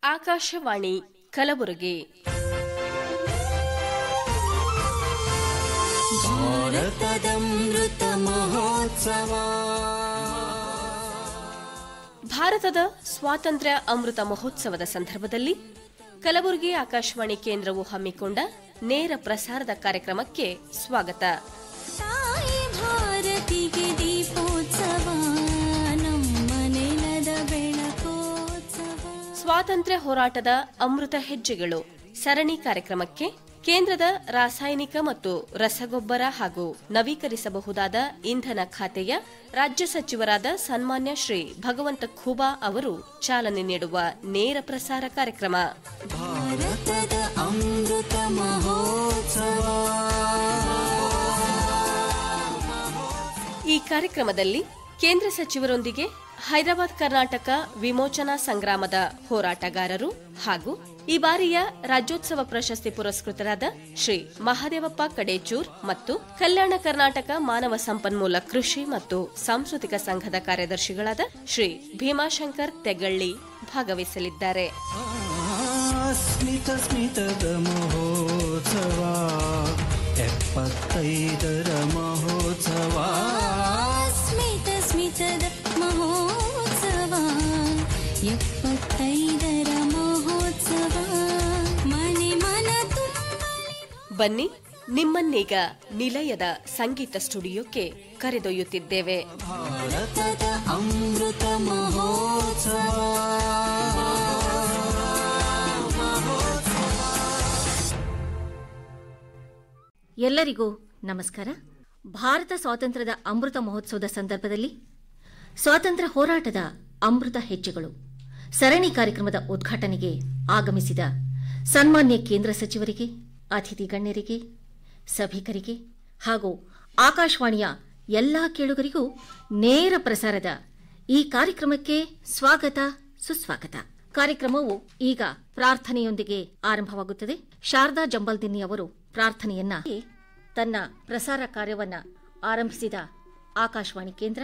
ಆಕಾಶವಾಣಿ ಕಲಬುರಗಿ. ಭಾರತದ ಸ್ವಾತಂತ್ರ್ಯ ಅಮೃತ ಮಹೋತ್ಸವದ ಸಂದರ್ಭದಲ್ಲಿ ಕಲಬುರಗಿ ಆಕಾಶವಾಣಿ ಕೇಂದ್ರವು ಹಮ್ಮಿಕೊಂಡ ನೇರ ಪ್ರಸಾರದ ಕಾರ್ಯಕ್ರಮಕ್ಕೆ ಸ್ವಾಗತ. ಸ್ವಾತಂತ್ರ್ಯ ಹೋರಾಟದ ಅಮೃತ ಹೆಜ್ಜೆಗಳು ಸರಣಿ ಕಾರ್ಯಕ್ರಮಕ್ಕೆ ಕೇಂದ್ರದ ರಾಸಾಯನಿಕ ಮತ್ತು ರಸಗೊಬ್ಬರ ಹಾಗೂ ನವೀಕರಿಸಬಹುದಾದ ಇಂಧನ ಖಾತೆಯ ರಾಜ್ಯ ಸಚಿವರಾದ ಸನ್ಮಾನ್ಯ ಶ್ರೀ ಭಗವಂತ ಖೂಬಾ ಅವರು ಚಾಲನೆ ನೀಡುವ ನೇರ ಪ್ರಸಾರ ಕಾರ್ಯಕ್ರಮ. ಭಾರತದ ಅಮೃತ ಮಹೋತ್ಸವ. ಈ ಕಾರ್ಯಕ್ರಮದಲ್ಲಿ ಕೇಂದ್ರ ಸಚಿವರೊಂದಿಗೆ ಹೈದರಾಬಾದ್ ಕರ್ನಾಟಕ ವಿಮೋಚನಾ ಸಂಗ್ರಾಮದ ಹೋರಾಟಗಾರರು ಹಾಗೂ ಈ ಬಾರಿಯ ರಾಜ್ಯೋತ್ಸವ ಪ್ರಶಸ್ತಿ ಪುರಸ್ಕೃತರಾದ ಶ್ರೀ ಮಹಾದೇವಪ್ಪ ಕಡೇಚೂರ್ ಮತ್ತು ಕಲ್ಯಾಣ ಕರ್ನಾಟಕ ಮಾನವ ಸಂಪನ್ಮೂಲ ಕೃಷಿ ಮತ್ತು ಸಾಂಸ್ಕೃತಿಕ ಸಂಘದ ಕಾರ್ಯದರ್ಶಿಗಳಾದ ಶ್ರೀ ಭೀಮಾಶಂಕರ್ ತೆಗಳ್ಳಿ ಭಾಗವಹಿಸಲಿದ್ದಾರೆ. ಬನ್ನಿ, ನಿಮ್ಮನ್ನೀಗ ನಿಲಯದ ಸಂಗೀತ ಸ್ಟುಡಿಯೋಕ್ಕೆ ಕರೆದೊಯ್ಯುತ್ತಿದ್ದೇವೆ. ಭಾರತದ ಅಮೃತ ಮಹೋತ್ಸವ. ಎಲ್ಲರಿಗೂ ನಮಸ್ಕಾರ. ಭಾರತ ಸ್ವಾತಂತ್ರ್ಯದ ಅಮೃತ ಮಹೋತ್ಸವದ ಸಂದರ್ಭದಲ್ಲಿ ಸ್ವಾತಂತ್ರ್ಯ ಹೋರಾಟದ ಅಮೃತ ಹೆಜ್ಜೆಗಳು ಸರಣಿ ಕಾರ್ಯಕ್ರಮದ ಉದ್ಘಾಟನೆಗೆ ಆಗಮಿಸಿದ ಸನ್ಮಾನ್ಯ ಕೇಂದ್ರ ಸಚಿವರಿಗೆ, ಅತಿಥಿ ಗಣ್ಯರಿಗೆ, ಸಭಿಕರಿಗೆ ಹಾಗೂ ಆಕಾಶವಾಣಿಯ ಎಲ್ಲಾ ಕೇಳುಗರಿಗೂ ನೇರ ಪ್ರಸಾರದ ಈ ಕಾರ್ಯಕ್ರಮಕ್ಕೆ ಸ್ವಾಗತ, ಸುಸ್ವಾಗತ. ಕಾರ್ಯಕ್ರಮವು ಈಗ ಪ್ರಾರ್ಥನೆಯೊಂದಿಗೆ ಆರಂಭವಾಗುತ್ತದೆ. ಶಾರದಾ ಜಂಬಲ್ದಿನ್ನಿ ಅವರು ಪ್ರಾರ್ಥನೆಯನ್ನ ತನ್ನ ಪ್ರಸಾರ ಕಾರ್ಯವನ್ನ ಆರಂಭಿಸಿದ ಆಕಾಶವಾಣಿ ಕೇಂದ್ರ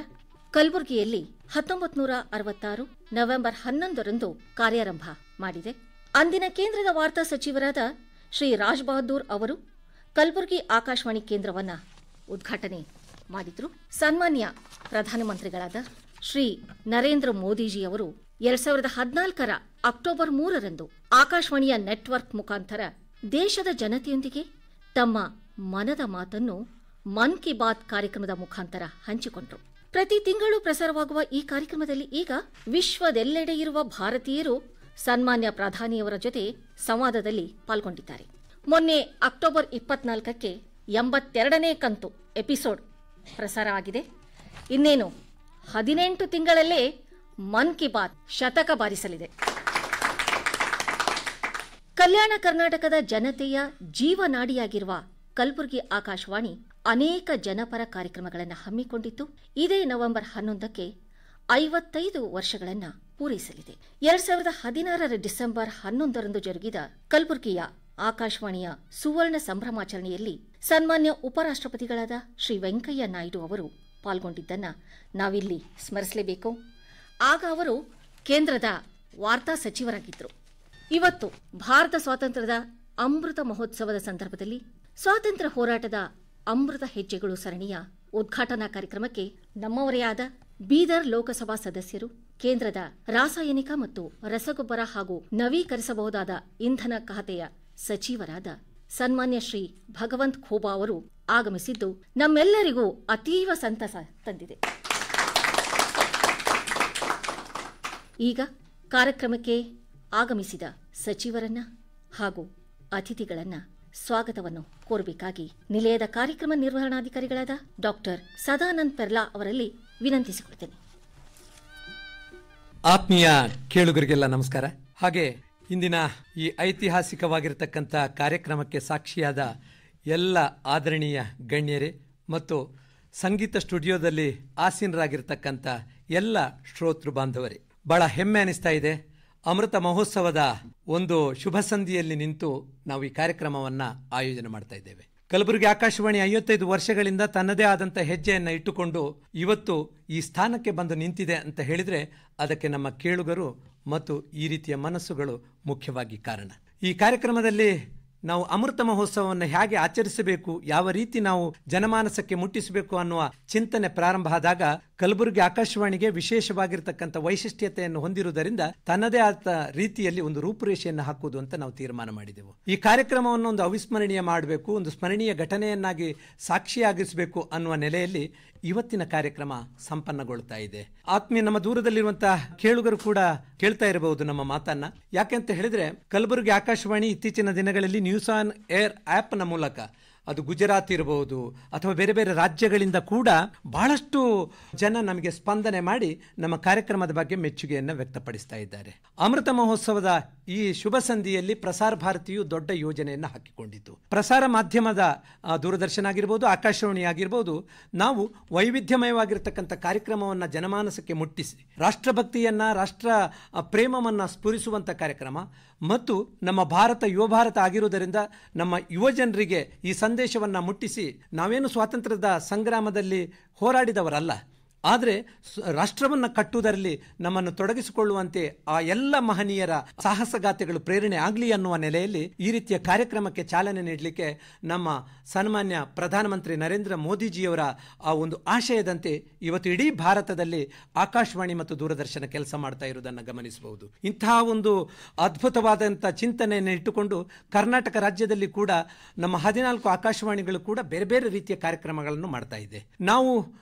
ಕಲಬುರಗಿಯಲ್ಲಿ 1966 ನವೆಂಬರ್ 11ರಂದು ಕಾರ್ಯಾರಂಭ ಮಾಡಿದೆ. ಅಂದಿನ ಕೇಂದ್ರದ ವಾರ್ತಾ ಸಚಿವರಾದ ಶ್ರೀ ರಾಜ್ ಬಹದ್ದೂರ್ ಅವರು ಕಲಬುರಗಿ ಆಕಾಶವಾಣಿ ಕೇಂದ್ರವನ್ನ ಉದ್ಘಾಟನೆ ಮಾಡಿದ್ರು. ಸನ್ಮಾನ್ಯ ಪ್ರಧಾನಮಂತ್ರಿಗಳಾದ ಶ್ರೀ ನರೇಂದ್ರ ಮೋದಿಜಿಯವರು 2014ರ ಅಕ್ಟೋಬರ್ 3ರಂದು ಆಕಾಶವಾಣಿಯ ನೆಟ್ವರ್ಕ್ ಮುಖಾಂತರ ದೇಶದ ಜನತೆಯೊಂದಿಗೆ ತಮ್ಮ ಮನದ ಮಾತನ್ನು ಮನ್ ಕಿ ಬಾತ್ ಕಾರ್ಯಕ್ರಮದ ಮುಖಾಂತರ ಹಂಚಿಕೊಂಡರು. ಪ್ರತಿ ತಿಂಗಳು ಪ್ರಸಾರವಾಗುವ ಈ ಕಾರ್ಯಕ್ರಮದಲ್ಲಿ ಈಗ ವಿಶ್ವದೆಲ್ಲೆಡೆ ಇರುವ ಭಾರತೀಯರು ಸನ್ಮಾನ್ಯ ಪ್ರಧಾನಿಯವರ ಜೊತೆ ಸಂವಾದದಲ್ಲಿ ಪಾಲ್ಗೊಂಡಿದ್ದಾರೆ. ಮೊನ್ನೆ ಅಕ್ಟೋಬರ್ 24ಕ್ಕೆ 82ನೇ ಕಂತು ಎಪಿಸೋಡ್ ಪ್ರಸಾರ ಆಗಿದೆ. ಇನ್ನೇನು 18 ತಿಂಗಳಲ್ಲೇ ಮನ್ ಕಿ ಬಾತ್ ಶತಕ ಬಾರಿಸಲಿದೆ. ಕಲ್ಯಾಣ ಕರ್ನಾಟಕದ ಜನತೆಯ ಜೀವನಾಡಿಯಾಗಿರುವ ಕಲಬುರಗಿ ಆಕಾಶವಾಣಿ ಅನೇಕ ಜನಪರ ಕಾರ್ಯಕ್ರಮಗಳನ್ನು ಹಮ್ಮಿಕೊಂಡಿದ್ದು ಇದೇ ನವೆಂಬರ್ 11ಕ್ಕೆ 55 ವರ್ಷಗಳನ್ನು ಪೂರೈಸಲಿದೆ. 2016ರ ಡಿಸೆಂಬರ್ 11ರಂದು ಜರುಗಿದ ಕಲಬುರಗಿಯ ಆಕಾಶವಾಣಿಯ ಸುವರ್ಣ ಸಂಭ್ರಮಾಚರಣೆಯಲ್ಲಿ ಸನ್ಮಾನ್ಯ ಉಪರಾಷ್ಟ್ರಪತಿಗಳಾದ ಶ್ರೀ ವೆಂಕಯ್ಯ ನಾಯ್ಡು ಅವರು ಪಾಲ್ಗೊಂಡಿದ್ದನ್ನ ನಾವಿಲ್ಲಿ ಸ್ಮರಿಸಲೇಬೇಕು. ಆಗ ಅವರು ಕೇಂದ್ರದ ವಾರ್ತಾ ಸಚಿವರಾಗಿದ್ದರು. ಇವತ್ತು ಭಾರತ ಸ್ವಾತಂತ್ರ್ಯದ ಅಮೃತ ಮಹೋತ್ಸವದ ಸಂದರ್ಭದಲ್ಲಿ ಸ್ವಾತಂತ್ರ್ಯ ಹೋರಾಟದ ಅಮೃತ ಹೆಜ್ಜೆಗಳು ಸರಣಿಯ ಉದ್ಘಾಟನಾ ಕಾರ್ಯಕ್ರಮಕ್ಕೆ ನಮ್ಮವರೇ ಆದ ಬೀದರ್ ಲೋಕಸಭಾ ಸದಸ್ಯರು, ಕೇಂದ್ರದ ರಾಸಾಯನಿಕ ಮತ್ತು ರಸಗೊಬ್ಬರ ಹಾಗೂ ನವೀಕರಿಸಬಹುದಾದ ಇಂಧನ ಖಾತೆಯ ಸಚಿವರಾದ ಸನ್ಮಾನ್ಯ ಶ್ರೀ ಭಗವಂತ್ ಖೂಬಾ ಅವರು ಆಗಮಿಸಿದ್ದು ನಮ್ಮೆಲ್ಲರಿಗೂ ಅತೀವ ಸಂತಸ ತಂದಿದೆ. ಈಗ ಕಾರ್ಯಕ್ರಮಕ್ಕೆ ಆಗಮಿಸಿದ ಸಚಿವರನ್ನ ಹಾಗೂ ಅತಿಥಿಗಳನ್ನ ಸ್ವಾಗತವನ್ನು ಕೋರಬೇಕಾಗಿ ನಿಲಯದ ಕಾರ್ಯಕ್ರಮ ನಿರ್ವಹಣಾಧಿಕಾರಿಗಳಾದ ಡಾಕ್ಟರ್ ಸದಾನಂದ್ ಪೆರ್ಲಾ ಅವರಲ್ಲಿ ವಿನಂತಿಸಿಕೊಳ್ತೇನೆ. ಆತ್ಮೀಯ ಕೇಳುಗರಿಗೆಲ್ಲ ನಮಸ್ಕಾರ. ಹಾಗೆ ಇಂದಿನ ಈ ಐತಿಹಾಸಿಕವಾಗಿರತಕ್ಕಂಥ ಕಾರ್ಯಕ್ರಮಕ್ಕೆ ಸಾಕ್ಷಿಯಾದ ಎಲ್ಲ ಆದರಣೀಯ ಗಣ್ಯರೇ ಮತ್ತು ಸಂಗೀತ ಸ್ಟುಡಿಯೋದಲ್ಲಿ ಆಸೀನರಾಗಿರ್ತಕ್ಕಂಥ ಎಲ್ಲ ಶ್ರೋತೃ ಬಾಂಧವರೇ, ಬಹಳ ಹೆಮ್ಮೆ ಅನಿಸ್ತಾ ಇದೆ. ಅಮೃತ ಮಹೋತ್ಸವದ ಒಂದು ಶುಭ ಸಂಧಿಯಲ್ಲಿ ನಿಂತು ನಾವು ಈ ಕಾರ್ಯಕ್ರಮವನ್ನು ಆಯೋಜನೆ ಮಾಡ್ತಾ ಇದ್ದೇವೆ. ಕಲಬುರಗಿ ಆಕಾಶವಾಣಿ 55 ವರ್ಷಗಳಿಂದ ತನ್ನದೇ ಆದಂಥ ಹೆಜ್ಜೆಯನ್ನು ಇಟ್ಟುಕೊಂಡು ಇವತ್ತು ಈ ಸ್ಥಾನಕ್ಕೆ ಬಂದು ನಿಂತಿದೆ ಅಂತ ಹೇಳಿದರೆ ಅದಕ್ಕೆ ನಮ್ಮ ಕೇಳುಗರು ಮತ್ತು ಈ ರೀತಿಯ ಮನಸ್ಸುಗಳು ಮುಖ್ಯವಾಗಿ ಕಾರಣ. ಈ ಕಾರ್ಯಕ್ರಮದಲ್ಲಿ ನಾವು ಅಮೃತ ಮಹೋತ್ಸವವನ್ನು ಹೇಗೆ ಆಚರಿಸಬೇಕು, ಯಾವ ರೀತಿ ನಾವು ಜನಮಾನಸಕ್ಕೆ ಮುಟ್ಟಿಸಬೇಕು ಅನ್ನುವ ಚಿಂತನೆ ಪ್ರಾರಂಭ ಆದಾಗ ಕಲಬುರಗಿ ಆಕಾಶವಾಣಿಗೆ ವಿಶೇಷವಾಗಿರ್ತಕ್ಕಂಥ ವೈಶಿಷ್ಟ್ಯತೆಯನ್ನು ಹೊಂದಿರುವುದರಿಂದ ತನ್ನದೇ ಆದ ರೀತಿಯಲ್ಲಿ ಒಂದು ರೂಪುರೇಷೆಯನ್ನು ಹಾಕುವುದು ಅಂತ ನಾವು ತೀರ್ಮಾನ ಮಾಡಿದೆವು. ಈ ಕಾರ್ಯಕ್ರಮವನ್ನು ಒಂದು ಅವಿಸ್ಮರಣೀಯ ಮಾಡಬೇಕು, ಒಂದು ಸ್ಮರಣೀಯ ಘಟನೆಯನ್ನಾಗಿ ಸಾಕ್ಷಿಯಾಗಿಸಬೇಕು ಅನ್ನುವ ನೆಲೆಯಲ್ಲಿ ಇವತ್ತಿನ ಕಾರ್ಯಕ್ರಮ ಸಂಪನ್ನಗೊಳ್ತಾ ಇದೆ. ಆತ್ಮೀಯ ನಮ್ಮ ದೂರದಲ್ಲಿರುವಂತಹ ಕೇಳುಗರು ಕೂಡ ಕೇಳ್ತಾ ಇರಬಹುದು ನಮ್ಮ ಮಾತನ್ನ. ಯಾಕೆಂತ ಹೇಳಿದ್ರೆ ಕಲಬುರಗಿ ಆಕಾಶವಾಣಿ ಇತ್ತೀಚಿನ ದಿನಗಳಲ್ಲಿ ನ್ಯೂಸ್ ಆನ್ ಏರ್ ಆ್ಯಪ್ನ ಮೂಲಕ, ಅದು ಗುಜರಾತ್ ಇರಬಹುದು ಅಥವಾ ಬೇರೆ ಬೇರೆ ರಾಜ್ಯಗಳಿಂದ ಕೂಡ ಬಹಳಷ್ಟು ಜನ ನಮಗೆ ಸ್ಪಂದನೆ ಮಾಡಿ ನಮ್ಮ ಕಾರ್ಯಕ್ರಮದ ಬಗ್ಗೆ ಮೆಚ್ಚುಗೆಯನ್ನು ವ್ಯಕ್ತಪಡಿಸ್ತಾ ಇದ್ದಾರೆ. ಅಮೃತ ಮಹೋತ್ಸವದ ಈ ಶುಭ ಸಂಧಿಯಲ್ಲಿ ಪ್ರಸಾರ ಭಾರತಿಯು ದೊಡ್ಡ ಯೋಜನೆಯನ್ನು ಹಾಕಿಕೊಂಡಿತು. ಪ್ರಸಾರ ಮಾಧ್ಯಮದ ದೂರದರ್ಶನ ಆಗಿರ್ಬೋದು, ಆಕಾಶವಾಣಿ ಆಗಿರ್ಬೋದು, ನಾವು ವೈವಿಧ್ಯಮಯವಾಗಿರ್ತಕ್ಕಂಥ ಕಾರ್ಯಕ್ರಮವನ್ನು ಜನಮಾನಸಕ್ಕೆ ಮುಟ್ಟಿಸಿ ರಾಷ್ಟ್ರಭಕ್ತಿಯನ್ನ, ರಾಷ್ಟ್ರ ಪ್ರೇಮವನ್ನು ಸ್ಫುರಿಸುವಂಥ ಕಾರ್ಯಕ್ರಮ ಮತ್ತು ನಮ್ಮ ಭಾರತ ಯುವ ಭಾರತ ಆಗಿರುವುದರಿಂದ ನಮ್ಮ ಯುವಜನರಿಗೆ ಈ ಸಂದೇಶವನ್ನು ಮುಟ್ಟಿಸಿ, ನಾವೇನು ಸ್ವಾತಂತ್ರ್ಯದ ಸಂಗ್ರಾಮದಲ್ಲಿ ಹೋರಾಡಿದವರಲ್ಲ, ಆದರೆ ರಾಷ್ಟ್ರವನ್ನು ಕಟ್ಟುವುದರಲ್ಲಿ ನಮ್ಮನ್ನು ತೊಡಗಿಸಿಕೊಳ್ಳುವಂತೆ ಆ ಎಲ್ಲ ಮಹನೀಯರ ಸಾಹಸಗಾಥೆಗಳು ಪ್ರೇರಣೆ ಆಗಲಿ ಅನ್ನುವ ನೆಲೆಯಲ್ಲಿ ಈ ರೀತಿಯ ಕಾರ್ಯಕ್ರಮಕ್ಕೆ ಚಾಲನೆ ನೀಡಲಿಕ್ಕೆ ನಮ್ಮ ಸನ್ಮಾನ್ಯ ಪ್ರಧಾನಮಂತ್ರಿ ನರೇಂದ್ರ ಮೋದಿಜಿಯವರ ಆ ಒಂದು ಆಶಯದಂತೆ ಇವತ್ತು ಇಡೀ ಭಾರತದಲ್ಲಿ ಆಕಾಶವಾಣಿ ಮತ್ತು ದೂರದರ್ಶನ ಕೆಲಸ ಮಾಡ್ತಾ ಇರುವುದನ್ನು ಗಮನಿಸಬಹುದು. ಇಂತಹ ಒಂದು ಅದ್ಭುತವಾದಂಥ ಚಿಂತನೆಯನ್ನು ಇಟ್ಟುಕೊಂಡು ಕರ್ನಾಟಕ ರಾಜ್ಯದಲ್ಲಿ ಕೂಡ ನಮ್ಮ 14 ಆಕಾಶವಾಣಿಗಳು ಕೂಡ ಬೇರೆ ಬೇರೆ ರೀತಿಯ ಕಾರ್ಯಕ್ರಮಗಳನ್ನು ಮಾಡ್ತಾ ಇದೆ. ನಾವು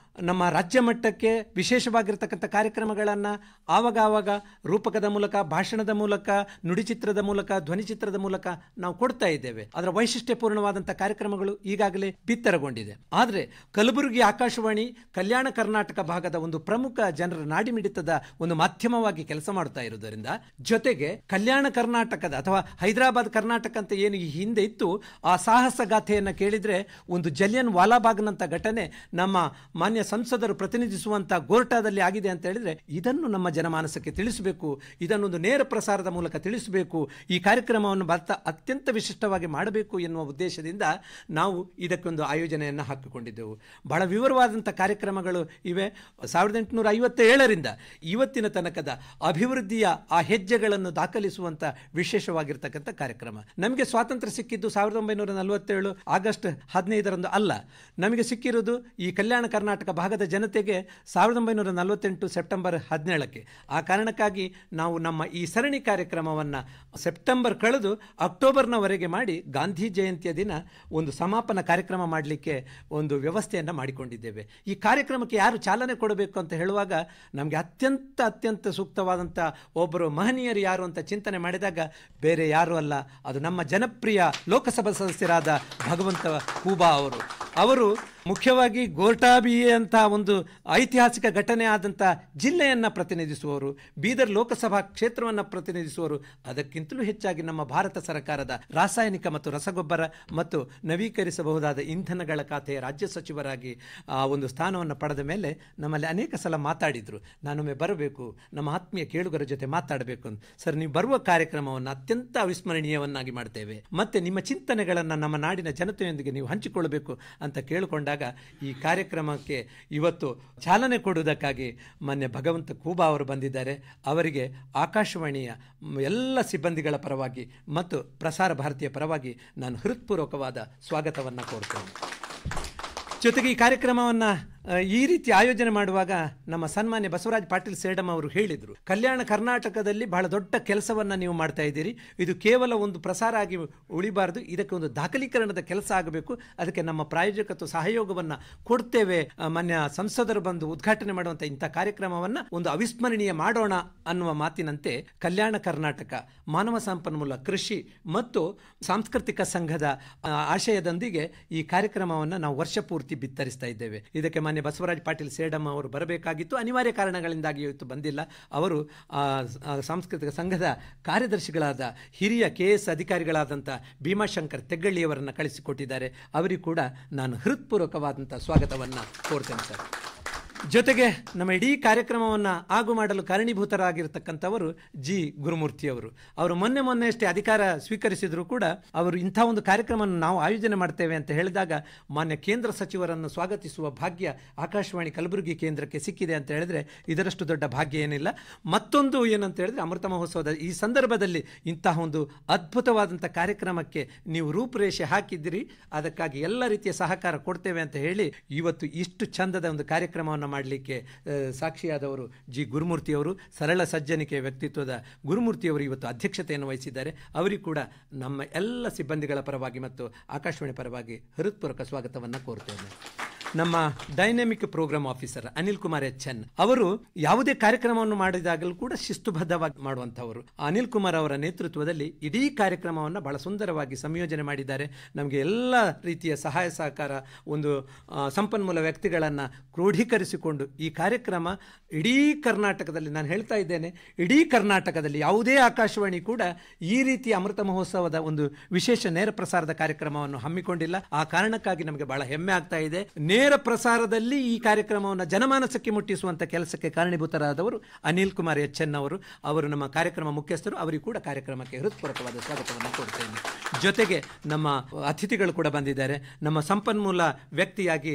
ನಮ್ಮ ರಾಜ್ಯ ಮಟ್ಟಕ್ಕೆ ವಿಶೇಷವಾಗಿರ್ತಕ್ಕಂಥ ಕಾರ್ಯಕ್ರಮಗಳನ್ನು ಆವಾಗ ರೂಪಕದ ಮೂಲಕ, ಭಾಷಣದ ಮೂಲಕ, ನುಡಿಚಿತ್ರದ ಮೂಲಕ, ಧ್ವನಿಚಿತ್ರದ ಮೂಲಕ ನಾವು ಕೊಡ್ತಾ ಇದ್ದೇವೆ. ಅದರ ವೈಶಿಷ್ಟ್ಯಪೂರ್ಣವಾದಂಥ ಕಾರ್ಯಕ್ರಮಗಳು ಈಗಾಗಲೇ ಬಿತ್ತರಗೊಂಡಿದೆ. ಆದರೆ ಕಲಬುರಗಿ ಆಕಾಶವಾಣಿ ಕಲ್ಯಾಣ ಕರ್ನಾಟಕ ಭಾಗದ ಒಂದು ಪ್ರಮುಖ ಜನರ ನಾಡಿಮಿಡಿತದ ಒಂದು ಮಾಧ್ಯಮವಾಗಿ ಕೆಲಸ ಮಾಡ್ತಾ ಇರುವುದರಿಂದ, ಜೊತೆಗೆ ಕಲ್ಯಾಣ ಕರ್ನಾಟಕದ ಅಥವಾ ಹೈದರಾಬಾದ್ ಕರ್ನಾಟಕ ಅಂತ ಏನು ಈ ಹಿಂದೆ ಇತ್ತು, ಆ ಸಾಹಸ ಗಾಥೆಯನ್ನು ಕೇಳಿದರೆ ಒಂದು ಜಲಿಯನ್ ವಾಲಾಬಾಗ್ನಂಥ ಘಟನೆ ನಮ್ಮ ಮಾನ್ಯ ಸಂಸದರು ಪ್ರತಿನಿಧಿಸುವಂಥ ಗೋರ್ಟಾದಲ್ಲಿ ಆಗಿದೆ ಅಂತ ಹೇಳಿದ್ರೆ, ಇದನ್ನು ನಮ್ಮ ಜನಮಾನಸಕ್ಕೆ ತಿಳಿಸಬೇಕು, ಇದನ್ನೊಂದು ನೇರ ಪ್ರಸಾರದ ಮೂಲಕ ತಿಳಿಸಬೇಕು, ಈ ಕಾರ್ಯಕ್ರಮವನ್ನು ಅತ್ಯಂತ ವಿಶಿಷ್ಟವಾಗಿ ಮಾಡಬೇಕು ಎನ್ನುವ ಉದ್ದೇಶದಿಂದ ನಾವು ಇದಕ್ಕೊಂದು ಆಯೋಜನೆಯನ್ನು ಹಾಕಿಕೊಂಡಿದ್ದೆವು. ಬಹಳ ವಿವರವಾದಂಥ ಕಾರ್ಯಕ್ರಮಗಳು ಇವೆ. 1857ರಿಂದ ಇವತ್ತಿನ ತನಕದ ಅಭಿವೃದ್ಧಿಯ ಆ ಹೆಜ್ಜೆಗಳನ್ನು ದಾಖಲಿಸುವಂಥ ವಿಶೇಷವಾಗಿರ್ತಕ್ಕಂಥ ಕಾರ್ಯಕ್ರಮ. ನಮಗೆ ಸ್ವಾತಂತ್ರ್ಯ ಸಿಕ್ಕಿದ್ದು 1947 ಆಗಸ್ಟ್ 15ರಂದು ಅಲ್ಲ, ನಮಗೆ ಸಿಕ್ಕಿರುವುದು ಈ ಕಲ್ಯಾಣ ಕರ್ನಾಟಕ ಭಾಗದ ಜನತೆಗೆ 1948 ಸೆಪ್ಟೆಂಬರ್ 17ಕ್ಕೆ. ಆ ಕಾರಣಕ್ಕಾಗಿ ನಾವು ನಮ್ಮ ಈ ಸರಣಿ ಕಾರ್ಯಕ್ರಮವನ್ನು ಸೆಪ್ಟೆಂಬರ್ ಕಳೆದು ಅಕ್ಟೋಬರ್ನವರೆಗೆ ಮಾಡಿ ಗಾಂಧಿ ಜಯಂತಿಯ ದಿನ ಒಂದು ಸಮಾಪನ ಕಾರ್ಯಕ್ರಮ ಮಾಡಲಿಕ್ಕೆ ಒಂದು ವ್ಯವಸ್ಥೆಯನ್ನು ಮಾಡಿಕೊಂಡಿದ್ದೇವೆ. ಈ ಕಾರ್ಯಕ್ರಮಕ್ಕೆ ಯಾರು ಚಾಲನೆ ಕೊಡಬೇಕು ಅಂತ ಹೇಳುವಾಗ ನಮಗೆ ಅತ್ಯಂತ ಸೂಕ್ತವಾದಂಥ ಒಬ್ಬರು ಮಹನೀಯರು ಯಾರು ಅಂತ ಚಿಂತನೆ ಮಾಡಿದಾಗ ಬೇರೆ ಯಾರೂ ಅಲ್ಲ, ಅದು ನಮ್ಮ ಜನಪ್ರಿಯ ಲೋಕಸಭಾ ಸದಸ್ಯರಾದ ಭಗವಂತ ಖೂಬಾ ಅವರು ಮುಖ್ಯವಾಗಿ ಗೋರ್ಟಾಬಿಯೆ ಅಂತ ಒಂದು ಐತಿಹಾಸಿಕ ಘಟನೆ ಆದಂಥ ಜಿಲ್ಲೆಯನ್ನು ಪ್ರತಿನಿಧಿಸುವವರು, ಬೀದರ್ ಲೋಕಸಭಾ ಕ್ಷೇತ್ರವನ್ನು ಪ್ರತಿನಿಧಿಸುವವರು, ಅದಕ್ಕಿಂತಲೂ ಹೆಚ್ಚಾಗಿ ನಮ್ಮ ಭಾರತ ಸರ್ಕಾರದ ರಾಸಾಯನಿಕ ಮತ್ತು ರಸಗೊಬ್ಬರ ಮತ್ತು ನವೀಕರಿಸಬಹುದಾದ ಇಂಧನಗಳ ಖಾತೆಯ ರಾಜ್ಯ ಸಚಿವರಾಗಿ ಆ ಒಂದು ಸ್ಥಾನವನ್ನು ಪಡೆದ ಮೇಲೆ ನಮ್ಮಲ್ಲಿ ಅನೇಕ ಸಲ ಮಾತಾಡಿದರು, ನಾನೊಮ್ಮೆ ಬರಬೇಕು, ನಮ್ಮ ಆತ್ಮೀಯ ಕೇಳುಗರ ಜೊತೆ ಮಾತಾಡಬೇಕು ಅಂತ. ಸರ್, ನೀವು ಬರುವ ಕಾರ್ಯಕ್ರಮವನ್ನು ಅತ್ಯಂತ ಅವಿಸ್ಮರಣೀಯವನ್ನಾಗಿ ಮಾಡ್ತೇವೆ, ಮತ್ತು ನಿಮ್ಮ ಚಿಂತನೆಗಳನ್ನು ನಮ್ಮ ನಾಡಿನ ಜನತೆಯೊಂದಿಗೆ ನೀವು ಹಂಚಿಕೊಳ್ಳಬೇಕು ಅಂತ ಕೇಳಿಕೊಂಡಾಗ ಈ ಕಾರ್ಯಕ್ರಮಕ್ಕೆ ಇವತ್ತು ಚಾಲನೆ ಕೊಡುವುದಕ್ಕಾಗಿ ಮಾನ್ಯ ಭಗವಂತ ಖೂಬಾ ಅವರು ಬಂದಿದ್ದಾರೆ. ಅವರಿಗೆ ಆಕಾಶವಾಣಿಯ ಎಲ್ಲ ಸಿಬ್ಬಂದಿಗಳ ಪರವಾಗಿ ಮತ್ತು ಪ್ರಸಾರ ಭಾರತಿಯ ಪರವಾಗಿ ನಾನು ಹೃತ್ಪೂರ್ವಕವಾದ ಸ್ವಾಗತವನ್ನು ಕೋರ್ತೇನೆ. ಜೊತೆಗೆ ಈ ಕಾರ್ಯಕ್ರಮವನ್ನು ಈ ರೀತಿ ಆಯೋಜನೆ ಮಾಡುವಾಗ ನಮ್ಮ ಸನ್ಮಾನ್ಯ ಬಸವರಾಜ ಪಾಟೀಲ್ ಸೇಡಂ ಅವರು ಹೇಳಿದರು, ಕಲ್ಯಾಣ ಕರ್ನಾಟಕದಲ್ಲಿ ಬಹಳ ದೊಡ್ಡ ಕೆಲಸವನ್ನು ನೀವು ಮಾಡ್ತಾ ಇದ್ದೀರಿ, ಇದು ಕೇವಲ ಒಂದು ಪ್ರಸಾರ ಆಗಿ ಉಳಿಬಾರದು, ಇದಕ್ಕೆ ಒಂದು ದಾಖಲೀಕರಣದ ಕೆಲಸ ಆಗಬೇಕು, ಅದಕ್ಕೆ ನಮ್ಮ ಪ್ರಾಯೋಜಕತ್ವ ಸಹಯೋಗವನ್ನು ಕೊಡ್ತೇವೆ, ಮಾನ್ಯ ಸಂಸದರು ಬಂದು ಉದ್ಘಾಟನೆ ಮಾಡುವಂಥ ಇಂಥ ಕಾರ್ಯಕ್ರಮವನ್ನು ಒಂದು ಅವಿಸ್ಮರಣೀಯ ಮಾಡೋಣ ಅನ್ನುವ ಮಾತಿನಂತೆ ಕಲ್ಯಾಣ ಕರ್ನಾಟಕ ಮಾನವ ಸಂಪನ್ಮೂಲ ಕೃಷಿ ಮತ್ತು ಸಾಂಸ್ಕೃತಿಕ ಸಂಘದ ಆಶಯದೊಂದಿಗೆ ಈ ಕಾರ್ಯಕ್ರಮವನ್ನು ನಾವು ವರ್ಷ ಪೂರ್ತಿ ಬಿತ್ತರಿಸ್ತಾ ಇದ್ದೇವೆ. ಇದಕ್ಕೆ ಮಾನ್ಯ ಬಸವರಾಜ ಪಾಟೀಲ್ ಸೇಡಂ ಅವರು ಬರಬೇಕಾಗಿತ್ತು, ಅನಿವಾರ್ಯ ಕಾರಣಗಳಿಂದಾಗಿ ಇವತ್ತು ಬಂದಿಲ್ಲ. ಅವರು ಸಾಂಸ್ಕೃತಿಕ ಸಂಘದ ಕಾರ್ಯದರ್ಶಿಗಳಾದ ಹಿರಿಯ KS ಅಧಿಕಾರಿಗಳಾದಂಥ ಭೀಮಾಶಂಕರ್ ತೆಗ್ಗಳ್ಳಿಯವರನ್ನು ಕಳಿಸಿಕೊಟ್ಟಿದ್ದಾರೆ. ಅವರಿಗೂ ಕೂಡ ನಾನು ಹೃತ್ಪೂರ್ವಕವಾದಂಥ ಸ್ವಾಗತವನ್ನು ಕೋರ್ತೇನೆ ಸರ್. ಜೊತೆಗೆ ನಮ್ಮ ಇಡೀ ಕಾರ್ಯಕ್ರಮವನ್ನು ಆಗು ಮಾಡಲು ಕಾರಣೀಭೂತರಾಗಿರ್ತಕ್ಕಂಥವರು ಜಿ ಗುರುಮೂರ್ತಿಯವರು. ಅವರು ಮೊನ್ನೆಯಷ್ಟೇ ಅಧಿಕಾರ ಸ್ವೀಕರಿಸಿದ್ರು ಕೂಡ ಅವರು ಇಂಥ ಒಂದು ಕಾರ್ಯಕ್ರಮವನ್ನು ನಾವು ಆಯೋಜನೆ ಮಾಡ್ತೇವೆ ಅಂತ ಹೇಳಿದಾಗ ಮಾನ್ಯ ಕೇಂದ್ರ ಸಚಿವರನ್ನು ಸ್ವಾಗತಿಸುವ ಭಾಗ್ಯ ಆಕಾಶವಾಣಿ ಕಲಬುರಗಿ ಕೇಂದ್ರಕ್ಕೆ ಸಿಕ್ಕಿದೆ ಅಂತ ಹೇಳಿದ್ರೆ ಇದರಷ್ಟು ದೊಡ್ಡ ಭಾಗ್ಯ ಏನಿಲ್ಲ. ಮತ್ತೊಂದು ಏನಂತ ಹೇಳಿದ್ರೆ ಅಮೃತ ಮಹೋತ್ಸವದ ಈ ಸಂದರ್ಭದಲ್ಲಿ ಇಂತಹ ಒಂದು ಅದ್ಭುತವಾದಂಥ ಕಾರ್ಯಕ್ರಮಕ್ಕೆ ನೀವು ರೂಪುರೇಷೆ ಹಾಕಿದ್ದೀರಿ, ಅದಕ್ಕಾಗಿ ಎಲ್ಲ ರೀತಿಯ ಸಹಕಾರ ಕೊಡ್ತೇವೆ ಅಂತ ಹೇಳಿ ಇವತ್ತು ಇಷ್ಟು ಚಂದದ ಒಂದು ಕಾರ್ಯಕ್ರಮವನ್ನು ಮಾಡಲಿಕ್ಕೆ ಸಾಕ್ಷಿಯಾದವರು ಜಿ ಗುರುಮೂರ್ತಿಯವರು. ಸರಳ ಸಜ್ಜನಿಕೆಯ ವ್ಯಕ್ತಿತ್ವದ ಗುರುಮೂರ್ತಿಯವರು ಇವತ್ತು ಅಧ್ಯಕ್ಷತೆಯನ್ನು ವಹಿಸಿದ್ದಾರೆ. ಅವರಿಗೂ ಕೂಡ ನಮ್ಮ ಎಲ್ಲ ಸಿಬ್ಬಂದಿಗಳ ಪರವಾಗಿ ಮತ್ತು ಆಕಾಶವಾಣಿ ಪರವಾಗಿ ಹೃತ್ಪೂರ್ವಕ ಸ್ವಾಗತವನ್ನು ಕೋರ್ತೇನೆ. ನಮ್ಮ dynamic program officer Anil Kumar N ಅವರು ಯಾವುದೇ ಕಾರ್ಯಕ್ರಮವನ್ನು ಮಾಡಿದಾಗಲೂ ಕೂಡ ಶಿಸ್ತುಬದ್ಧವಾಗಿ ಮಾಡುವಂಥವರು. ಅನಿಲ್ ಕುಮಾರ್ ಅವರ ನೇತೃತ್ವದಲ್ಲಿ ಇಡೀ ಕಾರ್ಯಕ್ರಮವನ್ನು ಬಹಳ ಸುಂದರವಾಗಿ ಸಂಯೋಜನೆ ಮಾಡಿದ್ದಾರೆ. ನಮಗೆ ಎಲ್ಲ ರೀತಿಯ ಸಹಾಯ ಸಹಕಾರ, ಒಂದು ಸಂಪನ್ಮೂಲ ವ್ಯಕ್ತಿಗಳನ್ನು ಕ್ರೋಢೀಕರಿಸಿಕೊಂಡು ಈ ಕಾರ್ಯಕ್ರಮ ಇಡೀ ಕರ್ನಾಟಕದಲ್ಲಿ, ನಾನು ಹೇಳ್ತಾ ಇದ್ದೇನೆ, ಇಡೀ ಕರ್ನಾಟಕದಲ್ಲಿ ಯಾವುದೇ ಆಕಾಶವಾಣಿ ಕೂಡ ಈ ರೀತಿಯ ಅಮೃತ ಮಹೋತ್ಸವದ ಒಂದು ವಿಶೇಷ ನೇರ ಪ್ರಸಾರದ ಕಾರ್ಯಕ್ರಮವನ್ನು ಹಮ್ಮಿಕೊಂಡಿಲ್ಲ. ಆ ಕಾರಣಕ್ಕಾಗಿ ನಮಗೆ ಬಹಳ ಹೆಮ್ಮೆ ಆಗ್ತಾ ಇದೆ. ನೇರ ಪ್ರಸಾರದಲ್ಲಿ ಈ ಕಾರ್ಯಕ್ರಮವನ್ನು ಜನಮಾನಸಕ್ಕೆ ಮುಟ್ಟಿಸುವಂಥ ಕೆಲಸಕ್ಕೆ ಕಾರಣೀಭೂತರಾದವರು ಅನಿಲ್ ಕುಮಾರ್ ಎನ್ ಅವರು ನಮ್ಮ ಕಾರ್ಯಕ್ರಮ ಮುಖ್ಯಸ್ಥರು. ಅವರಿಗೂ ಕೂಡ ಕಾರ್ಯಕ್ರಮಕ್ಕೆ ಹೃತ್ಪೂರ್ವಕವಾದ ಸ್ವಾಗತವನ್ನು ಕೊಡ್ತೇನೆ. ಜೊತೆಗೆ ನಮ್ಮ ಅತಿಥಿಗಳು ಕೂಡ ಬಂದಿದ್ದಾರೆ. ನಮ್ಮ ಸಂಪನ್ಮೂಲ ವ್ಯಕ್ತಿಯಾಗಿ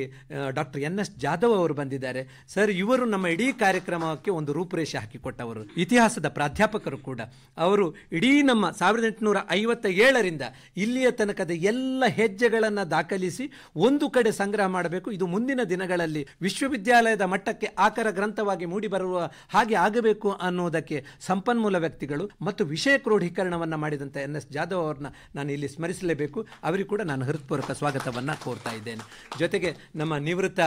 ಡಾಕ್ಟರ್ NS ಜಾಧವ್ ಅವರು ಬಂದಿದ್ದಾರೆ. ಸರ್, ಇವರು ನಮ್ಮ ಇಡೀ ಕಾರ್ಯಕ್ರಮಕ್ಕೆ ಒಂದು ರೂಪುರೇಷೆ ಹಾಕಿಕೊಟ್ಟವರು, ಇತಿಹಾಸದ ಪ್ರಾಧ್ಯಾಪಕರು ಕೂಡ. ಅವರು ಇಡೀ ನಮ್ಮ 1857ರಿಂದ ಇಲ್ಲಿಯ ತನಕದ ಎಲ್ಲ ಹೆಜ್ಜೆಗಳನ್ನು ದಾಖಲಿಸಿ ಒಂದು ಕಡೆ ಸಂಗ್ರಹ ಮಾಡಬೇಕು. ಇದು ಮುಂದಿನ ದಿನಗಳಲ್ಲಿ ವಿಶ್ವವಿದ್ಯಾಲಯದ ಮಟ್ಟಕ್ಕೆ ಆಕರ ಗ್ರಂಥವಾಗಿ ಮೂಡಿಬರುವ ಹಾಗೆ ಆಗಬೇಕು ಅನ್ನೋದಕ್ಕೆ ಸಂಪನ್ಮೂಲ ವ್ಯಕ್ತಿಗಳು ಮತ್ತು ವಿಷಯ ಕ್ರೋಢೀಕರಣವನ್ನು ಮಾಡಿದಂಥ NS ಜಾಧವ್ ಅವ್ರನ್ನ ನಾನು ಇಲ್ಲಿ ಸ್ಮರಿಸಲೇಬೇಕು. ಅವರಿಗೂ ಕೂಡ ನಾನು ಹೃತ್ಪೂರ್ವಕ ಸ್ವಾಗತವನ್ನು ಕೋರ್ತಾ ಇದ್ದೇನೆ. ಜೊತೆಗೆ ನಮ್ಮ ನಿವೃತ್ತ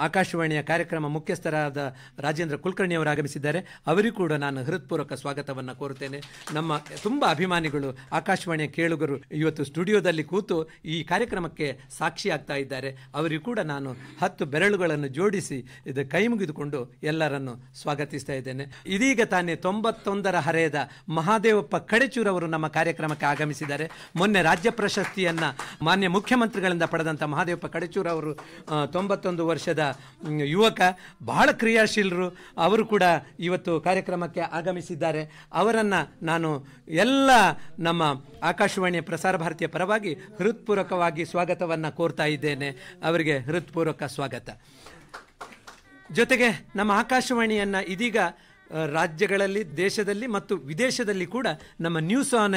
ಆಕಾಶವಾಣಿಯ ಕಾರ್ಯಕ್ರಮ ಮುಖ್ಯಸ್ಥರಾದ ರಾಜೇಂದ್ರ ಕುಲಕರ್ಣಿ ಅವರು ಆಗಮಿಸಿದ್ದಾರೆ. ಅವರಿಗೂ ಕೂಡ ನಾನು ಹೃತ್ಪೂರ್ವಕ ಸ್ವಾಗತವನ್ನು ಕೋರುತ್ತೇನೆ. ನಮ್ಮ ತುಂಬ ಅಭಿಮಾನಿಗಳು, ಆಕಾಶವಾಣಿಯ ಕೇಳುಗರು ಇವತ್ತು ಸ್ಟುಡಿಯೋದಲ್ಲಿ ಕೂತು ಈ ಕಾರ್ಯಕ್ರಮಕ್ಕೆ ಸಾಕ್ಷಿಯಾಗ್ತಾ ಇದ್ದಾರೆ. ಅವರಿಗೂ ಕೂಡ ನಾನು 10 ಬೆರಳುಗಳನ್ನು ಜೋಡಿಸಿ ಇದು ಕೈ ಮುಗಿದುಕೊಂಡು ಎಲ್ಲರನ್ನು ಸ್ವಾಗತಿಸ್ತಾ ಇದ್ದೇನೆ. ಇದೀಗ ತಾನೇ 91ರ ಹರೆಯದ ಮಹಾದೇವಪ್ಪ ಕಡೆಚೂರವರು ನಮ್ಮ ಕಾರ್ಯಕ್ರಮಕ್ಕೆ ಆಗಮಿಸಿದ್ದಾರೆ. ಮೊನ್ನೆ ರಾಜ್ಯ ಪ್ರಶಸ್ತಿಯನ್ನು ಮಾನ್ಯ ಮುಖ್ಯಮಂತ್ರಿಗಳಿಂದ ಪಡೆದಂಥ ಮಹಾದೇವಪ್ಪ ಕಡೆಚೂರವರು 91 ವರ್ಷದ ಯುವಕ, ಬಹಳ ಕ್ರಿಯಾಶೀಲರು. ಅವರು ಕೂಡ ಇವತ್ತು ಕಾರ್ಯಕ್ರಮಕ್ಕೆ ಆಗಮಿಸಿದ್ದಾರೆ. ಅವರನ್ನು ನಾನು ಎಲ್ಲ ನಮ್ಮ ಆಕಾಶವಾಣಿಯ ಪ್ರಸಾರ ಭಾರತಿಯ ಪರವಾಗಿ ಹೃತ್ಪೂರ್ವಕವಾಗಿ ಸ್ವಾಗತವನ್ನು ಕೋರ್ತಾ ಇದ್ದೇನೆ. ಅವರಿಗೆ ಹೃತ್ಪೂರ್ವಕ ಸ್ವಾಗತ. ಜೊತೆಗೆ ನಮ್ಮ ಆಕಾಶವಾಣಿಯನ್ನು ಇದೀಗ ರಾಜ್ಯಗಳಲ್ಲಿ, ದೇಶದಲ್ಲಿ ಮತ್ತು ವಿದೇಶದಲ್ಲಿ ಕೂಡ ನಮ್ಮ ನ್ಯೂಸ್ ಆನ್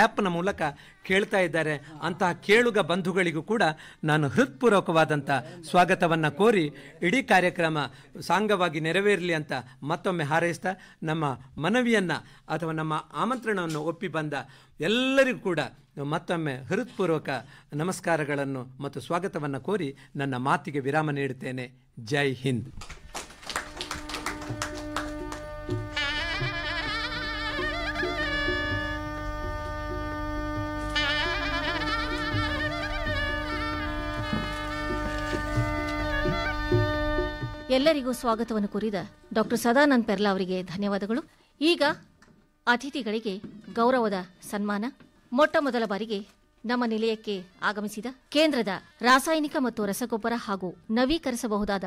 ಆ್ಯಪ್ನ ಮೂಲಕ ಕೇಳ್ತಾ ಇದ್ದಾರೆ. ಅಂತಹ ಕೇಳುಗ ಬಂಧುಗಳಿಗೂ ಕೂಡ ನಾನು ಹೃತ್ಪೂರ್ವಕವಾದಂಥ ಸ್ವಾಗತವನ್ನು ಕೋರಿ ಇಡೀ ಕಾರ್ಯಕ್ರಮ ಸಾಂಗವಾಗಿ ನೆರವೇರಲಿ ಅಂತ ಮತ್ತೊಮ್ಮೆ ಹಾರೈಸ್ತಾ ನಮ್ಮ ಮನವಿಯನ್ನು ಅಥವಾ ನಮ್ಮ ಆಮಂತ್ರಣವನ್ನು ಒಪ್ಪಿ ಬಂದ ಎಲ್ಲರಿಗೂ ಕೂಡ ಮತ್ತೊಮ್ಮೆ ಹೃತ್ಪೂರ್ವಕ ನಮಸ್ಕಾರಗಳನ್ನು ಮತ್ತು ಸ್ವಾಗತವನ್ನು ಕೋರಿ ನನ್ನ ಮಾತಿಗೆ ವಿರಾಮ ನೀಡುತ್ತೇನೆ. ಜೈ ಹಿಂದ್. ಎಲ್ಲರಿಗೂ ಸ್ವಾಗತವನ್ನು ಕೋರಿದ ಡಾಕ್ಟರ್ ಸದಾನಂದ್ ಪೆರ್ಲಾ ಅವರಿಗೆ ಧನ್ಯವಾದಗಳು. ಈಗ ಅತಿಥಿಗಳಿಗೆ ಗೌರವದ ಸನ್ಮಾನ. ಮೊಟ್ಟ ಮೊದಲ ಬಾರಿಗೆ ನಮ್ಮ ನಿಲಯಕ್ಕೆ ಆಗಮಿಸಿದ ಕೇಂದ್ರದ ರಾಸಾಯನಿಕ ಮತ್ತು ರಸಗೊಬ್ಬರ ಹಾಗೂ ನವೀಕರಿಸಬಹುದಾದ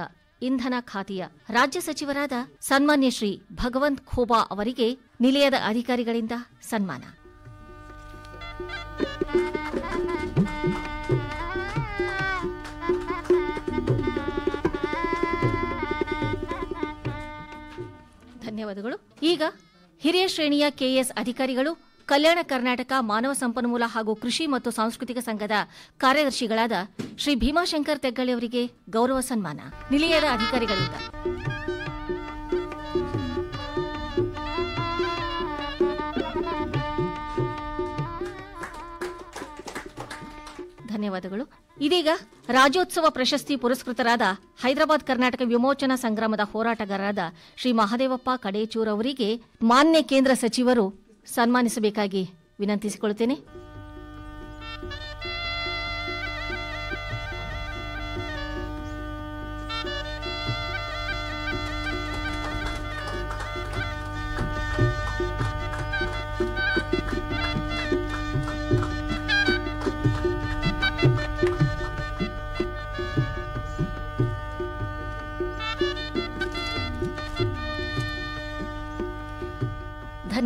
ಇಂಧನ ಖಾತೆಯ ರಾಜ್ಯ ಸಚಿವರಾದ ಸನ್ಮಾನ್ಯ ಶ್ರೀ ಭಗವಂತ್ ಖೋಬಾ ಅವರಿಗೆ ನಿಲಯದ ಅಧಿಕಾರಿಗಳಿಂದ ಸನ್ಮಾನ. ಧನ್ಯವಾದಗಳು. ಈಗ ಹಿರಿಯ ಶ್ರೇಣಿಯ ಕೆಎಸ್ ಅಧಿಕಾರಿಗಳು, ಕಲ್ಯಾಣ ಕರ್ನಾಟಕ ಮಾನವ ಸಂಪನ್ಮೂಲ ಹಾಗೂ ಕೃಷಿ ಮತ್ತು ಸಾಂಸ್ಕೃತಿಕ ಸಂಘದ ಕಾರ್ಯದರ್ಶಿಗಳಾದ ಶ್ರೀ ಭೀಮಾಶಂಕರ್ ತೆಗ್ಗಳಿ ಅವರಿಗೆ ಗೌರವ ಸನ್ಮಾನ ನಿಲಯದ ಅಧಿಕಾರಿಗಳಿಂದ. ಧನ್ಯವಾದಗಳು. ಇದೀಗ ರಾಜ್ಯೋತ್ಸವ ಪ್ರಶಸ್ತಿ ಪುರಸ್ಕೃತರಾದ ಹೈದರಾಬಾದ್ ಕರ್ನಾಟಕ ವಿಮೋಚನಾ ಸಂಗ್ರಾಮದ ಹೋರಾಟಗಾರರಾದ ಶ್ರೀ ಮಹಾದೇವಪ್ಪ ಕಡೇಚೂರ್ ಅವರಿಗೆ ಮಾನ್ಯ ಕೇಂದ್ರ ಸಚಿವರು ಸನ್ಮಾನಿಸಬೇಕಾಗಿ ವಿನಂತಿಸಿಕೊಳ್ಳುತ್ತೇನೆ.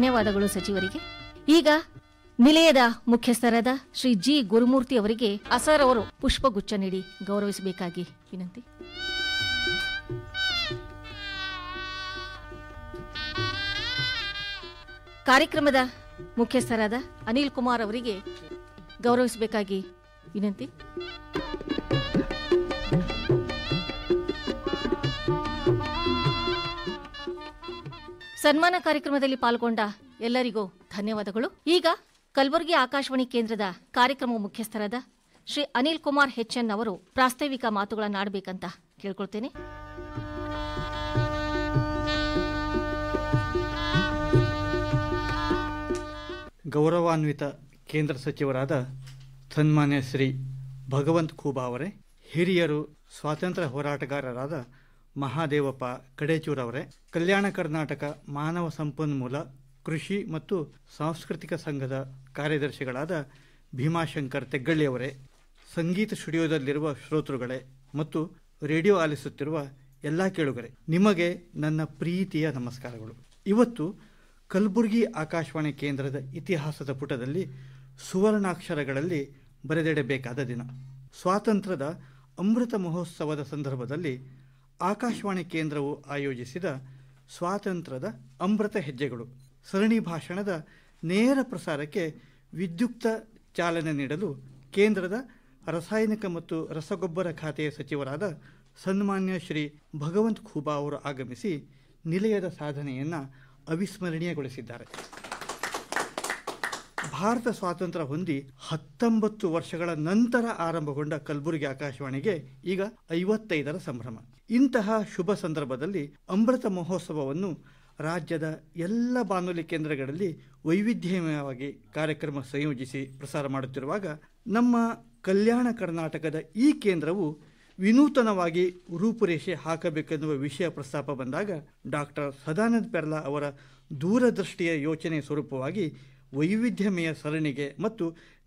ಧನ್ಯವಾದಗಳು ಸಚಿವರಿಗೆ. ಈಗ ನಿಲಯದ ಮುಖ್ಯಸ್ಥರಾದ ಶ್ರೀ ಜಿ ಗುರುಮೂರ್ತಿ ಅವರಿಗೆ ಅಸರ್ ಅವರು ಪುಷ್ಪಗುಚ್ಛ ನೀಡಿ ಗೌರವಿಸಬೇಕಾಗಿ ವಿನಂತಿ. ಕಾರ್ಯಕ್ರಮದ ಮುಖ್ಯಸ್ಥರಾದ ಅನಿಲ್ ಕುಮಾರ್ ಅವರಿಗೆ ಗೌರವಿಸಬೇಕಾಗಿ ವಿನಂತಿ. ಸನ್ಮಾನ ಕಾರ್ಯಕ್ರಮದಲ್ಲಿ ಪಾಲ್ಗೊಂಡ ಎಲ್ಲರಿಗೂ ಧನ್ಯವಾದಗಳು. ಈಗ ಕಲಬುರಗಿ ಆಕಾಶವಾಣಿ ಕೇಂದ್ರದ ಕಾರ್ಯಕ್ರಮ ಮುಖ್ಯಸ್ಥರಾದ ಶ್ರೀ ಅನಿಲ್ ಕುಮಾರ್ HN ಅವರು ಪ್ರಾಸ್ತಾವಿಕ ಮಾತುಗಳನ್ನಾಡಬೇಕಂತ ಕೇಳ್ಕೊಳ್ತೇನೆ. ಗೌರವಾನ್ವಿತ ಕೇಂದ್ರ ಸಚಿವರಾದ ಸನ್ಮಾನ್ಯ ಶ್ರೀ ಭಗವಂತ ಖೂಬಾ ಅವರೇ, ಹಿರಿಯರು ಸ್ವಾತಂತ್ರ್ಯ ಹೋರಾಟಗಾರರಾದ ಮಹಾದೇವಪ್ಪ ಕಡೇಚೂರ್ ಅವರೇ, ಕಲ್ಯಾಣ ಕರ್ನಾಟಕ ಮಾನವ ಸಂಪನ್ಮೂಲ ಕೃಷಿ ಮತ್ತು ಸಾಂಸ್ಕೃತಿಕ ಸಂಘದ ಕಾರ್ಯದರ್ಶಿಗಳಾದ ಭೀಮಾಶಂಕರ್ ತೆಗ್ಗಳ್ಳಿ ಅವರೇ, ಸಂಗೀತ ಸ್ಟುಡಿಯೋದಲ್ಲಿರುವ ಶ್ರೋತೃಗಳೇ ಮತ್ತು ರೇಡಿಯೋ ಆಲಿಸುತ್ತಿರುವ ಎಲ್ಲ ಕೇಳುಗರೆ, ನಿಮಗೆ ನನ್ನ ಪ್ರೀತಿಯ ನಮಸ್ಕಾರಗಳು. ಇವತ್ತು ಕಲಬುರಗಿ ಆಕಾಶವಾಣಿ ಕೇಂದ್ರದ ಇತಿಹಾಸದ ಪುಟದಲ್ಲಿ ಸುವರ್ಣಾಕ್ಷರಗಳಲ್ಲಿ ಬರೆದಿಡಬೇಕಾದ ದಿನ. ಸ್ವಾತಂತ್ರ್ಯದ ಅಮೃತ ಮಹೋತ್ಸವದ ಸಂದರ್ಭದಲ್ಲಿ ಆಕಾಶವಾಣಿ ಕೇಂದ್ರವು ಆಯೋಜಿಸಿದ ಸ್ವಾತಂತ್ರ್ಯದ ಅಮೃತ ಹೆಜ್ಜೆಗಳು ಸರಣಿ ಭಾಷಣದ ನೇರ ಪ್ರಸಾರಕ್ಕೆ ವಿದ್ಯುಕ್ತ ಚಾಲನೆ ನೀಡಲು ಕೇಂದ್ರದ ರಾಸಾಯನಿಕ ಮತ್ತು ರಸಗೊಬ್ಬರ ಖಾತೆಯ ಸಚಿವರಾದ ಸನ್ಮಾನ್ಯ ಶ್ರೀ ಭಗವಂತ ಖೂಬಾ ಅವರು ಆಗಮಿಸಿ ನಿಲಯದ ಸಾಧನೆಯನ್ನು ಅವಿಸ್ಮರಣೀಯಗೊಳಿಸಿದ್ದಾರೆ. ಭಾರತ ಸ್ವಾತಂತ್ರ್ಯ ಹೊಂದಿ 19 ವರ್ಷಗಳ ನಂತರ ಆರಂಭಗೊಂಡ ಕಲಬುರಗಿ ಆಕಾಶವಾಣಿಗೆ ಈಗ 55ರ ಸಂಭ್ರಮ. ಇಂತಹ ಶುಭ ಸಂದರ್ಭದಲ್ಲಿ ಅಮೃತ ಮಹೋತ್ಸವವನ್ನು ರಾಜ್ಯದ ಎಲ್ಲ ಬಾನುಲಿ ಕೇಂದ್ರಗಳಲ್ಲಿ ವೈವಿಧ್ಯಮಯವಾಗಿ ಕಾರ್ಯಕ್ರಮ ಸಂಯೋಜಿಸಿ ಪ್ರಸಾರ ಮಾಡುತ್ತಿರುವಾಗ ನಮ್ಮ ಕಲ್ಯಾಣ ಕರ್ನಾಟಕದ ಈ ಕೇಂದ್ರವು ವಿನೂತನವಾಗಿ ರೂಪುರೇಷೆ ಹಾಕಬೇಕೆನ್ನುವ ವಿಷಯ ಪ್ರಸ್ತಾಪ ಬಂದಾಗ ಡಾಕ್ಟರ್ ಸದಾನಂದ ಪೆರ್ಲಾ ಅವರ ದೂರದೃಷ್ಟಿಯ ಯೋಚನೆ ಸ್ವರೂಪವಾಗಿ ವೈವಿಧ್ಯಮಯ ಸರಣಿಗೆ ಮತ್ತು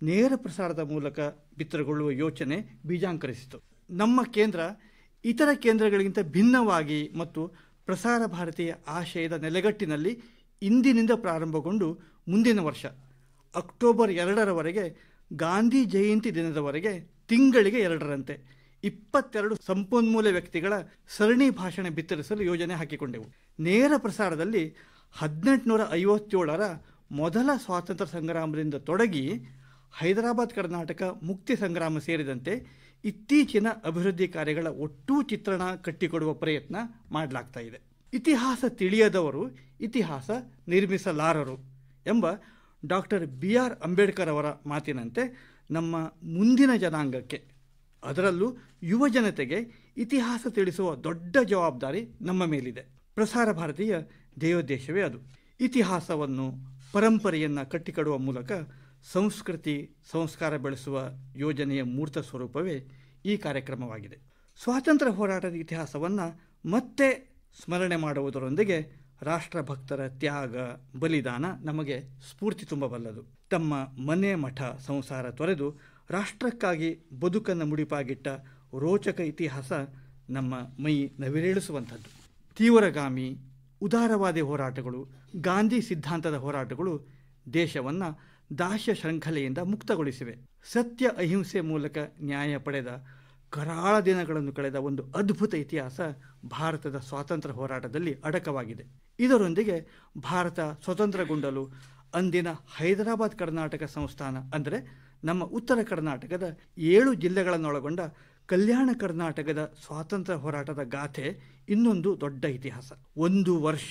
ನೇರ ಪ್ರಸಾರದ ಮೂಲಕ ಬಿತ್ತರಗೊಳ್ಳುವ ಯೋಚನೆ ಬೀಜಾಂಕರಿಸಿತು. ನಮ್ಮ ಕೇಂದ್ರ ಇತರ ಕೇಂದ್ರಗಳಿಗಿಂತ ಭಿನ್ನವಾಗಿ ಮತ್ತು ಪ್ರಸಾರ ಭಾರತೀಯ ಆಶಯದ ನೆಲೆಗಟ್ಟಿನಲ್ಲಿ ಇಂದಿನಿಂದ ಪ್ರಾರಂಭಗೊಂಡು ಮುಂದಿನ ವರ್ಷ ಅಕ್ಟೋಬರ್ 2ರವರೆಗೆ ಗಾಂಧಿ ಜಯಂತಿ ದಿನದವರೆಗೆ ತಿಂಗಳಿಗೆ 2ರಂತೆ 22 ಸಂಪನ್ಮೂಲ ವ್ಯಕ್ತಿಗಳ ಸರಣಿ ಭಾಷಣ ಬಿತ್ತರಿಸಲು ಯೋಜನೆ ಹಾಕಿಕೊಂಡೆವು. ನೇರ ಪ್ರಸಾರದಲ್ಲಿ 1857ರ ಮೊದಲ ಸ್ವಾತಂತ್ರ್ಯ ಸಂಗ್ರಾಮದಿಂದ ತೊಡಗಿ ಹೈದರಾಬಾದ್ ಕರ್ನಾಟಕ ಮುಕ್ತಿ ಸಂಗ್ರಾಮ ಸೇರಿದಂತೆ ಇತ್ತೀಚಿನ ಅಭಿವೃದ್ಧಿ ಕಾರ್ಯಗಳ ಒಟ್ಟೂ ಚಿತ್ರಣ ಕಟ್ಟಿಕೊಡುವ ಪ್ರಯತ್ನ ಮಾಡಲಾಗ್ತಾ ಇದೆ. ಇತಿಹಾಸ ತಿಳಿಯದವರು ಇತಿಹಾಸ ನಿರ್ಮಿಸಲಾರರು ಎಂಬ ಡಾಕ್ಟರ್ BR ಅಂಬೇಡ್ಕರ್ ಅವರ ಮಾತಿನಂತೆ ನಮ್ಮ ಮುಂದಿನ ಜನಾಂಗಕ್ಕೆ, ಅದರಲ್ಲೂ ಯುವ ಜನತೆಗೆ ಇತಿಹಾಸ ತಿಳಿಸುವ ದೊಡ್ಡ ಜವಾಬ್ದಾರಿ ನಮ್ಮ ಮೇಲಿದೆ. ಪ್ರಸಾರ ಭಾರತೀಯ ದೇವೋದ್ದೇಶವೇ ಅದು. ಇತಿಹಾಸವನ್ನು ಪರಂಪರೆಯನ್ನು ಕಟ್ಟಿಕೊಡುವ ಮೂಲಕ ಸಂಸ್ಕೃತಿ ಸಂಸ್ಕಾರ ಬೆಳೆಸುವ ಯೋಜನೆಯ ಮೂರ್ತ ಸ್ವರೂಪವೇ ಈ ಕಾರ್ಯಕ್ರಮವಾಗಿದೆ. ಸ್ವಾತಂತ್ರ್ಯ ಹೋರಾಟದ ಇತಿಹಾಸವನ್ನು ಮತ್ತೆ ಸ್ಮರಣೆ ಮಾಡುವುದರೊಂದಿಗೆ ರಾಷ್ಟ್ರಭಕ್ತರ ತ್ಯಾಗ ಬಲಿದಾನ ನಮಗೆ ಸ್ಫೂರ್ತಿ ತುಂಬಬಲ್ಲದು. ತಮ್ಮ ಮನೆ ಮಠ ಸಂಸಾರ ತೊರೆದು ರಾಷ್ಟ್ರಕ್ಕಾಗಿ ಬದುಕನ್ನು ಮುಡಿಪಾಗಿಟ್ಟ ರೋಚಕ ಇತಿಹಾಸ ನಮ್ಮ ಮೈ ನವಿರೇಳಿಸುವಂಥದ್ದು. ತೀವ್ರಗಾಮಿ ಉದಾರವಾದಿ ಹೋರಾಟಗಳು, ಗಾಂಧಿ ಸಿದ್ಧಾಂತದ ಹೋರಾಟಗಳು ದೇಶವನ್ನು ದಾಸ್ಯ ಶೃಂಖಲೆಯಿಂದ ಮುಕ್ತಗೊಳಿಸಿವೆ. ಸತ್ಯ ಅಹಿಂಸೆ ಮೂಲಕ ನ್ಯಾಯ ಪಡೆದ ಕರಾಳ ದಿನಗಳನ್ನು ಕಳೆದ ಒಂದು ಅದ್ಭುತ ಇತಿಹಾಸ ಭಾರತದ ಸ್ವಾತಂತ್ರ್ಯ ಹೋರಾಟದಲ್ಲಿ ಅಡಕವಾಗಿದೆ. ಇದರೊಂದಿಗೆ ಭಾರತ ಸ್ವತಂತ್ರಗೊಂಡಲು ಅಂದಿನ ಹೈದರಾಬಾದ್ ಕರ್ನಾಟಕ ಸಂಸ್ಥಾನ ಅಂದರೆ ನಮ್ಮ ಉತ್ತರ ಕರ್ನಾಟಕದ 7 ಜಿಲ್ಲೆಗಳನ್ನೊಳಗೊಂಡ ಕಲ್ಯಾಣ ಕರ್ನಾಟಕದ ಸ್ವಾತಂತ್ರ್ಯ ಹೋರಾಟದ ಗಾಥೆ ಇನ್ನೊಂದು ದೊಡ್ಡ ಇತಿಹಾಸ. 1 ವರ್ಷ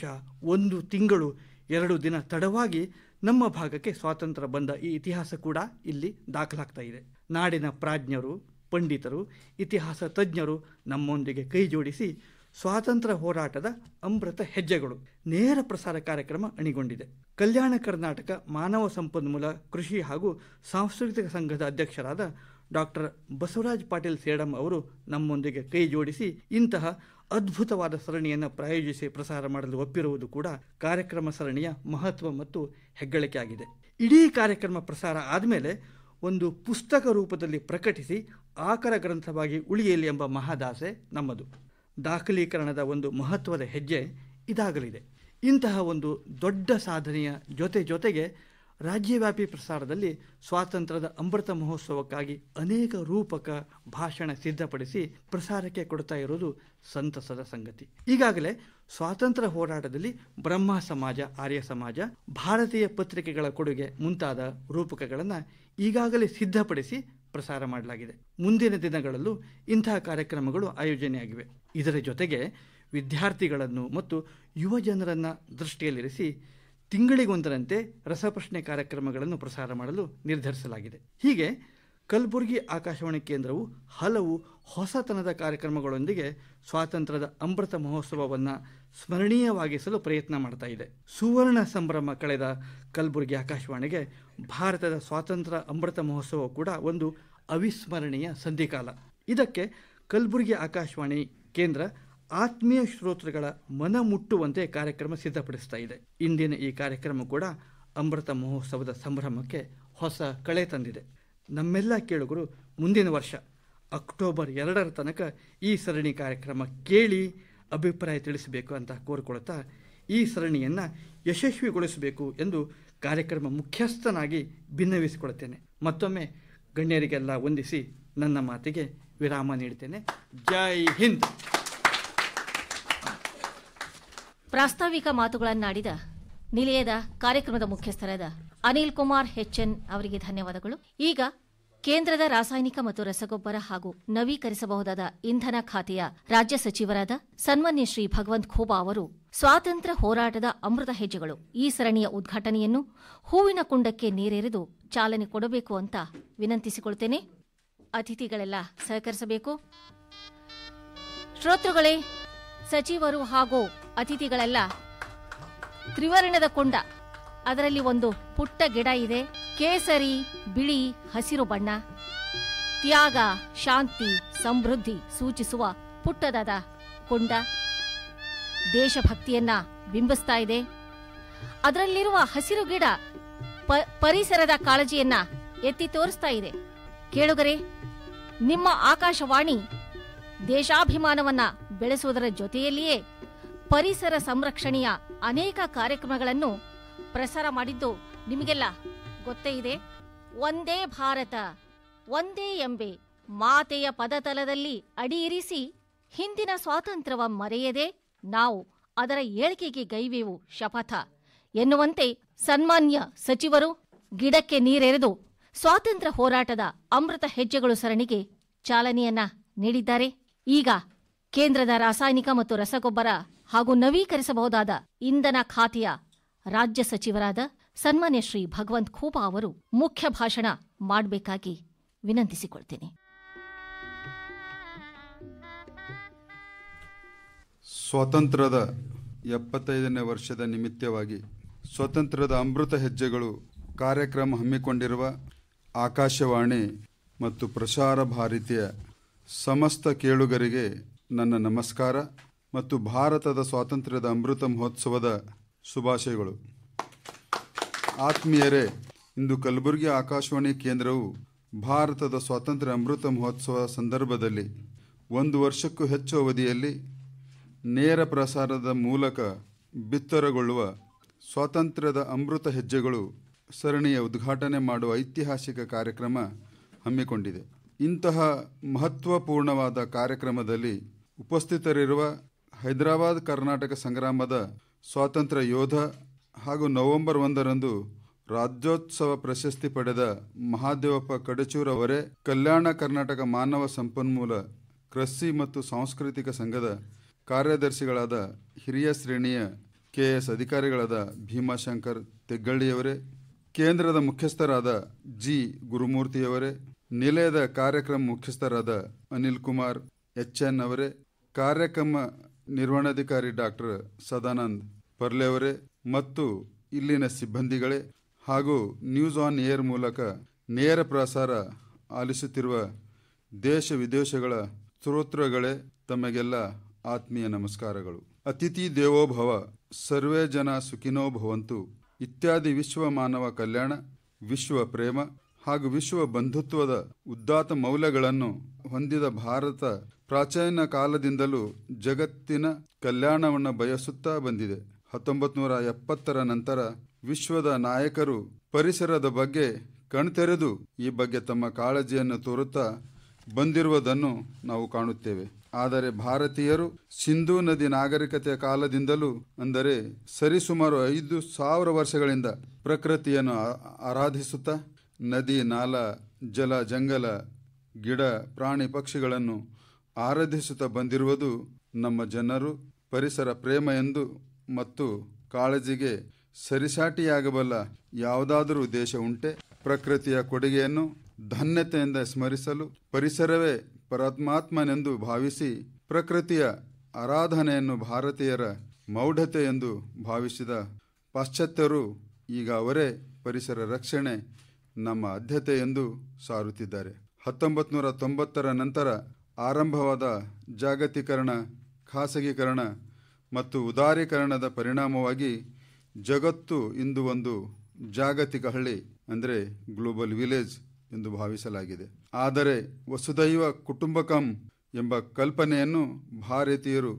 1 ತಿಂಗಳು 2 ದಿನ ತಡವಾಗಿ ನಮ್ಮ ಭಾಗಕ್ಕೆ ಸ್ವಾತಂತ್ರ್ಯ ಬಂದ ಈ ಇತಿಹಾಸ ಕೂಡ ಇಲ್ಲಿ ದಾಖಲಾಗ್ತಾ ಇದೆ. ನಾಡಿನ ಪ್ರಾಜ್ಞರು, ಪಂಡಿತರು, ಇತಿಹಾಸ ತಜ್ಞರು ನಮ್ಮೊಂದಿಗೆ ಕೈ ಜೋಡಿಸಿ ಸ್ವಾತಂತ್ರ್ಯ ಹೋರಾಟದ ಅಮೃತ ಹೆಜ್ಜೆಗಳು ನೇರ ಪ್ರಸಾರ ಕಾರ್ಯಕ್ರಮ ಅಣಿಗೊಂಡಿದೆ. ಕಲ್ಯಾಣ ಕರ್ನಾಟಕ ಮಾನವ ಸಂಪನ್ಮೂಲ ಕೃಷಿ ಹಾಗೂ ಸಾಂಸ್ಕೃತಿಕ ಸಂಘದ ಅಧ್ಯಕ್ಷರಾದ ಡಾಕ್ಟರ್ ಬಸವರಾಜ್ ಪಾಟೀಲ್ ಸೇಡಂ ಅವರು ನಮ್ಮೊಂದಿಗೆ ಕೈ ಜೋಡಿಸಿ ಇಂತಹ ಅದ್ಭುತವಾದ ಸರಣಿಯನ್ನು ಪ್ರಾಯೋಜಿಸಿ ಪ್ರಸಾರ ಮಾಡಲು ಒಪ್ಪಿರುವುದು ಕೂಡ ಕಾರ್ಯಕ್ರಮ ಸರಣಿಯ ಮಹತ್ವ ಮತ್ತು ಹೆಗ್ಗಳಿಕೆ ಆಗಿದೆ. ಇಡೀ ಕಾರ್ಯಕ್ರಮ ಪ್ರಸಾರ ಆದಮೇಲೆ ಒಂದು ಪುಸ್ತಕ ರೂಪದಲ್ಲಿ ಪ್ರಕಟಿಸಿ ಆಕರ ಗ್ರಂಥವಾಗಿ ಉಳಿಯಲಿ ಎಂಬ ಮಹಾದಾಸೆ ನಮ್ಮದು. ದಾಖಲೀಕರಣದ ಒಂದು ಮಹತ್ವದ ಹೆಜ್ಜೆ ಇದಾಗಲಿದೆ. ಇಂತಹ ಒಂದು ದೊಡ್ಡ ಸಾಧನೆಯ ಜೊತೆಗೆ ರಾಜ್ಯವ್ಯಾಪಿ ಪ್ರಸಾರದಲ್ಲಿ ಸ್ವಾತಂತ್ರ್ಯದ ಅಮೃತ ಮಹೋತ್ಸವಕ್ಕಾಗಿ ಅನೇಕ ರೂಪಕ ಭಾಷಣ ಸಿದ್ಧಪಡಿಸಿ ಪ್ರಸಾರಕ್ಕೆ ಕೊಡ್ತಾ ಇರೋದು ಸಂತಸದ ಸಂಗತಿ. ಈಗಾಗಲೇ ಸ್ವಾತಂತ್ರ್ಯ ಹೋರಾಟದಲ್ಲಿ ಬ್ರಹ್ಮ ಸಮಾಜ, ಆರ್ಯ ಸಮಾಜ, ಭಾರತೀಯ ಪತ್ರಿಕೆಗಳ ಕೊಡುಗೆ ಮುಂತಾದ ರೂಪಕಗಳನ್ನು ಈಗಾಗಲೇ ಸಿದ್ಧಪಡಿಸಿ ಪ್ರಸಾರ ಮಾಡಲಾಗಿದೆ. ಮುಂದಿನ ದಿನಗಳಲ್ಲೂ ಇಂತಹ ಕಾರ್ಯಕ್ರಮಗಳು ಆಯೋಜನೆಯಾಗಿವೆ. ಇದರ ಜೊತೆಗೆ ವಿದ್ಯಾರ್ಥಿಗಳನ್ನು ಮತ್ತು ಯುವ ಜನರನ್ನು ದೃಷ್ಟಿಯಲ್ಲಿರಿಸಿ ತಿಂಗಳಿಗೊಂದರಂತೆ ರಸಪ್ರಶ್ನೆ ಕಾರ್ಯಕ್ರಮಗಳನ್ನು ಪ್ರಸಾರ ಮಾಡಲು ನಿರ್ಧರಿಸಲಾಗಿದೆ. ಹೀಗೆ ಕಲಬುರಗಿ ಆಕಾಶವಾಣಿ ಕೇಂದ್ರವು ಹಲವು ಹೊಸತನದ ಕಾರ್ಯಕ್ರಮಗಳೊಂದಿಗೆ ಸ್ವಾತಂತ್ರ್ಯದ ಅಮೃತ ಮಹೋತ್ಸವವನ್ನು ಸ್ಮರಣೀಯವಾಗಿಸಲು ಪ್ರಯತ್ನ ಮಾಡ್ತಾ ಇದೆ. ಸುವರ್ಣ ಸಂಭ್ರಮ ಕಳೆದ ಕಲಬುರಗಿ ಆಕಾಶವಾಣಿಗೆ ಭಾರತದ ಸ್ವಾತಂತ್ರ್ಯ ಅಮೃತ ಮಹೋತ್ಸವ ಕೂಡ ಒಂದು ಅವಿಸ್ಮರಣೀಯ ಸಂಧಿಕಾಲ. ಇದಕ್ಕೆ ಕಲಬುರಗಿ ಆಕಾಶವಾಣಿ ಕೇಂದ್ರ ಆತ್ಮೀಯ ಶ್ರೋತೃಗಳ ಮನ ಮುಟ್ಟುವಂತೆ ಕಾರ್ಯಕ್ರಮ ಸಿದ್ಧಪಡಿಸ್ತಾ ಇದೆ. ಇಂದಿನ ಈ ಕಾರ್ಯಕ್ರಮ ಕೂಡ ಅಮೃತ ಮಹೋತ್ಸವದ ಸಂಭ್ರಮಕ್ಕೆ ಹೊಸ ಕಳೆ ತಂದಿದೆ. ನಮ್ಮೆಲ್ಲ ಕೇಳುಗರು ಮುಂದಿನ ವರ್ಷ ಅಕ್ಟೋಬರ್ 2 ತನಕ ಈ ಸರಣಿ ಕಾರ್ಯಕ್ರಮ ಕೇಳಿ ಅಭಿಪ್ರಾಯ ತಿಳಿಸಬೇಕು ಅಂತ ಕೋರಿಕೊಳ್ತಾ ಈ ಸರಣಿಯನ್ನು ಯಶಸ್ವಿಗೊಳಿಸಬೇಕು ಎಂದು ಕಾರ್ಯಕ್ರಮ ಮುಖ್ಯಸ್ಥನಾಗಿ ಭಿನ್ನವಿಸಿಕೊಳ್ಳುತ್ತೇನೆ. ಮತ್ತೊಮ್ಮೆ ಗಣ್ಯರಿಗೆಲ್ಲ ವಂದಿಸಿ ನನ್ನ ಮಾತಿಗೆ ವಿರಾಮ ನೀಡುತ್ತೇನೆ. ಜೈ ಹಿಂದ್. ಪ್ರಾಸ್ತಾವಿಕ ಮಾತುಗಳನ್ನಾಡಿದ ನಿಲಯದ ಕಾರ್ಯಕ್ರಮದ ಮುಖ್ಯಸ್ಥರಾದ ಅನಿಲ್ ಕುಮಾರ್ HN ಅವರಿಗೆ ಧನ್ಯವಾದಗಳು. ಈಗ ಕೇಂದ್ರದ ರಾಸಾಯನಿಕ ಮತ್ತು ರಸಗೊಬ್ಬರ ಹಾಗೂ ನವೀಕರಿಸಬಹುದಾದ ಇಂಧನ ಖಾತೆಯ ರಾಜ್ಯ ಸಚಿವರಾದ ಸನ್ಮಾನ್ಯ ಶ್ರೀ ಭಗವಂತ್ ಖೂಬಾ ಅವರು ಸ್ವಾತಂತ್ರ್ಯ ಹೋರಾಟದ ಅಮೃತ ಹೆಜ್ಜೆಗಳು ಈ ಸರಣಿಯ ಉದ್ಘಾಟನೆಯನ್ನು ಹೂವಿನ ಕುಂಡಕ್ಕೆ ನೀರೆರೆದು ಚಾಲನೆ ಕೊಡಬೇಕು ಅಂತ ವಿನಂತಿಸಿಕೊಳ್ತೇನೆ. ಅತಿಥಿಗಳೆಲ್ಲ ಸಹಕರಿಸಬೇಕು. ಶ್ರೋತೃಗಳೇ, ಸಚಿವರು ಹಾಗೂ ಅತಿಥಿಗಳೆಲ್ಲ ತ್ರಿವರ್ಣದ ಕೊಂಡ, ಅದರಲ್ಲಿ ಒಂದು ಪುಟ್ಟ ಗಿಡ ಇದೆ. ಕೇಸರಿ, ಬಿಳಿ, ಹಸಿರು ಬಣ್ಣ, ತ್ಯಾಗ, ಶಾಂತಿ, ಸಮೃದ್ಧಿ ಸೂಚಿಸುವ ಪುಟ್ಟದಾದ ಕೊಂಡ ದೇಶಭಕ್ತಿಯನ್ನ ಬಿಂಬಿಸ್ತಾ ಇದೆ. ಅದರಲ್ಲಿರುವ ಹಸಿರು ಗಿಡ ಪರಿಸರದ ಕಾಳಜಿಯನ್ನ ಎತ್ತಿ ತೋರಿಸ್ತಾ ಇದೆ. ಕೇಳುಗರೆ, ನಿಮ್ಮ ಆಕಾಶವಾಣಿ ದೇಶಾಭಿಮಾನವನ್ನ ಬೆಳೆಸುವುದರ ಜೊತೆಯಲ್ಲಿಯೇ ಪರಿಸರ ಸಂರಕ್ಷಣೆಯ ಅನೇಕ ಕಾರ್ಯಕ್ರಮಗಳನ್ನು ಪ್ರಸಾರ ಮಾಡಿದ್ದು ನಿಮಗೆಲ್ಲ ಗೊತ್ತೇ ಇದೆ. ಒಂದೇ ಭಾರತ, ಒಂದೇ ಎಂಬೆ ಮಾತೆಯ ಪದತಲದಲ್ಲಿ ಅಡಿಯಿರಿಸಿ ಹಿಂದಿನ ಸ್ವಾತಂತ್ರ್ಯವ ಮರೆಯದೆ ನಾವು ಅದರ ಏಳಿಗೆಗೆ ಗೈವೆವು ಶಪಥ ಎನ್ನುವಂತೆ ಸನ್ಮಾನ್ಯ ಸಚಿವರು ಗಿಡಕ್ಕೆ ನೀರೆರೆದು ಸ್ವಾತಂತ್ರ್ಯ ಹೋರಾಟದ ಅಮೃತ ಹೆಜ್ಜೆಗಳು ಸರಣಿಗೆ ಚಾಲನೆಯನ್ನ ನೀಡಿದ್ದಾರೆ. ಈಗ ಕೇಂದ್ರದ ರಾಸಾಯನಿಕ ಮತ್ತು ರಸಗೊಬ್ಬರ ಹಾಗೂ ನವೀಕರಿಸಬಹುದಾದ ಇಂಧನ ಖಾತೆಯ ರಾಜ್ಯ ಸಚಿವರಾದ ಸನ್ಮಾನ್ಯ ಶ್ರೀ ಭಗವಂತ್ ಖೂಬಾ ಅವರು ಮುಖ್ಯ ಭಾಷಣ ಮಾಡಬೇಕಾಗಿ ವಿನಂತಿಸಿಕೊಳ್ತೇನೆ. ಸ್ವಾತಂತ್ರ್ಯದ 75ನೇ ವರ್ಷದ ನಿಮಿತ್ತವಾಗಿ ಸ್ವಾತಂತ್ರ್ಯದ ಅಮೃತ ಹೆಜ್ಜೆಗಳು ಕಾರ್ಯಕ್ರಮ ಹಮ್ಮಿಕೊಂಡಿರುವ ಆಕಾಶವಾಣಿ ಮತ್ತು ಪ್ರಸಾರ ಭಾರತಿಯ ಸಮಸ್ತ ಕೇಳುಗರಿಗೆ ನನ್ನ ನಮಸ್ಕಾರ ಮತ್ತು ಭಾರತದ ಸ್ವಾತಂತ್ರ್ಯದ ಅಮೃತ ಮಹೋತ್ಸವದ ಶುಭಾಶಯಗಳು. ಆತ್ಮೀಯರೇ, ಇಂದು ಕಲಬುರಗಿ ಆಕಾಶವಾಣಿ ಕೇಂದ್ರವು ಭಾರತದ ಸ್ವಾತಂತ್ರ್ಯ ಅಮೃತ ಮಹೋತ್ಸವ ಸಂದರ್ಭದಲ್ಲಿ 1 ವರ್ಷಕ್ಕೂ ಹೆಚ್ಚು ಅವಧಿಯಲ್ಲಿ ನೇರ ಪ್ರಸಾರದ ಮೂಲಕ ಬಿತ್ತರಗೊಳ್ಳುವ ಸ್ವಾತಂತ್ರ್ಯದ ಅಮೃತ ಹೆಜ್ಜೆಗಳು ಸರಣಿಯ ಉದ್ಘಾಟನೆ ಮಾಡುವ ಐತಿಹಾಸಿಕ ಕಾರ್ಯಕ್ರಮ ಹಮ್ಮಿಕೊಂಡಿದೆ. ಇಂತಹ ಮಹತ್ವಪೂರ್ಣವಾದ ಕಾರ್ಯಕ್ರಮದಲ್ಲಿ ಉಪಸ್ಥಿತರಿರುವ ಹೈದರಾಬಾದ್ ಕರ್ನಾಟಕ ಸಂಗ್ರಾಮದ ಸ್ವಾತಂತ್ರ್ಯ ಯೋಧ ಹಾಗೂ ನವೆಂಬರ್ 1ರಂದು ರಾಜ್ಯೋತ್ಸವ ಪ್ರಶಸ್ತಿ ಪಡೆದ ಮಹಾದೇವಪ್ಪ ಕಡಚೂರ್ ಅವರೇ, ಕಲ್ಯಾಣ ಕರ್ನಾಟಕ ಮಾನವ ಸಂಪನ್ಮೂಲ ಕೃಷಿ ಮತ್ತು ಸಾಂಸ್ಕೃತಿಕ ಸಂಘದ ಕಾರ್ಯದರ್ಶಿಗಳಾದ ಹಿರಿಯ ಶ್ರೇಣಿಯ KS ಅಧಿಕಾರಿಗಳಾದ ಭೀಮಾಶಂಕರ್ ತೆಗ್ಗಳ್ಳಿಯವರೇ, ಕೇಂದ್ರದ ಮುಖ್ಯಸ್ಥರಾದ G ಗುರುಮೂರ್ತಿಯವರೇ, ನಿಲಯದ ಕಾರ್ಯಕ್ರಮ ಮುಖ್ಯಸ್ಥರಾದ ಅನಿಲ್ ಕುಮಾರ್ HN ಅವರೇ, ಕಾರ್ಯಕ್ರಮ ನಿರ್ವಹಣಾಧಿಕಾರಿ ಡಾಕ್ಟರ್ ಸದಾನಂದ್ ಪರ್ಲೆಯವರೇ ಮತ್ತು ಇಲ್ಲಿನ ಸಿಬ್ಬಂದಿಗಳೇ ಹಾಗೂ ನ್ಯೂಸ್ ಆನ್ ಏರ್ ಮೂಲಕ ನೇರ ಪ್ರಸಾರ ಆಲಿಸುತ್ತಿರುವ ದೇಶ ವಿದೇಶಗಳ ಶ್ರೋತೃಗಳೇ, ತಮಗೆಲ್ಲ ಆತ್ಮೀಯ ನಮಸ್ಕಾರಗಳು. ಅತಿಥಿ ದೇವೋಭವ, ಸರ್ವೇ ಜನ ಸುಖಿನೋ ಭವಂತು ಇತ್ಯಾದಿ ವಿಶ್ವ ಮಾನವ ಕಲ್ಯಾಣ, ವಿಶ್ವ ಪ್ರೇಮ ಹಾಗೂ ವಿಶ್ವ ಬಂಧುತ್ವದ ಉದಾತ್ತ ಮೌಲ್ಯಗಳನ್ನು ಹೊಂದಿದ ಭಾರತ ಪ್ರಾಚೀನ ಕಾಲದಿಂದಲೂ ಜಗತ್ತಿನ ಕಲ್ಯಾಣವನ್ನು ಬಯಸುತ್ತಾ ಬಂದಿದೆ. 1970ರ ನಂತರ ವಿಶ್ವದ ನಾಯಕರು ಪರಿಸರದ ಬಗ್ಗೆ ಕಣ್ತೆರೆದು ಈ ಬಗ್ಗೆ ತಮ್ಮ ಕಾಳಜಿಯನ್ನು ತೋರುತ್ತಾ ಬಂದಿರುವುದನ್ನು ನಾವು ಕಾಣುತ್ತೇವೆ. ಆದರೆ ಭಾರತೀಯರು ಸಿಂಧೂ ನದಿ ನಾಗರಿಕತೆಯ ಕಾಲದಿಂದಲೂ, ಅಂದರೆ ಸರಿಸುಮಾರು 5,000 ವರ್ಷಗಳಿಂದ ಪ್ರಕೃತಿಯನ್ನು ಆರಾಧಿಸುತ್ತಾ ನದಿ, ನಾಲ, ಜಲ, ಜಂಗಲ, ಗಿಡ, ಪ್ರಾಣಿ, ಪಕ್ಷಿಗಳನ್ನು ಆರಾಧಿಸುತ್ತಾ ಬಂದಿರುವುದು ನಮ್ಮ ಜನರು ಪರಿಸರ ಪ್ರೇಮ ಎಂದು ಮತ್ತು ಕಾಳಜಿಗೆ ಸರಿಸಾಟಿಯಾಗಬಲ್ಲ ಯಾವುದಾದರೂ ದೇಶ ಉಂಟೆ? ಪ್ರಕೃತಿಯ ಕೊಡುಗೆಯನ್ನು ಧನ್ಯತೆಯಿಂದ ಸ್ಮರಿಸಲು ಪರಿಸರವೇ ಪರಮಾತ್ಮನೆಂದು ಭಾವಿಸಿ ಪ್ರಕೃತಿಯ ಆರಾಧನೆಯನ್ನು ಭಾರತೀಯರ ಮೌಢ್ಯತೆ ಎಂದು ಭಾವಿಸಿದ ಪಾಶ್ಚಾತ್ಯರು ಈಗ ಅವರೇ ಪರಿಸರ ರಕ್ಷಣೆ ನಮ್ಮ ಆದ್ಯತೆ ಎಂದು ಸಾರುತ್ತಿದ್ದಾರೆ. 1990ರ ನಂತರ ಆರಂಭವಾದ ಜಾಗತೀಕರಣ, ಖಾಸಗೀಕರಣ ಮತ್ತು ಉದಾರೀಕರಣದ ಪರಿಣಾಮವಾಗಿ ಜಗತ್ತು ಇಂದು ಒಂದು ಜಾಗತಿಕ ಹಳ್ಳಿ, ಅಂದರೆ ಗ್ಲೋಬಲ್ ವಿಲೇಜ್ ಎಂದು ಭಾವಿಸಲಾಗಿದೆ. ಆದರೆ ವಸುದೈವ ಕುಟುಂಬಕಂ ಎಂಬ ಕಲ್ಪನೆಯನ್ನು ಭಾರತೀಯರು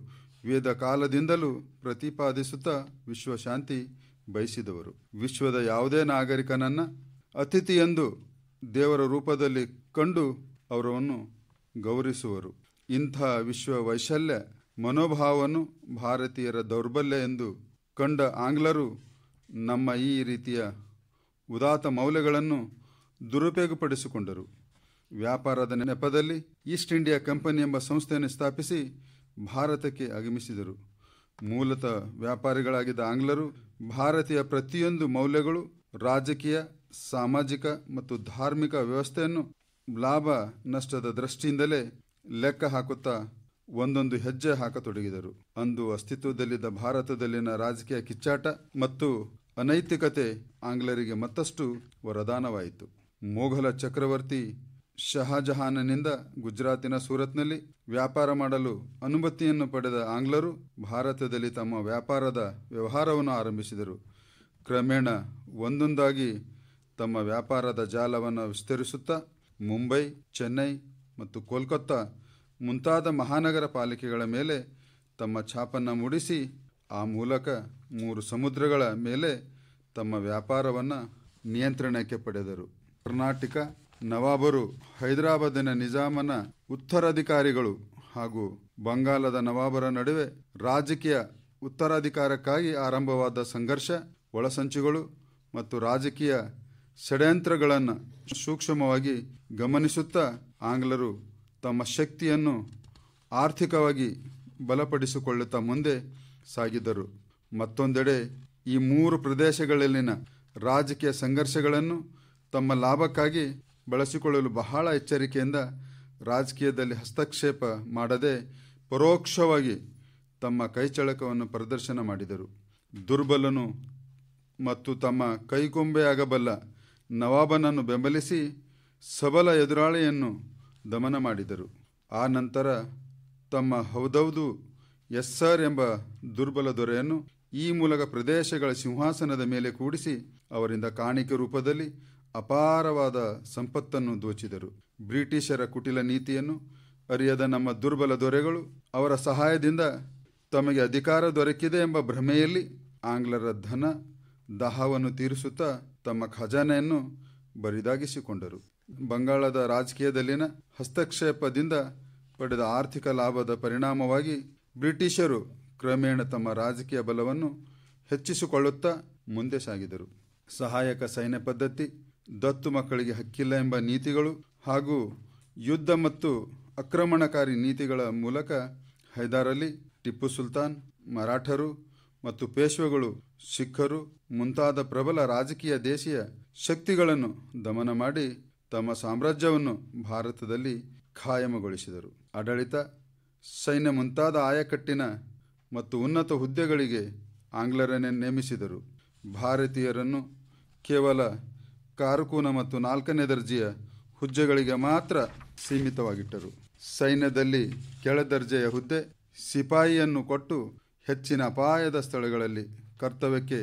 ವೇದ ಕಾಲದಿಂದಲೂ ಪ್ರತಿಪಾದಿಸುತ್ತಾ ವಿಶ್ವಶಾಂತಿ ಬಯಸಿದವರು. ವಿಶ್ವದ ಯಾವುದೇ ನಾಗರಿಕನನ್ನು ಅತಿಥಿ ಎಂದು ದೇವರ ರೂಪದಲ್ಲಿ ಕಂಡು ಅವರನ್ನು ಗೌರವಿಸುವರು. ಇಂಥ ವಿಶ್ವ ವೈಶಲ್ಯ ಮನೋಭಾವವನ್ನು ಭಾರತೀಯರ ದೌರ್ಬಲ್ಯ ಎಂದು ಕಂಡ ಆಂಗ್ಲರು ನಮ್ಮ ಈ ರೀತಿಯ ಉದಾತ್ತ ಮೌಲ್ಯಗಳನ್ನು ದುರುಪಯೋಗಪಡಿಸಿಕೊಂಡರು. ವ್ಯಾಪಾರದ ನೆಪದಲ್ಲಿ ಈಸ್ಟ್ ಇಂಡಿಯಾ ಕಂಪನಿ ಎಂಬ ಸಂಸ್ಥೆಯನ್ನು ಸ್ಥಾಪಿಸಿ ಭಾರತಕ್ಕೆ ಆಗಮಿಸಿದರು. ಮೂಲತಃ ವ್ಯಾಪಾರಿಗಳಾಗಿದ್ದ ಆಂಗ್ಲರು ಭಾರತೀಯ ಪ್ರತಿಯೊಂದು ಮೌಲ್ಯಗಳು, ರಾಜಕೀಯ, ಸಾಮಾಜಿಕ ಮತ್ತು ಧಾರ್ಮಿಕ ವ್ಯವಸ್ಥೆಯನ್ನು ಲಾಭ ನಷ್ಟದ ದೃಷ್ಟಿಯಿಂದಲೇ ಲೆಕ್ಕ ಹಾಕುತ್ತಾ ಒಂದೊಂದು ಹೆಜ್ಜೆ ಹಾಕತೊಡಗಿದರು. ಅಂದು ಅಸ್ತಿತ್ವದಲ್ಲಿದ್ದ ಭಾರತದಲ್ಲಿನ ರಾಜಕೀಯ ಕಿಚ್ಚಾಟ ಮತ್ತು ಅನೈತಿಕತೆ ಆಂಗ್ಲರಿಗೆ ಮತ್ತಷ್ಟು ವರದಾನವಾಯಿತು. ಮೊಘಲ ಚಕ್ರವರ್ತಿ ಶಹಜಹಾನನಿಂದ ಗುಜರಾತಿನ ಸೂರತ್ನಲ್ಲಿ ವ್ಯಾಪಾರ ಮಾಡಲು ಅನುಮತಿಯನ್ನು ಪಡೆದ ಆಂಗ್ಲರು ಭಾರತದಲ್ಲಿ ತಮ್ಮ ವ್ಯಾಪಾರದ ವ್ಯವಹಾರವನ್ನು ಆರಂಭಿಸಿದರು. ಕ್ರಮೇಣ ಒಂದೊಂದಾಗಿ ತಮ್ಮ ವ್ಯಾಪಾರದ ಜಾಲವನ್ನು ವಿಸ್ತರಿಸುತ್ತಾ ಮುಂಬೈ, ಚೆನ್ನೈ ಮತ್ತು ಕೋಲ್ಕತ್ತಾ ಮುಂತಾದ ಮಹಾನಗರ ಪಾಲಿಕೆಗಳ ಮೇಲೆ ತಮ್ಮ ಛಾಪನ್ನು ಮೂಡಿಸಿ ಆ ಮೂಲಕ 3 ಸಮುದ್ರಗಳ ಮೇಲೆ ತಮ್ಮ ವ್ಯಾಪಾರವನ್ನು ನಿಯಂತ್ರಣಕ್ಕೆ ಪಡೆದರು. ಕರ್ನಾಟಕ ನವಾಬರು, ಹೈದರಾಬಾದಿನ ನಿಜಾಮನ ಉತ್ತರಾಧಿಕಾರಿಗಳು ಹಾಗೂ ಬಂಗಾಲದ ನವಾಬರ ನಡುವೆ ರಾಜಕೀಯ ಉತ್ತರಾಧಿಕಾರಕ್ಕಾಗಿ ಆರಂಭವಾದ ಸಂಘರ್ಷ, ಒಳಸಂಚುಗಳು ಮತ್ತು ರಾಜಕೀಯ ಷಡ್ಯಂತ್ರಗಳನ್ನು ಸೂಕ್ಷ್ಮವಾಗಿ ಗಮನಿಸುತ್ತಾ ಆಂಗ್ಲರು ತಮ್ಮ ಶಕ್ತಿಯನ್ನು ಆರ್ಥಿಕವಾಗಿ ಬಲಪಡಿಸಿಕೊಳ್ಳುತ್ತಾ ಮುಂದೆ ಸಾಗಿದರು. ಮತ್ತೊಂದೆಡೆ ಈ 3 ಪ್ರದೇಶಗಳಲ್ಲಿನ ರಾಜಕೀಯ ಸಂಘರ್ಷಗಳನ್ನು ತಮ್ಮ ಲಾಭಕ್ಕಾಗಿ ಬಳಸಿಕೊಳ್ಳಲು ಬಹಳ ಎಚ್ಚರಿಕೆಯಿಂದ ರಾಜಕೀಯದಲ್ಲಿ ಹಸ್ತಕ್ಷೇಪ ಮಾಡದೆ ಪರೋಕ್ಷವಾಗಿ ತಮ್ಮ ಕೈಚಳಕವನ್ನು ಪ್ರದರ್ಶನ ಮಾಡಿದರು. ದುರ್ಬಲನು ಮತ್ತು ತಮ್ಮ ಕೈಗೊಂಬೆಯಾಗಬಲ್ಲ ನವಾಬನನ್ನು ಬೆಂಬಲಿಸಿ ಸಬಲ ಎದುರಾಳಿಯನ್ನು ದಮನ ಮಾಡಿದರು. ಆ ನಂತರ ತಮ್ಮ ಹೌದೌದು ಎಸ್ ಸರ್ ಎಂಬ ದುರ್ಬಲ ದೊರೆಯನ್ನು ಈ ಮೂಲಕ ಪ್ರದೇಶಗಳ ಸಿಂಹಾಸನದ ಮೇಲೆ ಕೂಡಿಸಿ ಅವರಿಂದ ಕಾಣಿಕೆ ರೂಪದಲ್ಲಿ ಅಪಾರವಾದ ಸಂಪತ್ತನ್ನು ದೋಚಿದರು. ಬ್ರಿಟಿಷರ ಕುಟಿಲ ನೀತಿಯನ್ನು ಅರಿಯದ ನಮ್ಮ ದುರ್ಬಲ ದೊರೆಗಳು ಅವರ ಸಹಾಯದಿಂದ ತಮಗೆ ಅಧಿಕಾರ ದೊರಕಿದೆ ಎಂಬ ಭ್ರಮೆಯಲ್ಲಿ ಆಂಗ್ಲರ ಧನ ದಾಹವನ್ನು ತೀರಿಸುತ್ತಾ ತಮ್ಮ ಖಜಾನೆಯನ್ನು ಬರಿದಾಗಿಸಿಕೊಂಡರು. ಬಂಗಾಳದ ರಾಜಕೀಯದಲ್ಲಿನ ಹಸ್ತಕ್ಷೇಪದಿಂದ ಪಡೆದ ಆರ್ಥಿಕ ಲಾಭದ ಪರಿಣಾಮವಾಗಿ ಬ್ರಿಟಿಷರು ಕ್ರಮೇಣ ತಮ್ಮ ರಾಜಕೀಯ ಬಲವನ್ನು ಹೆಚ್ಚಿಸಿಕೊಳ್ಳುತ್ತಾ ಮುಂದೆ ಸಾಗಿದರು. ಸಹಾಯಕ ಸೈನ್ಯ ಪದ್ಧತಿ, ದತ್ತು ಮಕ್ಕಳಿಗೆ ಹಕ್ಕಿಲ್ಲ ಎಂಬ ನೀತಿಗಳು ಹಾಗೂ ಯುದ್ಧ ಮತ್ತು ಆಕ್ರಮಣಕಾರಿ ನೀತಿಗಳ ಮೂಲಕ ಹೈದರ್ ಅಲಿ, ಟಿಪ್ಪು ಸುಲ್ತಾನ್, ಮರಾಠರು ಮತ್ತು ಪೇಶ್ವೆಗಳು, ಸಿಖ್ಖರು ಮುಂತಾದ ಪ್ರಬಲ ರಾಜಕೀಯ ದೇಶೀಯ ಶಕ್ತಿಗಳನ್ನು ದಮನ ಮಾಡಿ ತಮ್ಮ ಸಾಮ್ರಾಜ್ಯವನ್ನು ಭಾರತದಲ್ಲಿ ಖಾಯಮಗೊಳಿಸಿದರು. ಆಡಳಿತ, ಸೈನ್ಯ ಮುಂತಾದ ಆಯಕಟ್ಟಿನ ಮತ್ತು ಉನ್ನತ ಹುದ್ದೆಗಳಿಗೆ ಆಂಗ್ಲರನ್ನೇ ನೇಮಿಸಿದರು. ಭಾರತೀಯರನ್ನು ಕೇವಲ ಕಾರಕೂನ ಮತ್ತು 4ನೇ ದರ್ಜೆಯ ಹುದ್ದೆಗಳಿಗೆ ಮಾತ್ರ ಸೀಮಿತವಾಗಿಟ್ಟರು. ಸೈನ್ಯದಲ್ಲಿ ಕೆಳದರ್ಜೆಯ ಹುದ್ದೆ ಸಿಪಾಯಿಯನ್ನು ಕೊಟ್ಟು ಹೆಚ್ಚಿನ ಅಪಾಯದ ಸ್ಥಳಗಳಲ್ಲಿ ಕರ್ತವ್ಯಕ್ಕೆ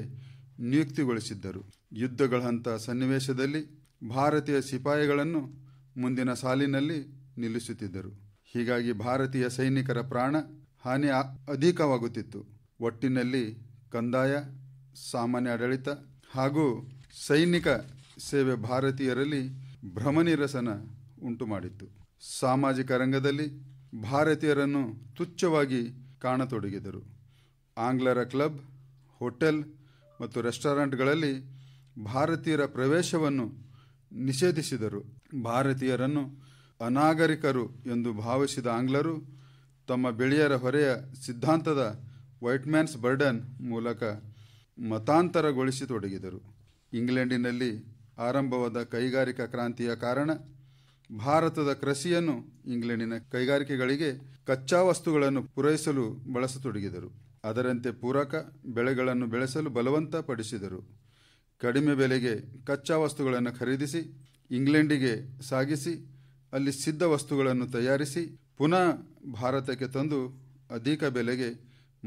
ನಿಯುಕ್ತಿಗೊಳಿಸಿದ್ದರು. ಯುದ್ಧಗಳಂಥ ಸನ್ನಿವೇಶದಲ್ಲಿ ಭಾರತೀಯ ಸಿಪಾಯಿಗಳನ್ನು ಮುಂದಿನ ಸಾಲಿನಲ್ಲಿ ನಿಲ್ಲಿಸುತ್ತಿದ್ದರು. ಹೀಗಾಗಿ ಭಾರತೀಯ ಸೈನಿಕರ ಪ್ರಾಣ ಹಾನಿ ಅಧಿಕವಾಗುತ್ತಿತ್ತು. ಒಟ್ಟಿನಲ್ಲಿ ಕಂದಾಯ, ಸಾಮಾನ್ಯ ಆಡಳಿತ ಹಾಗೂ ಸೈನಿಕ ಸೇವೆ ಭಾರತೀಯರಲ್ಲಿ ಭ್ರಮನಿರಸನ ಉಂಟು ಮಾಡಿತ್ತು. ಸಾಮಾಜಿಕ ರಂಗದಲ್ಲಿ ಭಾರತೀಯರನ್ನು ತುಚ್ಛವಾಗಿ ಕಾಣತೊಡಗಿದರು. ಆಂಗ್ಲರ ಕ್ಲಬ್, ಹೋಟೆಲ್ ಮತ್ತು ರೆಸ್ಟೋರೆಂಟ್ಗಳಲ್ಲಿ ಭಾರತೀಯರ ಪ್ರವೇಶವನ್ನು ನಿಷೇಧಿಸಿದರು. ಭಾರತೀಯರನ್ನು ಅನಾಗರಿಕರು ಎಂದು ಭಾವಿಸಿದ ಆಂಗ್ಲರು ತಮ್ಮ ಬೆಳೆಯರ ಹೊರೆಯ ಸಿದ್ಧಾಂತದ ವೈಟ್ ಮ್ಯಾನ್ಸ್ ಬರ್ಡನ್ ಮೂಲಕ ಮತಾಂತರಗೊಳಿಸತೊಡಗಿದರು. ಇಂಗ್ಲೆಂಡಿನಲ್ಲಿ ಆರಂಭವಾದ ಕೈಗಾರಿಕಾ ಕ್ರಾಂತಿಯ ಕಾರಣ ಭಾರತದ ಕೃಷಿಯನ್ನು ಇಂಗ್ಲೆಂಡಿನ ಕೈಗಾರಿಕೆಗಳಿಗೆ ಕಚ್ಚಾ ವಸ್ತುಗಳನ್ನು ಪೂರೈಸಲು ಬಳಸತೊಡಗಿದರು. ಅದರಂತೆ ಪೂರಕ ಬೆಳೆಗಳನ್ನು ಬೆಳೆಸಲು ಬಲವಂತ ಪಡಿಸಿದರು. ಕಡಿಮೆ ಬೆಲೆಗೆ ಕಚ್ಚಾ ವಸ್ತುಗಳನ್ನು ಖರೀದಿಸಿ ಇಂಗ್ಲೆಂಡಿಗೆ ಸಾಗಿಸಿ ಅಲ್ಲಿ ಸಿದ್ಧ ವಸ್ತುಗಳನ್ನು ತಯಾರಿಸಿ ಪುನಃ ಭಾರತಕ್ಕೆ ತಂದು ಅಧಿಕ ಬೆಲೆಗೆ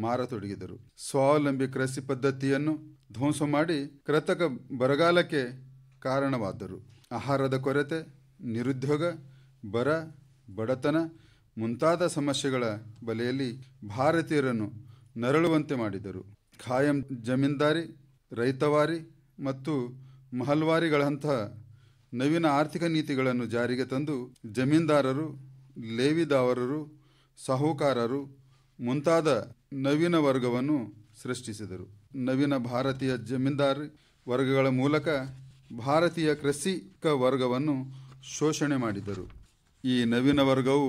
ಮಾರತೊಡಗಿದರು. ಸ್ವಾವಲಂಬಿ ಕೃಷಿ ಪದ್ಧತಿಯನ್ನು ಧ್ವಂಸ ಮಾಡಿ ಕೃತಕ ಬರಗಾಲಕ್ಕೆ ಕಾರಣವಾದರು. ಆಹಾರದ ಕೊರತೆ, ನಿರುದ್ಯೋಗ, ಬರ, ಬಡತನ ಮುಂತಾದ ಸಮಸ್ಯೆಗಳ ಬಲೆಯಲ್ಲಿ ಭಾರತೀಯರನ್ನು ನರಳುವಂತೆ ಮಾಡಿದರು. ಖಾಯಂ ಜಮೀನ್ದಾರಿ, ರೈತವಾರಿ ಮತ್ತು ಮಹಲ್ವಾರಿಗಳಂತಹ ನವೀನ ಆರ್ಥಿಕ ನೀತಿಗಳನ್ನು ಜಾರಿಗೆ ತಂದು ಜಮೀನ್ದಾರರು, ಲೇವಿದಾರರು, ಸಾಹುಕಾರರು ಮುಂತಾದ ನವೀನ ವರ್ಗವನ್ನು ಸೃಷ್ಟಿಸಿದರು. ನವೀನ ಭಾರತೀಯ ಜಮೀನ್ದಾರಿ ವರ್ಗಗಳ ಮೂಲಕ ಭಾರತೀಯ ಕೃಷಿಕ ವರ್ಗವನ್ನು ಶೋಷಣೆ ಮಾಡಿದರು. ಈ ನವೀನ ವರ್ಗವು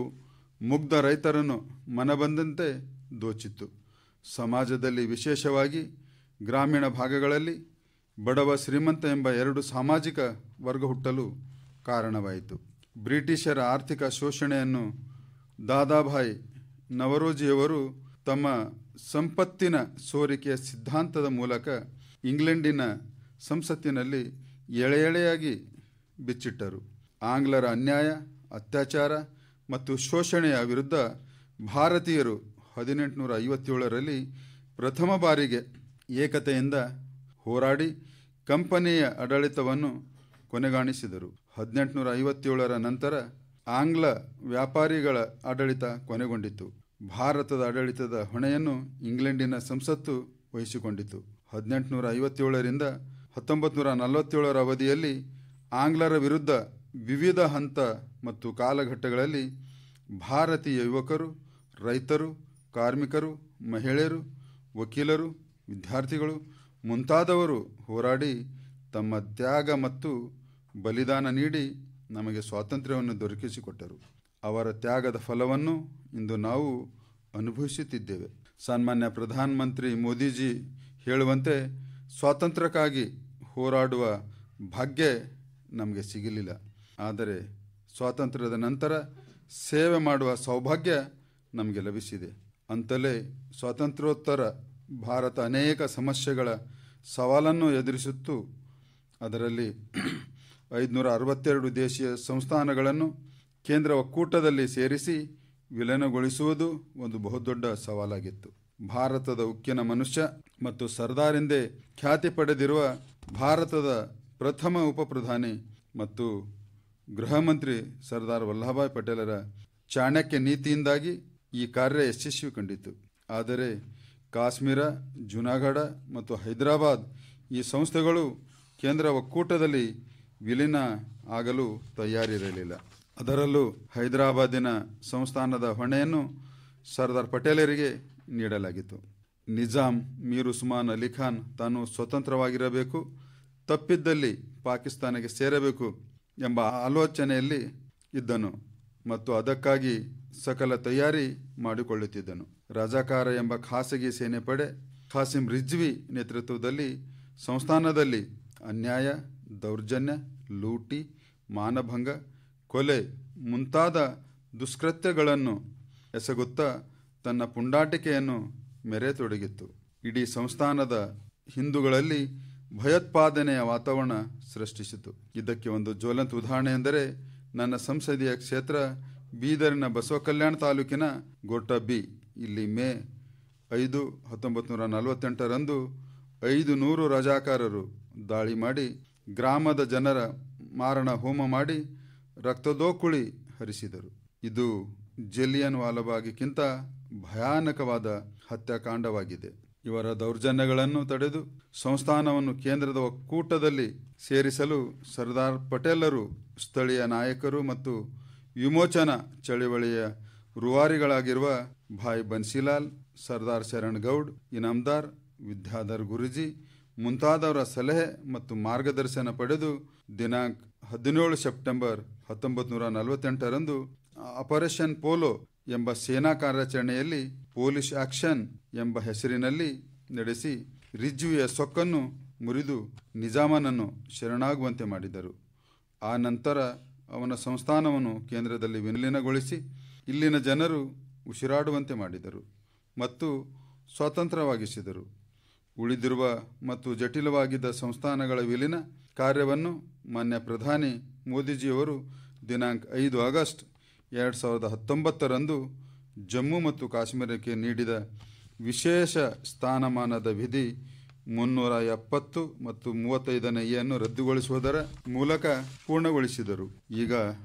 ಮುಗ್ಧ ರೈತರನ್ನು ಮನಬಂದಂತೆ ದೋಚಿತ್ತು. ಸಮಾಜದಲ್ಲಿ, ವಿಶೇಷವಾಗಿ ಗ್ರಾಮೀಣ ಭಾಗಗಳಲ್ಲಿ ಬಡವ ಶ್ರೀಮಂತ ಎಂಬ ಎರಡು ಸಾಮಾಜಿಕ ವರ್ಗ ಹುಟ್ಟಲು ಕಾರಣವಾಯಿತು. ಬ್ರಿಟಿಷರ ಆರ್ಥಿಕ ಶೋಷಣೆಯನ್ನು ದಾದಾಭಾಯಿ ನವರೋಜಿಯವರು ತಮ್ಮ ಸಂಪತ್ತಿನ ಸೋರಿಕೆಯ ಸಿದ್ಧಾಂತದ ಮೂಲಕ ಇಂಗ್ಲೆಂಡಿನ ಸಂಸತ್ತಿನಲ್ಲಿ ಎಳೆಯಾಗಿ ಬಿಚ್ಚಿಟ್ಟರು. ಆಂಗ್ಲರ ಅನ್ಯಾಯ, ಅತ್ಯಾಚಾರ ಮತ್ತು ಶೋಷಣೆಯ ವಿರುದ್ಧ ಭಾರತೀಯರು 1857ರಲ್ಲಿ ಪ್ರಥಮ ಬಾರಿಗೆ ಏಕತೆಯಿಂದ ಹೋರಾಡಿ ಕಂಪನಿಯ ಆಡಳಿತವನ್ನು ಕೊನೆಗಾಣಿಸಿದರು. 1857ರ ನಂತರ ಆಂಗ್ಲ ವ್ಯಾಪಾರಿಗಳ ಆಡಳಿತ ಕೊನೆಗೊಂಡಿತು. ಭಾರತದ ಆಡಳಿತದ ಹೊಣೆಯನ್ನು ಇಂಗ್ಲೆಂಡಿನ ಸಂಸತ್ತು ವಹಿಸಿಕೊಂಡಿತು. 1857ರಿಂದ 1947ರ ಅವಧಿಯಲ್ಲಿ ಆಂಗ್ಲರ ವಿರುದ್ಧ ವಿವಿಧ ಹಂತ ಮತ್ತು ಕಾಲಘಟ್ಟಗಳಲ್ಲಿ ಭಾರತೀಯ ಯುವಕರು, ರೈತರು, ಕಾರ್ಮಿಕರು, ಮಹಿಳೆಯರು, ವಕೀಲರು, ವಿದ್ಯಾರ್ಥಿಗಳು ಮುಂತಾದವರು ಹೋರಾಡಿ ತಮ್ಮ ತ್ಯಾಗ ಮತ್ತು ಬಲಿದಾನ ನೀಡಿ ನಮಗೆ ಸ್ವಾತಂತ್ರ್ಯವನ್ನು ದೊರಕಿಸಿಕೊಟ್ಟರು. ಅವರ ತ್ಯಾಗದ ಫಲವನ್ನು ಇಂದು ನಾವು ಅನುಭವಿಸುತ್ತಿದ್ದೇವೆ. ಸನ್ಮಾನ್ಯ ಪ್ರಧಾನಮಂತ್ರಿ ಮೋದಿಜಿ ಹೇಳುವಂತೆ ಸ್ವಾತಂತ್ರ್ಯಕ್ಕಾಗಿ ಹೋರಾಡುವ ಭಾಗ್ಯ ನಮಗೆ ಸಿಗಲಿಲ್ಲ. ಆದರೆ ಸ್ವಾತಂತ್ರ್ಯದ ನಂತರ ಸೇವೆ ಮಾಡುವ ಸೌಭಾಗ್ಯ ನಮಗೆ ಲಭಿಸಿದೆ. ಅಂತಲೇ ಸ್ವಾತಂತ್ರ್ಯೋತ್ತರ ಭಾರತ ಅನೇಕ ಸಮಸ್ಯೆಗಳ ಸವಾಲನ್ನು ಎದುರಿಸುತ್ತು. ಅದರಲ್ಲಿ 562 ದೇಶೀಯ ಸಂಸ್ಥಾನಗಳನ್ನು ಕೇಂದ್ರ ಒಕ್ಕೂಟದಲ್ಲಿ ಸೇರಿಸಿ ವಿಲೀನಗೊಳಿಸುವುದು ಒಂದು ಬಹುದೊಡ್ಡ ಸವಾಲಾಗಿತ್ತು. ಭಾರತದ ಉಕ್ಕಿನ ಮನುಷ್ಯ ಮತ್ತು ಸರ್ದಾರ್ ಎಂದೇ ಖ್ಯಾತಿ ಪಡೆದಿರುವ ಭಾರತದ ಪ್ರಥಮ ಉಪಪ್ರಧಾನಿ ಮತ್ತು ಗೃಹ ಮಂತ್ರಿ ಸರ್ದಾರ್ ವಲ್ಲಭಭಾಯ್ ಪಟೇಲರ ಚಾಣಕ್ಯ ನೀತಿಯಿಂದಾಗಿ ಈ ಕಾರ್ಯ ಯಶಸ್ವಿ ಕಂಡಿತು. ಆದರೆ ಕಾಶ್ಮೀರ, ಜುನಾಗಢ ಮತ್ತು ಹೈದರಾಬಾದ್ ಈ ಸಂಸ್ಥೆಗಳು ಕೇಂದ್ರ ಒಕ್ಕೂಟದಲ್ಲಿ ವಿಲೀನ ಆಗಲು ತಯಾರಿರಲಿಲ್ಲ. ಅದರಲ್ಲೂ ಹೈದರಾಬಾದಿನ ಸಂಸ್ಥಾನದ ಹೊಣೆಯನ್ನು ಸರ್ದಾರ್ ಪಟೇಲರಿಗೆ ನೀಡಲಾಗಿತ್ತು. ನಿಜಾಂ ಮೀರ್ ಉಸ್ಮಾನ್ ಅಲಿ ಖಾನ್ ತಾನು ಸ್ವತಂತ್ರವಾಗಿರಬೇಕು, ತಪ್ಪಿದ್ದಲ್ಲಿ ಪಾಕಿಸ್ತಾನಕ್ಕೆ ಸೇರಬೇಕು ಎಂಬ ಆಲೋಚನೆಯಲ್ಲಿ ಇದ್ದನು ಮತ್ತು ಅದಕ್ಕಾಗಿ ಸಕಲ ತಯಾರಿ ಮಾಡಿಕೊಳ್ಳುತ್ತಿದ್ದನು. ರಜಾಕಾರ ಎಂಬ ಖಾಸಗಿ ಸೇನೆ ಪಡೆ ಖಾಸಿಂ ರಿಜ್ವಿ ನೇತೃತ್ವದಲ್ಲಿ ಸಂಸ್ಥಾನದಲ್ಲಿ ಅನ್ಯಾಯ, ದೌರ್ಜನ್ಯ, ಲೂಟಿ, ಮಾನಭಂಗ, ಕೊಲೆ ಮುಂತಾದ ದುಷ್ಕೃತ್ಯಗಳನ್ನು ಎಸಗುತ್ತಾ ತನ್ನ ಪುಂಡಾಟಿಕೆಯನ್ನು ಮೆರೆತೊಡಗಿತ್ತು. ಇಡೀ ಸಂಸ್ಥಾನದ ಹಿಂದೂಗಳಲ್ಲಿ ಭಯೋತ್ಪಾದನೆಯ ವಾತಾವರಣ ಸೃಷ್ಟಿಸಿತು. ಇದಕ್ಕೆ ಒಂದು ಜ್ವಲಂತ ಉದಾಹರಣೆ ಎಂದರೆ ನನ್ನ ಸಂಸದೀಯ ಕ್ಷೇತ್ರ ಬೀದರಿನ ಬಸವಕಲ್ಯಾಣ ತಾಲೂಕಿನ ಗೋಟಬ್ಬಿ. ಇಲ್ಲಿ ಮೇ 5, 1948ರಂದು 500 ರಜಾಕಾರರು ದಾಳಿ ಮಾಡಿ ಗ್ರಾಮದ ಜನರ ಮಾರಣ ಹೋಮ ಮಾಡಿ ರಕ್ತದೋಕುಳಿ ಹರಿಸಿದರು. ಇದು ಜಲಿಯನ್ ವಾಲಾಬಾಗ್ಗಿಂತ ಭಯಾನಕವಾದ ಹತ್ಯಾಕಾಂಡವಾಗಿದೆ. ಇವರ ದೌರ್ಜನ್ಯಗಳನ್ನು ತಡೆದು ಸಂಸ್ಥಾನವನ್ನು ಕೇಂದ್ರದ ಒಕ್ಕೂಟದಲ್ಲಿ ಸೇರಿಸಲು ಸರ್ದಾರ್ ಪಟೇಲರು ಸ್ಥಳೀಯ ನಾಯಕರು ಮತ್ತು ವಿಮೋಚನಾ ಚಳವಳಿಯ ರೂವಾರಿಗಳಾಗಿರುವ ಭಾಯ್ ಬನ್ಸಿಲಾಲ್, ಸರ್ದಾರ್ ಶರಣ್ ಗೌಡ್, ಇನಾಮದಾರ್, ವಿದ್ಯಾಧರ್ ಗುರುಜಿ ಮುಂತಾದವರ ಸಲಹೆ ಮತ್ತು ಮಾರ್ಗದರ್ಶನ ಪಡೆದು ದಿನಾಂಕ 17 ಸೆಪ್ಟೆಂಬರ್ 1948ರಂದು ಆಪರೇಷನ್ ಪೋಲೋ ಎಂಬ ಸೇನಾ ಕಾರ್ಯಾಚರಣೆಯಲ್ಲಿ ಪೋಲಿಷ್ ಆಕ್ಷನ್ ಎಂಬ ಹೆಸರಿನಲ್ಲಿ ನಡೆಸಿ ರಿಜ್ವಿಯ ಸೊಕ್ಕನ್ನು ಮುರಿದು ನಿಜಾಮನನ್ನು ಶರಣಾಗುವಂತೆ ಮಾಡಿದರು. ಆ ನಂತರ ಅವನ ಸಂಸ್ಥಾನವನ್ನು ಕೇಂದ್ರದಲ್ಲಿ ವಿಲೀನಗೊಳಿಸಿ ಇಲ್ಲಿನ ಜನರು ಉಸಿರಾಡುವಂತೆ ಮಾಡಿದರು ಮತ್ತು ಸ್ವಾತಂತ್ರ್ಯವಾಗಿಸಿದರು. ಉಳಿದಿರುವ ಮತ್ತು ಜಟಿಲವಾಗಿದ್ದ ಸಂಸ್ಥಾನಗಳ ವಿಲೀನ ಕಾರ್ಯವನ್ನು ಮಾನ್ಯ ಪ್ರಧಾನಿ ಮೋದಿಜಿಯವರು ದಿನಾಂಕ 5 ಆಗಸ್ಟ್ 2019ರಂದು ಜಮ್ಮು ಮತ್ತು ಕಾಶ್ಮೀರಕ್ಕೆ ನೀಡಿದ ವಿಶೇಷ ಸ್ಥಾನಮಾನದ ವಿಧಿ 370 ಮತ್ತು 35ನೇ ರದ್ದುಗೊಳಿಸುವುದರ ಮೂಲಕ ಪೂರ್ಣಗೊಳಿಸಿದರು. ಈಗ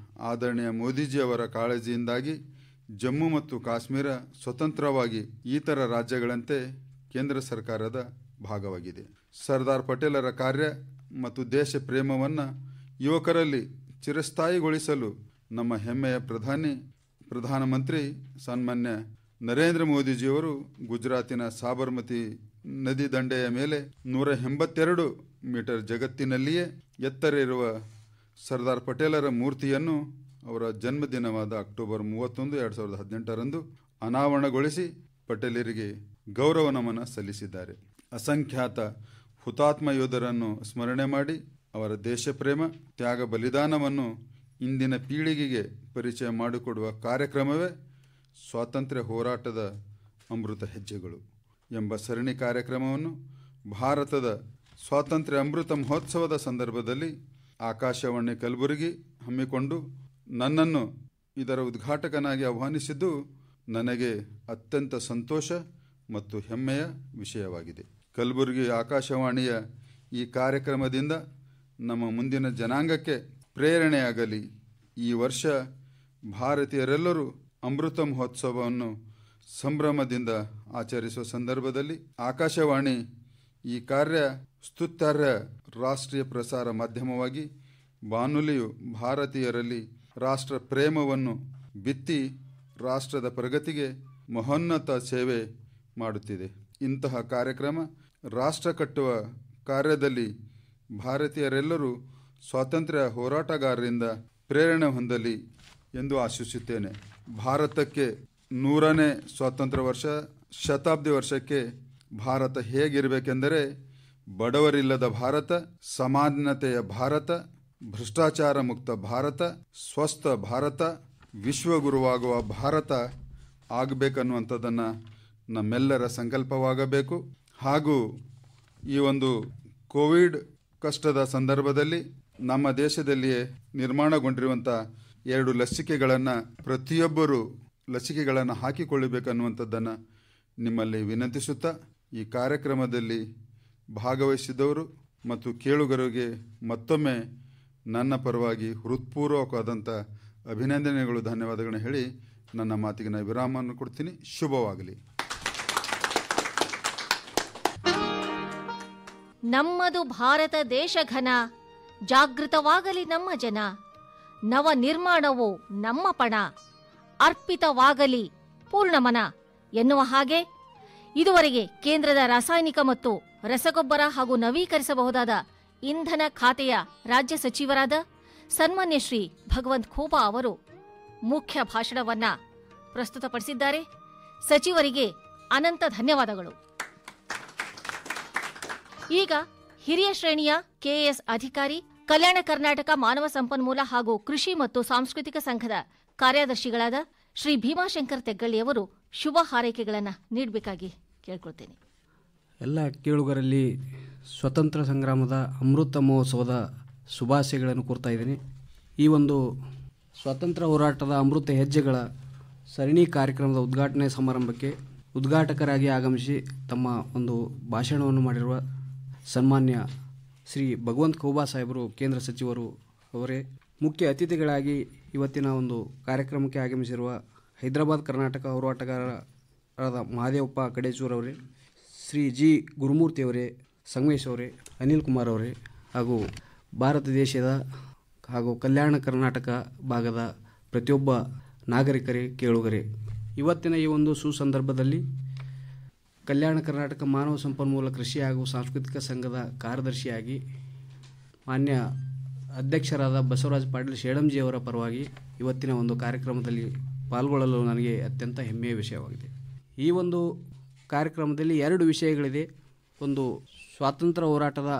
ಆದರಣೀಯ ಮೋದಿಜಿಯವರ ಕಾಳಜಿಯಿಂದಾಗಿ ಜಮ್ಮು ಮತ್ತು ಕಾಶ್ಮೀರ ಸ್ವತಂತ್ರವಾಗಿ ಇತರ ರಾಜ್ಯಗಳಂತೆ ಕೇಂದ್ರ ಸರ್ಕಾರದ ಭಾಗವಾಗಿದೆ. ಸರ್ದಾರ್ ಪಟೇಲರ ಕಾರ್ಯ ಮತ್ತು ದೇಶ ಪ್ರೇಮವನ್ನು ಯುವಕರಲ್ಲಿ ಚಿರಸ್ಥಾಯಿಗೊಳಿಸಲು ನಮ್ಮ ಹೆಮ್ಮೆಯ ಪ್ರಧಾನಮಂತ್ರಿ ಸನ್ಮಾನ್ಯ ನರೇಂದ್ರ ಮೋದಿಜಿಯವರು ಗುಜರಾತಿನ ಸಾಬರ್ಮತಿ ನದಿ ದಂಡೆಯ ಮೇಲೆ 182 ಮೀಟರ್ ಜಗತ್ತಿನಲ್ಲಿಯೇ ಎತ್ತರ ಇರುವ ಸರ್ದಾರ್ ಪಟೇಲರ ಮೂರ್ತಿಯನ್ನು ಅವರ ಜನ್ಮದಿನವಾದ ಅಕ್ಟೋಬರ್ 31, 2018ರಂದು ಅನಾವರಣಗೊಳಿಸಿ ಪಟೇಲರಿಗೆ ಗೌರವ ನಮನ ಸಲ್ಲಿಸಿದ್ದಾರೆ. ಅಸಂಖ್ಯಾತ ಹುತಾತ್ಮ ಯೋಧರನ್ನು ಸ್ಮರಣೆ ಮಾಡಿ ಅವರ ದೇಶಪ್ರೇಮ, ತ್ಯಾಗ, ಬಲಿದಾನವನ್ನು ಇಂದಿನ ಪೀಳಿಗೆಗೆ ಪರಿಚಯ ಮಾಡಿಕೊಡುವ ಕಾರ್ಯಕ್ರಮವೇ ಸ್ವಾತಂತ್ರ್ಯ ಹೋರಾಟದ ಅಮೃತ ಹೆಜ್ಜೆಗಳು ಎಂಬ ಸರಣಿ ಕಾರ್ಯಕ್ರಮವನ್ನು ಭಾರತದ ಸ್ವಾತಂತ್ರ್ಯ ಅಮೃತ ಮಹೋತ್ಸವದ ಸಂದರ್ಭದಲ್ಲಿ ಆಕಾಶವಾಣಿ ಕಲಬುರಗಿ ಹಮ್ಮಿಕೊಂಡು ನನ್ನನ್ನು ಇದರ ಉದ್ಘಾಟಕನಾಗಿ ಆಹ್ವಾನಿಸಿದ್ದು ನನಗೆ ಅತ್ಯಂತ ಸಂತೋಷ ಮತ್ತು ಹೆಮ್ಮೆಯ ವಿಷಯವಾಗಿದೆ. ಕಲಬುರಗಿ ಆಕಾಶವಾಣಿಯ ಈ ಕಾರ್ಯಕ್ರಮದಿಂದ ನಮ್ಮ ಮುಂದಿನ ಜನಾಂಗಕ್ಕೆ ಪ್ರೇರಣೆಯಾಗಲಿ. ಈ ವರ್ಷ ಭಾರತೀಯರೆಲ್ಲರೂ ಅಮೃತ ಮಹೋತ್ಸವವನ್ನು ಸಂಭ್ರಮದಿಂದ ಆಚರಿಸುವ ಸಂದರ್ಭದಲ್ಲಿ ಆಕಾಶವಾಣಿ ಈ ಕಾರ್ಯ ಸ್ತುತ್ಯಾರ್ಹ ರಾಷ್ಟ್ರೀಯ ಪ್ರಸಾರ ಮಾಧ್ಯಮವಾಗಿ ಬಾನುಲಿಯು ಭಾರತೀಯರಲ್ಲಿ ರಾಷ್ಟ್ರ ಪ್ರೇಮವನ್ನು ಬಿತ್ತಿ ರಾಷ್ಟ್ರದ ಪ್ರಗತಿಗೆ ಮಹೋನ್ನತ ಸೇವೆ ಮಾಡುತ್ತಿದೆ. ಇಂತಹ ಕಾರ್ಯಕ್ರಮ ರಾಷ್ಟ್ರ ಕಟ್ಟುವ ಕಾರ್ಯದಲ್ಲಿ ಭಾರತೀಯರೆಲ್ಲರೂ ಸ್ವಾತಂತ್ರ್ಯ ಹೋರಾಟಗಾರರಿಂದ ಪ್ರೇರಣೆ ಹೊಂದಲಿ ಎಂದು ಆಶಿಸುತ್ತೇನೆ. ಭಾರತಕ್ಕೆ 100ನೇ ಸ್ವಾತಂತ್ರ್ಯ ವರ್ಷ, ಶತಾಬ್ದಿ ವರ್ಷಕ್ಕೆ ಭಾರತ ಹೇಗಿರಬೇಕೆಂದರೆ ಬಡವರಿಲ್ಲದ ಭಾರತ, ಸಮಾನತೆಯ ಭಾರತ, ಭ್ರಷ್ಟಾಚಾರ ಮುಕ್ತ ಭಾರತ, ಸ್ವಸ್ಥ ಭಾರತ, ವಿಶ್ವಗುರುವಾಗುವ ಭಾರತ ಆಗಬೇಕನ್ನುವಂಥದ್ದನ್ನು ನಮ್ಮೆಲ್ಲರ ಸಂಕಲ್ಪವಾಗಬೇಕು. ಹಾಗೂ ಈ ಒಂದು ಕೋವಿಡ್ ಕಷ್ಟದ ಸಂದರ್ಭದಲ್ಲಿ ನಮ್ಮ ದೇಶದಲ್ಲಿಯೇ ನಿರ್ಮಾಣಗೊಂಡಿರುವಂಥ 2 ಲಸಿಕೆಗಳನ್ನು ಪ್ರತಿಯೊಬ್ಬರೂ ಲಸಿಕೆಗಳನ್ನು ಹಾಕಿಕೊಳ್ಳಬೇಕನ್ನುವಂಥದ್ದನ್ನು ನಿಮ್ಮಲ್ಲಿ ವಿನಂತಿಸುತ್ತಾ ಈ ಕಾರ್ಯಕ್ರಮದಲ್ಲಿ ಭಾಗವಹಿಸಿದವರು ಮತ್ತು ಕೇಳುಗರಿಗೆ ಮತ್ತೊಮ್ಮೆ ನನ್ನ ಪರವಾಗಿ ಹೃತ್ಪೂರ್ವಕವಾದಂಥ ಅಭಿನಂದನೆಗಳು, ಧನ್ಯವಾದಗಳನ್ನು ಹೇಳಿ ನನ್ನ ಮಾತಿಗೆ ನಾನು ವಿರಾಮವನ್ನು ಕೊಡ್ತೀನಿ. ಶುಭವಾಗಲಿ. ನಮ್ಮದು ಭಾರತ ದೇಶ ಘನ, ಜಾಗೃತವಾಗಲಿ ನಮ್ಮ ಜನ, ನವ ನಿರ್ಮಾಣವು ನಮ್ಮ ಪಣ, ಅರ್ಪಿತವಾಗಲಿ ಪೂರ್ಣಮನ ಎನ್ನುವ ಹಾಗೆ ಇದುವರೆಗೆ ಕೇಂದ್ರದ ರಾಸಾಯನಿಕ ಮತ್ತು ರಸಗೊಬ್ಬರ ಹಾಗೂ ನವೀಕರಿಸಬಹುದಾದ ಇಂಧನ ಖಾತೆಯ ರಾಜ್ಯ ಸಚಿವರಾದ ಸನ್ಮಾನ್ಯ ಶ್ರೀ ಭಗವಂತ್ ಖೂಬಾ ಅವರು ಮುಖ್ಯ ಭಾಷಣವನ್ನ ಪ್ರಸ್ತುತಪಡಿಸಿದ್ದಾರೆ. ಸಚಿವರಿಗೆ ಅನಂತ ಧನ್ಯವಾದಗಳು. ಈಗ ಹಿರಿಯ ಶ್ರೇಣಿಯ ಕೆಎಎಸ್ ಅಧಿಕಾರಿ, ಕಲ್ಯಾಣ ಕರ್ನಾಟಕ ಮಾನವ ಸಂಪನ್ಮೂಲ ಹಾಗೂ ಕೃಷಿ ಮತ್ತು ಸಾಂಸ್ಕೃತಿಕ ಸಂಘದ ಕಾರ್ಯದರ್ಶಿಗಳಾದ ಶ್ರೀ ಭೀಮಾಶಂಕರ್ ತೆಗ್ಗಳ್ಳಿಯವರು ಶುಭ ಹಾರೈಕೆಗಳನ್ನು ನೀಡಬೇಕಾಗಿ ಕೇಳ್ಕೊಳ್ತೇನೆ. ಎಲ್ಲ ಕೇಳುಗರಲ್ಲಿ ಸ್ವತಂತ್ರ ಸಂಗ್ರಾಮದ ಅಮೃತ ಮಹೋತ್ಸವದ ಶುಭಾಶಯಗಳನ್ನು ಕೋರ್ತಾ ಇದ್ದೀನಿ. ಈ ಒಂದು ಸ್ವಾತಂತ್ರ್ಯ ಹೋರಾಟದ ಅಮೃತ ಹೆಜ್ಜೆಗಳ ಸರಣಿ ಕಾರ್ಯಕ್ರಮದ ಉದ್ಘಾಟನೆ ಸಮಾರಂಭಕ್ಕೆ ಉದ್ಘಾಟಕರಾಗಿ ಆಗಮಿಸಿ ತಮ್ಮ ಒಂದು ಭಾಷಣವನ್ನು ಮಾಡಿರುವ ಸನ್ಮಾನ್ಯ ಶ್ರೀ ಭಗವಂತ್ ಖೂಬಾ ಸಾಹೇಬರು, ಕೇಂದ್ರ ಸಚಿವರು ಅವರೇ, ಮುಖ್ಯ ಅತಿಥಿಗಳಾಗಿ ಇವತ್ತಿನ ಒಂದು ಕಾರ್ಯಕ್ರಮಕ್ಕೆ ಆಗಮಿಸಿರುವ ಹೈದರಾಬಾದ್ ಕರ್ನಾಟಕ ಹೋರಾಟಗಾರರಾದ ಮಹಾದೇವಪ್ಪ ಕಡೇಚೂರ್ ಅವರೇ, ಶ್ರೀ ಜಿ ಗುರುಮೂರ್ತಿ ಅವರೇ, ಸಂಗಮೇಶ್ ಅವರೇ, ಅನಿಲ್ ಕುಮಾರ್ ಅವರೇ, ಹಾಗೂ ಭಾರತ ದೇಶದ ಹಾಗೂ ಕಲ್ಯಾಣ ಕರ್ನಾಟಕ ಭಾಗದ ಪ್ರತಿಯೊಬ್ಬ ನಾಗರಿಕರೇ, ಕೇಳುಗರೆ, ಇವತ್ತಿನ ಈ ಒಂದು ಸುಸಂದರ್ಭದಲ್ಲಿ ಕಲ್ಯಾಣ ಕರ್ನಾಟಕ ಮಾನವ ಸಂಪನ್ಮೂಲ ಕೃಷಿ ಹಾಗೂ ಸಾಂಸ್ಕೃತಿಕ ಸಂಘದ ಕಾರ್ಯದರ್ಶಿಯಾಗಿ ಮಾನ್ಯ ಅಧ್ಯಕ್ಷರಾದ ಬಸವರಾಜ ಪಾಟೀಲ್ ಶೇಡಂಜಿ ಅವರ ಪರವಾಗಿ ಇವತ್ತಿನ ಒಂದು ಕಾರ್ಯಕ್ರಮದಲ್ಲಿ ಪಾಲ್ಗೊಳ್ಳಲು ನನಗೆ ಅತ್ಯಂತ ಹೆಮ್ಮೆಯ ವಿಷಯವಾಗಿದೆ. ಈ ಒಂದು ಕಾರ್ಯಕ್ರಮದಲ್ಲಿ 2 ವಿಷಯಗಳಿದೆ. ಒಂದು ಸ್ವಾತಂತ್ರ್ಯ ಹೋರಾಟದ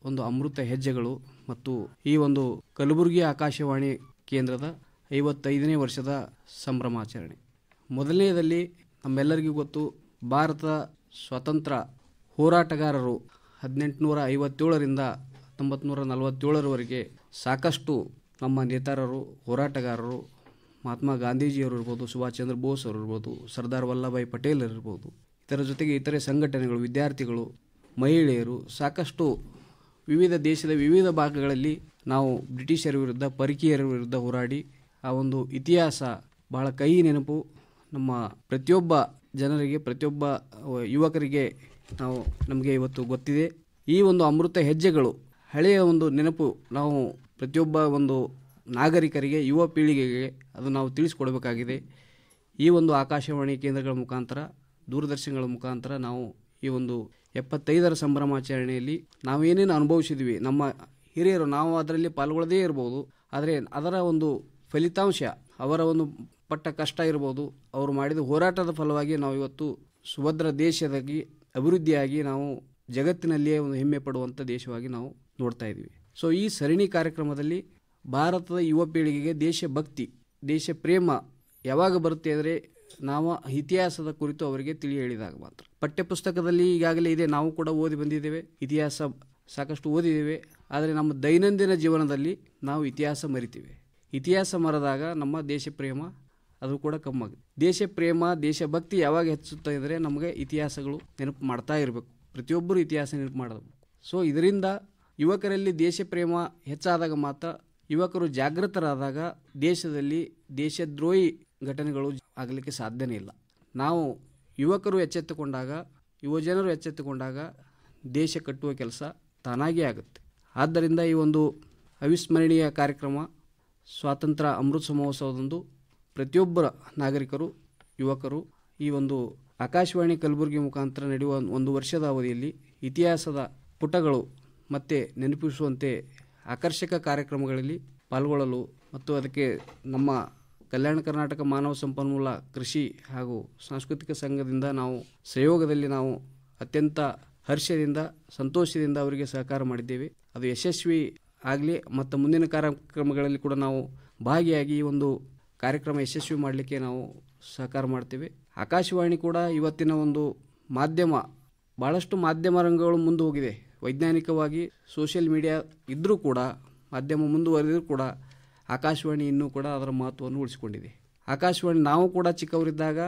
ಒಂದು ಅಮೃತ ಹೆಜ್ಜೆಗಳು ಮತ್ತು ಈ ಒಂದು ಕಲಬುರಗಿ ಆಕಾಶವಾಣಿ ಕೇಂದ್ರದ 55ನೇ ವರ್ಷದ ಸಂಭ್ರಮಾಚರಣೆ. ಮೊದಲನೆಯದಲ್ಲಿ ನಮ್ಮೆಲ್ಲರಿಗೂ ಗೊತ್ತು, ಭಾರತ ಸ್ವಾತಂತ್ರ್ಯ ಹೋರಾಟಗಾರರು 1857ರಿಂದ 1947ರವರೆಗೆ ಸಾಕಷ್ಟು ನಮ್ಮ ನೇತಾರರು, ಹೋರಾಟಗಾರರು, ಮಹಾತ್ಮ ಗಾಂಧೀಜಿಯವರು ಇರ್ಬೋದು, ಸುಭಾಷ್ ಚಂದ್ರ ಬೋಸ್ ಅವರು ಇರ್ಬೋದು, ಸರ್ದಾರ್ ವಲ್ಲಭಾಯ್ ಪಟೇಲ್ ಇರ್ಬೋದು, ಇದರ ಜೊತೆಗೆ ಇತರೆ ಸಂಘಟನೆಗಳು, ವಿದ್ಯಾರ್ಥಿಗಳು, ಮಹಿಳೆಯರು ಸಾಕಷ್ಟು ವಿವಿಧ ದೇಶದ ವಿವಿಧ ಭಾಗಗಳಲ್ಲಿ ನಾವು ಬ್ರಿಟಿಷರ ವಿರುದ್ಧ, ಪರಕೀಯರ ವಿರುದ್ಧ ಹೋರಾಡಿ ಆ ಒಂದು ಇತಿಹಾಸ ಬಹಳ ಕಹಿ ನೆನಪು ನಮ್ಮ ಪ್ರತಿಯೊಬ್ಬ ಜನರಿಗೆ, ಪ್ರತಿಯೊಬ್ಬ ಯುವಕರಿಗೆ ನಮಗೆ ಇವತ್ತು ಗೊತ್ತಿದೆ. ಈ ಒಂದು ಅಮೃತ ಹೆಜ್ಜೆಗಳು, ಹಳೆಯ ಒಂದು ನೆನಪು ನಾವು ಪ್ರತಿಯೊಬ್ಬ ಒಂದು ನಾಗರಿಕರಿಗೆ, ಯುವ ಪೀಳಿಗೆಗೆ ಅದು ನಾವು ತಿಳಿಸ್ಕೊಡ್ಬೇಕಾಗಿದೆ. ಈ ಒಂದು ಆಕಾಶವಾಣಿ ಕೇಂದ್ರಗಳ ಮುಖಾಂತರ, ದೂರದರ್ಶನಗಳ ಮುಖಾಂತರ ನಾವು ಈ ಒಂದು 75ರ ಸಂಭ್ರಮಾಚರಣೆಯಲ್ಲಿ ನಾವೇನೇನು ಅನುಭವಿಸಿದ್ವಿ, ನಮ್ಮ ಹಿರಿಯರು, ನಾವು ಅದರಲ್ಲಿ ಪಾಲ್ಗೊಳ್ಳದೇ ಇರ್ಬೋದು, ಆದರೆ ಅದರ ಒಂದು ಫಲಿತಾಂಶ, ಅವರ ಒಂದು ಪಟ್ಟ ಕಷ್ಟ ಇರ್ಬೋದು, ಅವರು ಮಾಡಿದ ಹೋರಾಟದ ಫಲವಾಗಿ ನಾವು ಇವತ್ತು ಸುಭದ್ರ ದೇಶದಾಗಿ ಅಭಿವೃದ್ಧಿಯಾಗಿ ನಾವು ಜಗತ್ತಿನಲ್ಲಿಯೇ ಒಂದು ಹೆಮ್ಮೆ ಪಡುವಂಥ ದೇಶವಾಗಿ ನಾವು ನೋಡ್ತಾ ಇದ್ದೀವಿ. ಸೊ ಈ ಸರಣಿ ಕಾರ್ಯಕ್ರಮದಲ್ಲಿ ಭಾರತದ ಯುವ ಪೀಳಿಗೆಗೆ ದೇಶಭಕ್ತಿ, ದೇಶ ಪ್ರೇಮ ಯಾವಾಗ ಬರುತ್ತೆ ಅಂದರೆ ನಾವು ಇತಿಹಾಸದ ಕುರಿತು ಅವರಿಗೆ ತಿಳಿ ಹೇಳಿದಾಗ ಮಾತ್ರ. ಪಠ್ಯಪುಸ್ತಕದಲ್ಲಿ ಈಗಾಗಲೇ ಇದೆ, ನಾವು ಕೂಡ ಓದಿ ಬಂದಿದ್ದೇವೆ, ಇತಿಹಾಸ ಸಾಕಷ್ಟು ಓದಿದ್ದೇವೆ. ಆದರೆ ನಮ್ಮ ದೈನಂದಿನ ಜೀವನದಲ್ಲಿ ನಾವು ಇತಿಹಾಸ ಮರಿತೀವಿ. ಇತಿಹಾಸ ಮರೆದಾಗ ನಮ್ಮ ದೇಶ ಪ್ರೇಮ ಅದು ಕೂಡ ಕಮ್ಮಾಗುತ್ತೆ. ದೇಶ ಪ್ರೇಮ, ದೇಶಭಕ್ತಿ ಯಾವಾಗ ಹೆಚ್ಚುತ್ತಾ ಇದ್ದರೆ ನಮಗೆ ಇತಿಹಾಸಗಳು ನೆನಪು ಮಾಡ್ತಾ ಇರಬೇಕು. ಪ್ರತಿಯೊಬ್ಬರು ಇತಿಹಾಸ ನೆನಪು ಮಾಡಬೇಕು. ಸೊ ಇದರಿಂದ ಯುವಕರಲ್ಲಿ ದೇಶ ಪ್ರೇಮ ಹೆಚ್ಚಾದಾಗ ಮಾತ್ರ, ಯುವಕರು ಜಾಗೃತರಾದಾಗ ದೇಶದಲ್ಲಿ ದೇಶದ್ರೋಹಿ ಘಟನೆಗಳು ಆಗಲಿಕ್ಕೆ ಸಾಧ್ಯನೇ ಇಲ್ಲ. ನಾವು ಯುವಕರು ಎಚ್ಚೆತ್ತುಕೊಂಡಾಗ, ಯುವಜನರು ಎಚ್ಚೆತ್ತುಕೊಂಡಾಗ ದೇಶ ಕಟ್ಟುವ ಕೆಲಸ ತಾನಾಗೇ ಆಗುತ್ತೆ. ಆದ್ದರಿಂದ ಈ ಒಂದು ಅವಿಸ್ಮರಣೀಯ ಕಾರ್ಯಕ್ರಮ ಸ್ವಾತಂತ್ರ್ಯ ಅಮೃತ ಮಹೋತ್ಸವದಂದು ಪ್ರತಿಯೊಬ್ಬರ ನಾಗರಿಕರು, ಯುವಕರು ಈ ಒಂದು ಆಕಾಶವಾಣಿ ಕಲಬುರಗಿ ಮುಖಾಂತರ ನಡೆಯುವ 1 ವರ್ಷದ ಅವಧಿಯಲ್ಲಿ ಇತಿಹಾಸದ ಪುಟಗಳು ಮತ್ತೆ ನೆನಪಿಸುವಂತೆ ಆಕರ್ಷಕ ಕಾರ್ಯಕ್ರಮಗಳಲ್ಲಿ ಪಾಲ್ಗೊಳ್ಳಲು ಮತ್ತು ಅದಕ್ಕೆ ನಮ್ಮ ಕಲ್ಯಾಣ ಕರ್ನಾಟಕ ಮಾನವ ಸಂಪನ್ಮೂಲ ಕೃಷಿ ಹಾಗೂ ಸಾಂಸ್ಕೃತಿಕ ಸಂಘದಿಂದ ನಾವು ಸಹಯೋಗದಲ್ಲಿ ನಾವು ಅತ್ಯಂತ ಹರ್ಷದಿಂದ, ಸಂತೋಷದಿಂದ ಅವರಿಗೆ ಸಹಕಾರ ಮಾಡಿದ್ದೇವೆ. ಅದು ಯಶಸ್ವಿ ಆಗಲಿ ಮತ್ತು ಮುಂದಿನ ಕಾರ್ಯಕ್ರಮಗಳಲ್ಲಿ ಕೂಡ ನಾವು ಭಾಗಿಯಾಗಿ ಈ ಒಂದು ಕಾರ್ಯಕ್ರಮ ಯಶಸ್ವಿ ಮಾಡಲಿಕ್ಕೆ ನಾವು ಸಹಕಾರ ಮಾಡ್ತೇವೆ. ಆಕಾಶವಾಣಿ ಕೂಡ ಇವತ್ತಿನ ಒಂದು ಮಾಧ್ಯಮ, ಭಾಳಷ್ಟು ಮಾಧ್ಯಮ ರಂಗಗಳು ಮುಂದೆ ಹೋಗಿದೆ. ವೈಜ್ಞಾನಿಕವಾಗಿ ಸೋಷಿಯಲ್ ಮೀಡಿಯಾ ಇದ್ದರೂ ಕೂಡ, ಮಾಧ್ಯಮ ಮುಂದುವರೆದರೂ ಕೂಡ ಆಕಾಶವಾಣಿ ಇನ್ನೂ ಕೂಡ ಅದರ ಮಹತ್ವವನ್ನು ಉಳಿಸಿಕೊಂಡಿದೆ. ಆಕಾಶವಾಣಿ, ನಾವು ಕೂಡ ಚಿಕ್ಕವರಿದ್ದಾಗ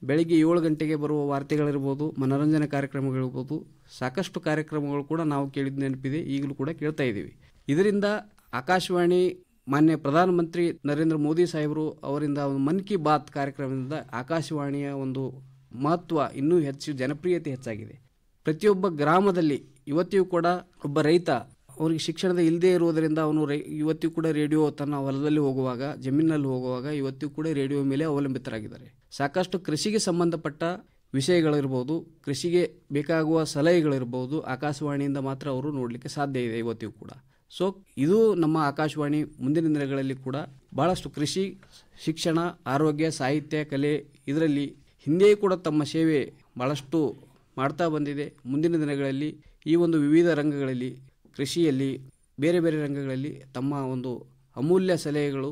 ಬೆಳಿಗ್ಗೆ 7 ಗಂಟೆಗೆ ಬರುವ ವಾರ್ತೆಗಳಿರ್ಬೋದು, ಮನೋರಂಜನೆ ಕಾರ್ಯಕ್ರಮಗಳಿರ್ಬೋದು, ಸಾಕಷ್ಟು ಕಾರ್ಯಕ್ರಮಗಳು ಕೂಡ ನಾವು ಕೇಳಿದ ನೆನಪಿದೆ, ಈಗಲೂ ಕೂಡ ಕೇಳ್ತಾ ಇದ್ದೀವಿ. ಇದರಿಂದ ಆಕಾಶವಾಣಿ ಮಾನ್ಯ ಪ್ರಧಾನಮಂತ್ರಿ ನರೇಂದ್ರ ಮೋದಿ ಸಾಹೇಬರು ಅವರಿಂದ ಒಂದು ಮನ್ ಕಿ ಬಾತ್ ಕಾರ್ಯಕ್ರಮದಿಂದ ಆಕಾಶವಾಣಿಯ ಒಂದು ಮಹತ್ವ ಇನ್ನೂ ಹೆಚ್ಚು, ಜನಪ್ರಿಯತೆ ಹೆಚ್ಚಾಗಿದೆ. ಪ್ರತಿಯೊಬ್ಬ ಗ್ರಾಮದಲ್ಲಿ ಇವತ್ತಿಗೂ ಕೂಡ ಒಬ್ಬ ರೈತ, ಅವರಿಗೆ ಶಿಕ್ಷಣದ ಇಲ್ಲದೇ ಇರುವುದರಿಂದ ಅವನು ಇವತ್ತಿಗೂ ಕೂಡ ರೇಡಿಯೋ ತನ್ನ ಹೊಲದಲ್ಲಿ ಹೋಗುವಾಗ, ಜಮೀನಿನಲ್ಲಿ ಹೋಗುವಾಗ ಇವತ್ತಿಗೂ ಕೂಡ ರೇಡಿಯೋ ಮೇಲೆ ಅವಲಂಬಿತರಾಗಿದ್ದಾರೆ. ಸಾಕಷ್ಟು ಕೃಷಿಗೆ ಸಂಬಂಧಪಟ್ಟ ವಿಷಯಗಳಿರ್ಬೋದು, ಕೃಷಿಗೆ ಬೇಕಾಗುವ ಸಲಹೆಗಳಿರ್ಬೋದು, ಆಕಾಶವಾಣಿಯಿಂದ ಮಾತ್ರ ಅವರು ನೋಡಲಿಕ್ಕೆ ಸಾಧ್ಯ ಇದೆ ಇವತ್ತಿಗೂ ಕೂಡ. ಸೊ ಇದು ನಮ್ಮ ಆಕಾಶವಾಣಿ ಮುಂದಿನ ದಿನಗಳಲ್ಲಿ ಕೂಡ ಭಾಳಷ್ಟು ಕೃಷಿ, ಶಿಕ್ಷಣ, ಆರೋಗ್ಯ, ಸಾಹಿತ್ಯ, ಕಲೆ ಇದರಲ್ಲಿ ಹಿಂದೆಯೂ ಕೂಡ ತಮ್ಮ ಸೇವೆ ಭಾಳಷ್ಟು ಮಾಡ್ತಾ ಬಂದಿದೆ. ಮುಂದಿನ ದಿನಗಳಲ್ಲಿ ಈ ಒಂದು ವಿವಿಧ ರಂಗಗಳಲ್ಲಿ, ಕೃಷಿಯಲ್ಲಿ, ಬೇರೆ ಬೇರೆ ರಂಗಗಳಲ್ಲಿ ತಮ್ಮ ಒಂದು ಅಮೂಲ್ಯ ಸಲಹೆಗಳು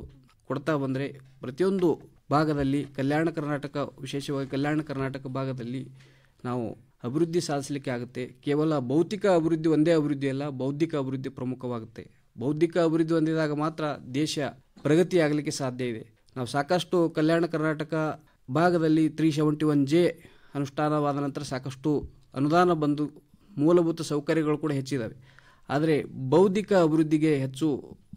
ಕೊಡ್ತಾ ಬಂದರೆ ಪ್ರತಿಯೊಂದು ಭಾಗದಲ್ಲಿ ಕಲ್ಯಾಣ ಕರ್ನಾಟಕ, ವಿಶೇಷವಾಗಿ ಕಲ್ಯಾಣ ಕರ್ನಾಟಕ ಭಾಗದಲ್ಲಿ ನಾವು ಅಭಿವೃದ್ಧಿ ಸಾಧಿಸಲಿಕ್ಕೆ ಆಗುತ್ತೆ. ಕೇವಲ ಭೌತಿಕ ಅಭಿವೃದ್ಧಿ ಒಂದೇ ಅಭಿವೃದ್ಧಿ ಅಲ್ಲ, ಬೌದ್ಧಿಕ ಅಭಿವೃದ್ಧಿ ಪ್ರಮುಖವಾಗುತ್ತೆ. ಬೌದ್ಧಿಕ ಅಭಿವೃದ್ಧಿ ಹೊಂದಿದಾಗ ಮಾತ್ರ ದೇಶ ಪ್ರಗತಿ ಆಗಲಿಕ್ಕೆ ಸಾಧ್ಯ ಇದೆ. ನಾವು ಸಾಕಷ್ಟು ಕಲ್ಯಾಣ ಕರ್ನಾಟಕ ಭಾಗದಲ್ಲಿ 371J ಅನುಷ್ಠಾನವಾದ ನಂತರ ಸಾಕಷ್ಟು ಅನುದಾನ ಬಂದು ಮೂಲಭೂತ ಸೌಕರ್ಯಗಳು ಕೂಡ ಹೆಚ್ಚಿದ್ದಾವೆ. ಆದರೆ ಬೌದ್ಧಿಕ ಅಭಿವೃದ್ಧಿಗೆ ಹೆಚ್ಚು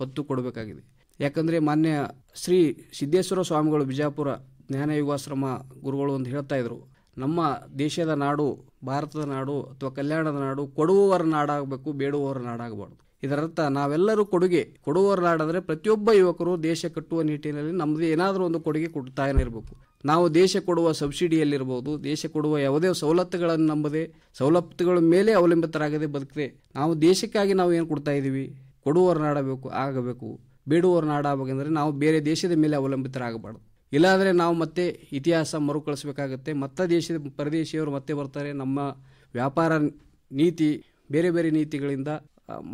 ಒತ್ತು ಕೊಡಬೇಕಾಗಿದೆ. ಯಾಕಂದರೆ ಮಾನ್ಯ ಶ್ರೀ ಸಿದ್ದೇಶ್ವರ ಸ್ವಾಮಿಗಳು ಬಿಜಾಪುರ ಜ್ಞಾನ ಯುಗಾಶ್ರಮ ಗುರುಗಳು ಒಂದು ಹೇಳ್ತಾ ಇದ್ರು, ನಮ್ಮ ದೇಶದ ನಾಡು, ಭಾರತದ ನಾಡು ಅಥವಾ ಕಲ್ಯಾಣದ ನಾಡು ಕೊಡುವವರ ನಾಡಾಗಬೇಕು, ಬೇಡುವವರ ನಾಡಾಗಬಾರ್ದು. ಇದರರ್ಥ ನಾವೆಲ್ಲರೂ ಕೊಡುವವರ ನಾಡಂದರೆ ಪ್ರತಿಯೊಬ್ಬ ಯುವಕರು ದೇಶ ಕಟ್ಟುವ ನಿಟ್ಟಿನಲ್ಲಿ ನಮ್ಮದು ಏನಾದರೂ ಒಂದು ಕೊಡುಗೆ ಕೊಡ್ತಾನೆ ಇರಬೇಕು. ನಾವು ದೇಶ ಕೊಡುವ ಸಬ್ಸಿಡಿಯಲ್ಲಿರ್ಬೋದು, ದೇಶ ಕೊಡುವ ಯಾವುದೇ ಸವಲತ್ತುಗಳನ್ನು ನಂಬದೆ, ಸವಲತ್ತುಗಳ ಮೇಲೆ ಅವಲಂಬಿತರಾಗದೆ ಬದುಕದೆ ನಾವು ದೇಶಕ್ಕಾಗಿ ನಾವು ಏನು ಕೊಡ್ತಾ ಇದ್ದೀವಿ, ಕೊಡುವವರ ಆಗಬೇಕು, ಬೇಡುವವರ ನಾಡಾಗಬೇಕಂದ್ರೆ ನಾವು ಬೇರೆ ದೇಶದ ಮೇಲೆ ಅವಲಂಬಿತರಾಗಬಾರ್ದು. ಇಲ್ಲಾಂದರೆ ನಾವು ಮತ್ತೆ ಇತಿಹಾಸ ಮರುಕಳಿಸಬೇಕಾಗತ್ತೆ. ಮತ್ತೆ ಪರದೇಶಿಯವರು ಮತ್ತೆ ಬರ್ತಾರೆ. ನಮ್ಮ ವ್ಯಾಪಾರ ನೀತಿ, ಬೇರೆ ಬೇರೆ ನೀತಿಗಳಿಂದ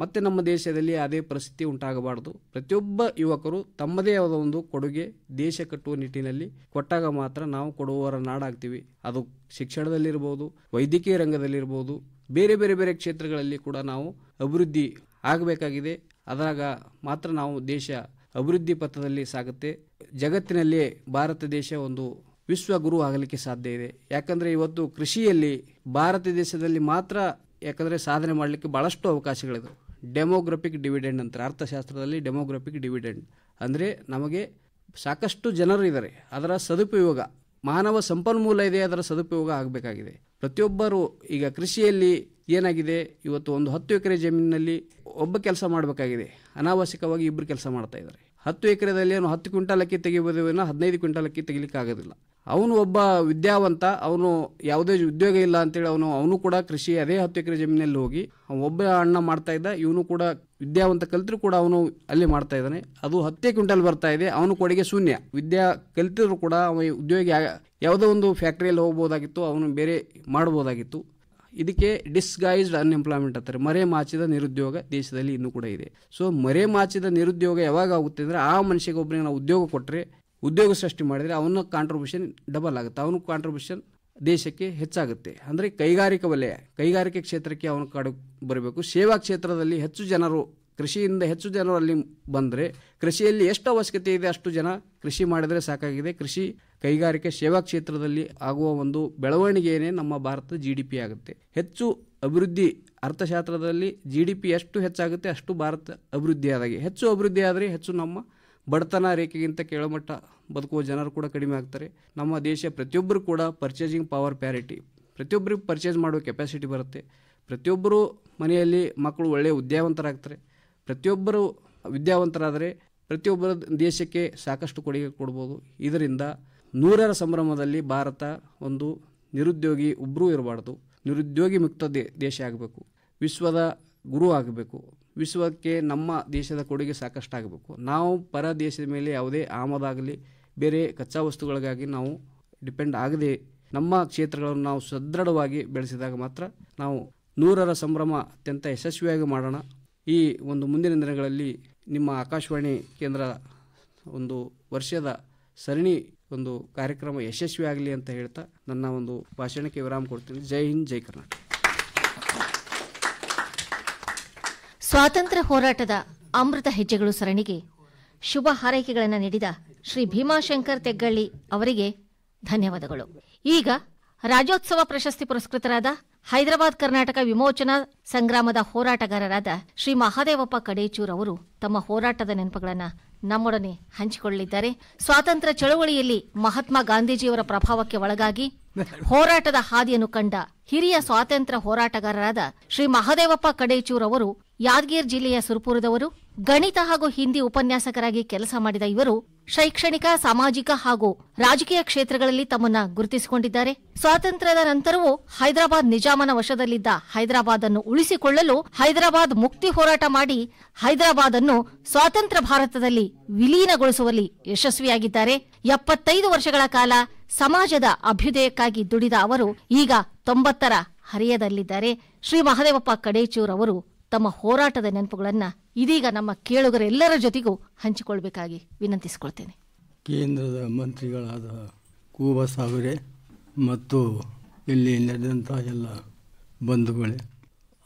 ಮತ್ತೆ ನಮ್ಮ ದೇಶದಲ್ಲಿ ಅದೇ ಪರಿಸ್ಥಿತಿ ಉಂಟಾಗಬಾರ್ದು. ಪ್ರತಿಯೊಬ್ಬ ಯುವಕರು ತಮ್ಮದೇ ಆದ ಒಂದು ಕೊಡುಗೆ ದೇಶ ಕಟ್ಟುವ ನಿಟ್ಟಿನಲ್ಲಿ ಕೊಟ್ಟಾಗ ಮಾತ್ರ ನಾವು ಕೊಡುವವರ ನಾಡಾಗ್ತೀವಿ. ಅದು ಶಿಕ್ಷಣದಲ್ಲಿರ್ಬೋದು, ವೈದ್ಯಕೀಯ ರಂಗದಲ್ಲಿರ್ಬೋದು, ಬೇರೆ ಬೇರೆ ಬೇರೆ ಕ್ಷೇತ್ರಗಳಲ್ಲಿ ಕೂಡ ನಾವು ಅಭಿವೃದ್ಧಿ ಆಗಬೇಕಾಗಿದೆ. ಅದಾಗ ಮಾತ್ರ ನಾವು ದೇಶ ಅಭಿವೃದ್ಧಿ ಪಥದಲ್ಲಿ ಸಾಗುತ್ತೆ. ಜಗತ್ತಿನಲ್ಲಿ ಭಾರತ ದೇಶ ಒಂದು ವಿಶ್ವ ಗುರು ಆಗಲಿಕ್ಕೆ ಸಾಧ್ಯ ಇದೆ. ಯಾಕಂದರೆ ಇವತ್ತು ಕೃಷಿಯಲ್ಲಿ ಭಾರತ ದೇಶದಲ್ಲಿ ಮಾತ್ರ ಯಾಕಂದರೆ ಸಾಧನೆ ಮಾಡಲಿಕ್ಕೆ ಭಾಳಷ್ಟು ಅವಕಾಶಗಳಿದೆ. ಡೆಮೋಗ್ರಫಿಕ್ ಡಿವಿಡೆಂಡ್ ಅಂತಾರೆ ಅರ್ಥಶಾಸ್ತ್ರದಲ್ಲಿ. ಡೆಮೋಗ್ರಫಿಕ್ ಡಿವಿಡೆಂಡ್ ಅಂದರೆ ನಮಗೆ ಸಾಕಷ್ಟು ಜನರು ಇದ್ದಾರೆ, ಅದರ ಸದುಪಯೋಗ, ಮಾನವ ಸಂಪನ್ಮೂಲ ಇದೆ, ಅದರ ಸದುಪಯೋಗ ಆಗಬೇಕಾಗಿದೆ. ಪ್ರತಿಯೊಬ್ಬರು ಈಗ ಕೃಷಿಯಲ್ಲಿ ಏನಾಗಿದೆ, ಇವತ್ತು ಒಂದು 10 ಎಕರೆ ಜಮೀನಿನಲ್ಲಿ ಒಬ್ಬ ಕೆಲಸ ಮಾಡಬೇಕಾಗಿದೆ, ಅನಾವಶ್ಯಕವಾಗಿ ಇಬ್ಬರು ಕೆಲಸ ಮಾಡ್ತಾ ಇದ್ದಾರೆ. 10 ಎಕರೆದಲ್ಲಿ ಅವನು 10 ಕ್ವಿಂಟಾಲ್ ಅಕ್ಕಿ ತೆಗಿಬೋದೇನೋ, 15 ಕ್ವಿಂಟಾಲ್ ಅಕ್ಕಿ ತೆಗಿಲಿಕ್ಕೆ ಆಗೋದಿಲ್ಲ. ಅವನು ಒಬ್ಬ ವಿದ್ಯಾವಂತ, ಅವನು ಯಾವುದೇ ಉದ್ಯೋಗ ಇಲ್ಲ ಅಂತೇಳಿ ಅವನು ಕೂಡ ಕೃಷಿ ಅದೇ 10 ಎಕರೆ ಜಮೀನಲ್ಲಿ ಹೋಗಿ ಒಬ್ಬ ಅಣ್ಣ ಮಾಡ್ತಾ ಇದ್ದ, ಇವನು ಕೂಡ ವಿದ್ಯಾವಂತ ಕಲ್ತರೂ ಕೂಡ ಅವನು ಅಲ್ಲಿ ಮಾಡ್ತಾ ಇದ್ದಾನೆ. ಅದು 10 ಕ್ವಿಂಟಲ್ ಬರ್ತಾ ಇದೆ, ಅವನು ಕೊಡುಗೆ ಶೂನ್ಯ. ವಿದ್ಯಾ ಕಲ್ತಿದ್ರು ಕೂಡ ಅವನು ಉದ್ಯೋಗಿ ಯಾವುದೋ ಒಂದು ಫ್ಯಾಕ್ಟ್ರಿಯಲ್ಲಿ ಹೋಗ್ಬೋದಾಗಿತ್ತು, ಅವನು ಬೇರೆ ಮಾಡ್ಬೋದಾಗಿತ್ತು. ಇದಕ್ಕೆ ಡಿಸ್ಗೈಸ್ಡ್ ಅನ್ಎಂಪ್ಲಾಯ್ಮೆಂಟ್ ಅಂತಾರೆ. ಮರೆ ಮಾಚಿದ ನಿರುದ್ಯೋಗ ದೇಶದಲ್ಲಿ ಇನ್ನೂ ಕೂಡ ಇದೆ. ಸೊ ಮರೆ ಮಾಚಿದ ನಿರುದ್ಯೋಗ ಯಾವಾಗ ಆಗುತ್ತೆ ಅಂದರೆ, ಆ ಮನುಷ್ಯಗೆ ಒಬ್ಬರಿಗೆ ನಾವು ಉದ್ಯೋಗ ಕೊಟ್ಟರೆ, ಉದ್ಯೋಗ ಸೃಷ್ಟಿ ಮಾಡಿದರೆ ಅವನ ಕಾಂಟ್ರಿಬ್ಯೂಷನ್ ಡಬಲ್ ಆಗುತ್ತೆ, ಅವನ ಕಾಂಟ್ರಿಬ್ಯೂಷನ್ ದೇಶಕ್ಕೆ ಹೆಚ್ಚಾಗುತ್ತೆ. ಅಂದರೆ ಕೈಗಾರಿಕಾ ವಲಯ, ಕೈಗಾರಿಕೆ ಕ್ಷೇತ್ರಕ್ಕೆ ಅವನ ಕಡೆ ಬರಬೇಕು. ಸೇವಾ ಕ್ಷೇತ್ರದಲ್ಲಿ ಹೆಚ್ಚು ಜನರು, ಕೃಷಿಯಿಂದ ಹೆಚ್ಚು ಜನರು ಅಲ್ಲಿ ಬಂದರೆ, ಕೃಷಿಯಲ್ಲಿ ಎಷ್ಟು ಅವಶ್ಯಕತೆ ಇದೆ ಅಷ್ಟು ಜನ ಕೃಷಿ ಮಾಡಿದರೆ ಸಾಕಾಗಿದೆ. ಕೃಷಿ, ಕೈಗಾರಿಕೆ, ಸೇವಾ ಕ್ಷೇತ್ರದಲ್ಲಿ ಆಗುವ ಒಂದು ಬೆಳವಣಿಗೆಯೇ ನಮ್ಮ ಭಾರತದ GDP ಆಗುತ್ತೆ. ಹೆಚ್ಚು ಅಭಿವೃದ್ಧಿ, ಅರ್ಥಶಾಸ್ತ್ರದಲ್ಲಿ GDP ಎಷ್ಟು ಹೆಚ್ಚಾಗುತ್ತೆ ಅಷ್ಟು ಭಾರತ ಅಭಿವೃದ್ಧಿ ಆದಾಗೆ. ಹೆಚ್ಚು ಅಭಿವೃದ್ಧಿ ಆದರೆ ಹೆಚ್ಚು ನಮ್ಮ ಬಡತನ ರೇಖೆಗಿಂತ ಕೆಳಮಟ್ಟ ಬದುಕುವ ಜನರು ಕೂಡ ಕಡಿಮೆ ಆಗ್ತಾರೆ. ನಮ್ಮ ದೇಶ ಪ್ರತಿಯೊಬ್ಬರು ಕೂಡ ಪರ್ಚೇಸಿಂಗ್ ಪವರ್ ಪ್ಯಾರಿಟಿ, ಪ್ರತಿಯೊಬ್ಬರಿಗೆ ಪರ್ಚೇಸ್ ಮಾಡುವ ಕೆಪಾಸಿಟಿ ಬರುತ್ತೆ. ಪ್ರತಿಯೊಬ್ಬರು ಮನೆಯಲ್ಲಿ ಮಕ್ಕಳು ಒಳ್ಳೆಯ ವಿದ್ಯಾವಂತರಾಗ್ತಾರೆ. ಪ್ರತಿಯೊಬ್ಬರು ವಿದ್ಯಾವಂತರಾದರೆ ಪ್ರತಿಯೊಬ್ಬರ ದೇಶಕ್ಕೆ ಸಾಕಷ್ಟು ಕೊಡುಗೆ ಕೊಡ್ಬೋದು. ಇದರಿಂದ 100ರ ಸಂಭ್ರಮದಲ್ಲಿ ಭಾರತ ಒಂದು ನಿರುದ್ಯೋಗಿ ಒಬ್ಬರೂ ಇರಬಾರ್ದು, ನಿರುದ್ಯೋಗಿ ಮುಕ್ತ ದೇಶ ಆಗಬೇಕು, ವಿಶ್ವದ ಗುರು ಆಗಬೇಕು. ವಿಶ್ವಕ್ಕೆ ನಮ್ಮ ದೇಶದ ಕೊಡುಗೆ ಸಾಕಷ್ಟು ಆಗಬೇಕು. ನಾವು ಪರ ದೇಶದ ಮೇಲೆ ಯಾವುದೇ ಆಮದಾಗಲಿ ಬೇರೆ ಕಚ್ಚಾ ವಸ್ತುಗಳಿಗಾಗಿ ನಾವು ಡಿಪೆಂಡ್ ಆಗದೆ ನಮ್ಮ ಕ್ಷೇತ್ರಗಳನ್ನು ನಾವು ಸದೃಢವಾಗಿ ಬೆಳೆಸಿದಾಗ ಮಾತ್ರ ನಾವು 100ರ ಸಂಭ್ರಮ ಅತ್ಯಂತ ಯಶಸ್ವಿಯಾಗಿ ಮಾಡೋಣ. ಈ ಒಂದು ಮುಂದಿನ ದಿನಗಳಲ್ಲಿ ನಿಮ್ಮ ಆಕಾಶವಾಣಿ ಕೇಂದ್ರ ಒಂದು ವರ್ಷದ ಸರಣಿ ಒಂದು ಕಾರ್ಯಕ್ರಮ ಯಶಸ್ವಿ ಆಗಲಿ ಅಂತ ಹೇಳ್ತಾ ನನ್ನ ಒಂದು ಭಾಷಣಕ್ಕೆ ವಿರಾಮ ಕೊಡ್ತೀನಿ. ಜೈ ಹಿಂದ್, ಜೈ ಕರ್ನಾಟಕ. ಸ್ವಾತಂತ್ರ್ಯ ಹೋರಾಟದ ಅಮೃತ ಹೆಜ್ಜೆಗಳು ಸರಣಿಗೆ ಶುಭ ಹಾರೈಕೆಗಳನ್ನು ನೀಡಿದ ಶ್ರೀ ಭೀಮಾಶಂಕರ್ ತೆಗ್ಗಳ್ಳಿ ಅವರಿಗೆ ಧನ್ಯವಾದಗಳು. ಈಗ ರಾಜ್ಯೋತ್ಸವ ಪ್ರಶಸ್ತಿ ಪುರಸ್ಕೃತರಾದ ಹೈದರಾಬಾದ್ ಕರ್ನಾಟಕ ವಿಮೋಚನಾ ಸಂಗ್ರಾಮದ ಹೋರಾಟಗಾರರಾದ ಶ್ರೀ ಮಹಾದೇವಪ್ಪ ಕಡೇಚೂರ್ ಅವರು ತಮ್ಮ ಹೋರಾಟದ ನೆನಪುಗಳನ್ನು ನಮ್ಮೊಡನೆ ಹಂಚಿಕೊಳ್ಳಲಿದ್ದಾರೆ. ಸ್ವಾತಂತ್ರ್ಯ ಚಳವಳಿಯಲ್ಲಿ ಮಹಾತ್ಮ ಗಾಂಧೀಜಿಯವರ ಪ್ರಭಾವಕ್ಕೆ ಒಳಗಾಗಿ ಹೋರಾಟದ ಹಾದಿಯನ್ನು ಕಂಡ ಹಿರಿಯ ಸ್ವಾತಂತ್ರ್ಯ ಹೋರಾಟಗಾರರಾದ ಶ್ರೀ ಮಹಾದೇವಪ್ಪ ಕಡೇಚೂರ್ ಅವರು ಯಾದಗಿರಿ ಜಿಲ್ಲೆಯ ಸುರಪುರದವರು. ಗಣಿತ ಹಾಗೂ ಹಿಂದಿ ಉಪನ್ಯಾಸಕರಾಗಿ ಕೆಲಸ ಮಾಡಿದ ಇವರು ಶೈಕ್ಷಣಿಕ, ಸಾಮಾಜಿಕ ಹಾಗೂ ರಾಜಕೀಯ ಕ್ಷೇತ್ರಗಳಲ್ಲಿ ತಮ್ಮನ್ನ ಗುರುತಿಸಿಕೊಂಡಿದ್ದಾರೆ. ಸ್ವಾತಂತ್ರ್ಯದ ನಂತರವೂ ಹೈದರಾಬಾದ್ ನಿಜಾಮನ ವಶದಲ್ಲಿದ್ದ ಹೈದರಾಬಾದ್ ಅನ್ನು ಉಳಿಸಿಕೊಳ್ಳಲು ಹೈದರಾಬಾದ್ ಮುಕ್ತಿ ಹೋರಾಟ ಮಾಡಿ ಹೈದರಾಬಾದ್ ಅನ್ನು ಸ್ವಾತಂತ್ರ್ಯ ಭಾರತದಲ್ಲಿ ವಿಲೀನಗೊಳಿಸುವಲ್ಲಿ ಯಶಸ್ವಿಯಾಗಿದ್ದಾರೆ. 75 ವರ್ಷಗಳ ಕಾಲ ಸಮಾಜದ ಅಭ್ಯುದಯಕ್ಕಾಗಿ ದುಡಿದ ಅವರು ಈಗ 90ರ ಹರೆಯದಲ್ಲಿದ್ದಾರೆ. ಶ್ರೀ ಮಹಾದೇವಪ್ಪ ಕಡೇಚೂರ್ ಅವರು ತಮ್ಮ ಹೋರಾಟದ ನೆನಪುಗಳನ್ನು ಇದೀಗ ನಮ್ಮ ಕೇಳುಗರೆಲ್ಲರ ಜೊತೆಗೂ ಹಂಚಿಕೊಳ್ಬೇಕಾಗಿ ವಿನಂತಿಸಿಕೊಳ್ತೇನೆ. ಕೇಂದ್ರದ ಮಂತ್ರಿಗಳಾದ ಕೂಬಾ ಸಾಗರೆ ಮತ್ತು ಇಲ್ಲಿ ನಡೆದಂಥ ಎಲ್ಲ ಬಂಧುಗಳೇ,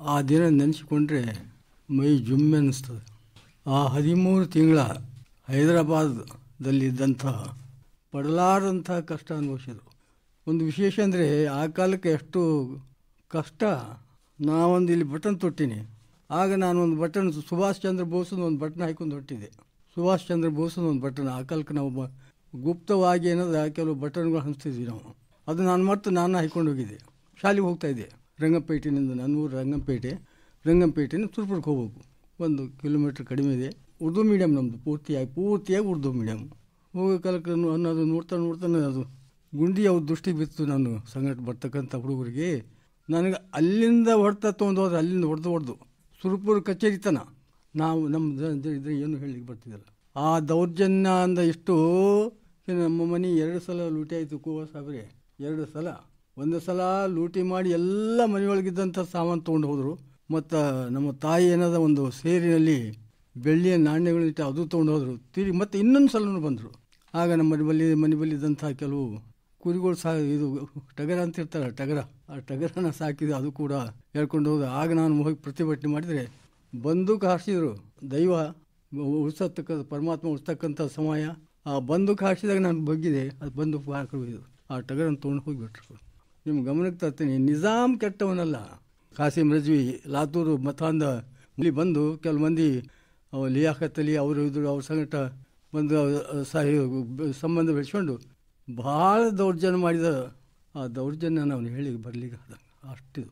ಆ ದಿನ ನೆನೆಸಿಕೊಂಡ್ರೆ ಮೈ ಜುಮ್ಮೆ ಅನ್ನಿಸ್ತದೆ. ಆ 13 ತಿಂಗಳ ಹೈದರಾಬಾದಲ್ಲಿದ್ದಂಥ ಪಡಲಾರದಂಥ ಕಷ್ಟ ಅನುಭವಿಸಿದರು. ಒಂದು ವಿಶೇಷ ಅಂದರೆ ಆ ಕಾಲಕ್ಕೆ ಎಷ್ಟು ಕಷ್ಟ. ನಾವೊಂದು ಇಲ್ಲಿ ಬಟನ್ ತೊಟ್ಟಿನಿ, ಆಗ ನಾನು ಒಂದು ಬಟನ್ ಸುಭಾಷ್ ಚಂದ್ರ ಬೋಸನ ಒಂದು ಬಟನ್ ಹಾಕೊಂಡು ಹೊಟ್ಟಿದ್ದೆ. ಸುಭಾಷ್ ಚಂದ್ರ ಬೋಸನ ಒಂದು ಬಟನ್, ಆ ಕಾಲಕ್ಕೆ ನಾವು ಗುಪ್ತವಾಗಿ ಏನದ ಕೆಲವು ಬಟನ್ಗಳು ಹಂಚ್ತಿದ್ವಿ ನಾವು. ಅದು ನಾನು ಹಾಯ್ಕೊಂಡು ಹೋಗಿದ್ದೆ. ಶಾಲೆಗೆ ಹೋಗ್ತಾಯಿದ್ದೆ. ರಂಗಂಪೇಟೆನಿಂದ ನನ್ನ ಊರು ರಂಗಂಪೇಟೆಯಿಂದ ಸುರಪುರಕ್ಕೆ ಹೋಗ್ಬೇಕು. 1 ಕಿಲೋಮೀಟ್ರ್ ಕಡಿಮೆ ಇದೆ. ಉರ್ದು ಮೀಡಿಯಮ್ ನಮ್ಮದು ಪೂರ್ತಿಯಾಗಿ ಉರ್ದು ಮೀಡಿಯಮ್. ಹೋಗೋ ಕಾಲಕ್ಕೆ ಅನ್ನೋದು ನೋಡ್ತಾನೆ ಅದು ಗುಂಡಿ ಅವ್ರ ದೃಷ್ಟಿಗೆ ಬಿತ್ತು. ನಾನು ಸಂಗಟ ಬರ್ತಕ್ಕಂಥ ಹುಡುಗರಿಗೆ ನನಗೆ ಅಲ್ಲಿಂದ ಹೊಡ್ತಾ ತೊಗೊಂಡು ಹೋದ್ರೆ ಅಲ್ಲಿಂದ ಹೊಡೆದು ಸುರಪುರ ಕಚೇರಿ ತನ ನಾವು ನಮ್ಮ ಇದ್ರೆ ಏನು ಹೇಳಲಿಕ್ಕೆ ಬರ್ತಿದ್ದಲ್ಲ. ಆ ದೌರ್ಜನ್ಯ ಅಂದ ಎಷ್ಟು ನಮ್ಮ ಮನೆ 2 ಸಲ ಲೂಟಿ ಆಯಿತು. ಸಾಬ್ರೆ 2 ಸಲ. 1 ಸಲ ಲೂಟಿ ಮಾಡಿ ಎಲ್ಲ ಮನೆಯೊಳಗಿದ್ದಂಥ ಸಾಮಾನು ತೊಗೊಂಡು ಹೋದರು. ಮತ್ತು ನಮ್ಮ ತಾಯಿ ಏನದ ಒಂದು ಸೇರಿನಲ್ಲಿ ಬೆಳ್ಳಿಯ ನಾಣ್ಯಗಳಿಟ್ಟು ಅದು ತೊಗೊಂಡು ಹೋದರು. ತಿರುಗಿ ಮತ್ತು ಇನ್ನೊಂದು ಸಲನೂ ಬಂದರು. ಆಗ ನಮ್ಮ ಮನೆ ಬಲ್ಲಿದ್ದಂಥ ಕೆಲವು ಕುರಿಗಳು ಇದು ಟಗರ ಅಂತ ಇರ್ತಾರೆ, ಆ ಟಗರನ ಸಾಕಿದ್ದು ಅದು ಕೂಡ ಹೇಳ್ಕೊಂಡು ಹೋದ. ಆಗ ನಾನು ಹೋಗಿ ಪ್ರತಿಭಟನೆ ಮಾಡಿದರೆ ಬಂದೂಕು ಹಾರಿಸಿದ್ರು. ದೈವ ಪರಮಾತ್ಮ ಉಳಿಸ್ತಕ್ಕಂಥ ಸಮಯ. ಆ ಬಂದೂಕು ಹಾರಿಸಿದಾಗ ನಾನು ಬಗ್ಗಿದೆ, ಅದು ಬಂದೂಕು ಹಾಕಿದ್ದು ಆ ಟಗರನ್ನು ತೊಗೊಂಡು ಹೋಗಿಬಿಟ್ರು. ನಿಮ್ಮ ಗಮನಕ್ಕೆ ತರ್ತೀನಿ, ನಿಜಾಮ್ ಕೆಟ್ಟವನಲ್ಲ. ಕಾಸಿಂ ರಜ್ವಿ ಲಾತೂರು ಮತಾಂದ ಇಲ್ಲಿ ಬಂದು ಕೆಲವು ಮಂದಿ ಲಿಯಾಖತ್ ಅಲಿ ಅವರು ಇದ್ರು, ಅವ್ರ ಸಂಗಟ ಬಂದು ಸಂಬಂಧ ಬೆಳೆಸ್ಕೊಂಡು ಭಾಳ ದೌರ್ಜನ್ಯ ಮಾಡಿದ. ಆ ದೌರ್ಜನ್ಯ ನಾವು ಹೇಳಿಗೆ ಬರಲಿಕ್ಕೆ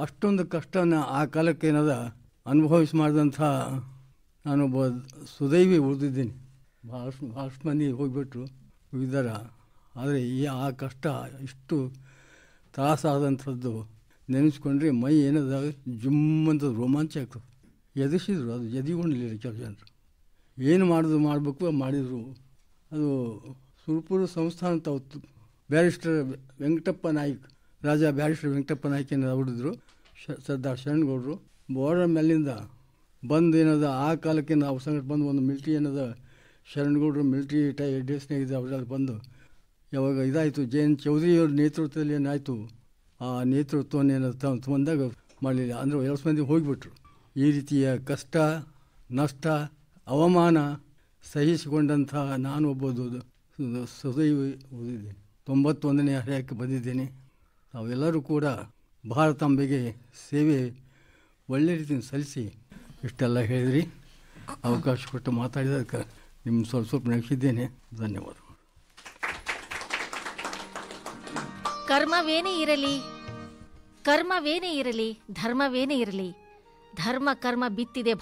ಅಷ್ಟೊಂದು ಕಷ್ಟನ ಆ ಕಾಲಕ್ಕೆ ಏನದ ಅನುಭವಿಸಿ ಮಾಡಿದಂಥ ನಾನೊಬ್ಬ ಸುದೈವಿ ಉಳಿದಿದ್ದೀನಿ. ಭಾಳಷ್ಟು ಮಂದಿ ಹೋಗಿಬಿಟ್ರು ಇದ್ದಾರೆ. ಆದರೆ ಆ ಕಷ್ಟ ಇಷ್ಟು ತ್ರಾಸಾದಂಥದ್ದು ನೆನೆಸ್ಕೊಂಡ್ರೆ ಮೈ ಏನದ ಜುಮ್ಮಂತ ರೋಮಾಂಚ ಆಗ್ತದೆ. ಎದುರಿಸಿದ್ರು, ಅದು ಎದಿಗೊಂಡಿಲ್ಲ ಕೆಲವು ಜನರು. ಏನು ಮಾಡಬೇಕು ಮಾಡಿದರು. ಅದು ಸುರಪುರ ಸಂಸ್ಥಾನ ತಾವು ಬ್ಯಾರಿಸ್ಟರ್ ವೆಂಕಟಪ್ಪ ನಾಯ್ಕ್, ರಾಜ ಬ್ಯಾರಿಸ್ಟರ್ ವೆಂಕಟಪ್ಪ ನಾಯ್ಕನ ಹೊಡೆದ್ರು. ಸರ್ದಾರ್ ಶರಣಗೌಡರು ಬಾರ್ಡರ್ ಮೇಲಿಂದ ಬಂದು ಏನದ ಆ ಕಾಲಕ್ಕೆ ನಾವು ಸಂಗಟ ಬಂದು ಒಂದು ಮಿಲ್ಟ್ರಿ ಏನದ ಶರಣಗೌಡರು ಮಿಲ್ಟ್ರಿ ಡ್ರೆಸ್ನಾಗಿದೆ. ಅವರೆಲ್ಲ ಬಂದು ಯಾವಾಗ ಇದಾಯಿತು ಜೆ.ಎನ್. ಚೌಧರಿಯವ್ರ ನೇತೃತ್ವದಲ್ಲಿ ಏನಾಯಿತು, ಆ ನೇತೃತ್ವವನ್ನು ಏನದು ಬಂದಾಗ ಮಾಡಲಿಲ್ಲ. ಅಂದರೆ 2 ಮಂದಿ ಹೋಗಿಬಿಟ್ರು. ಈ ರೀತಿಯ ಕಷ್ಟ ನಷ್ಟ ಅವಮಾನ ಸಹಿಸಿಕೊಂಡಂಥ ನಾನು ಒಬ್ಬ ಸದೈವಿ ಓದಿದ್ದೇನೆ. 91ನೇ ಹರೆಯಕ್ಕೆ ಬಂದಿದ್ದೇನೆ. ನಾವೆಲ್ಲರೂ ಕೂಡ ಭಾರತಾಂಬೆಗೆ ಸೇವೆ ಒಳ್ಳೆ ರೀತಿಯಿಂದ ಸಲ್ಲಿಸಿ ಇಷ್ಟೆಲ್ಲ ಹೇಳಿದ್ರಿ. ಅವಕಾಶ ಕೊಟ್ಟು ಮಾತಾಡಿದಕ್ಕೆ ನಿಮ್ಮ ಸ್ವಲ್ಪ ನೆನೆಸಿದ್ದೇನೆ. ಧನ್ಯವಾದ. ಕರ್ಮವೇನೇ ಇರಲಿ ಧರ್ಮವೇನೇ ಇರಲಿ, ಧರ್ಮ ಕರ್ಮ ಬಿತ್ತಿದೆ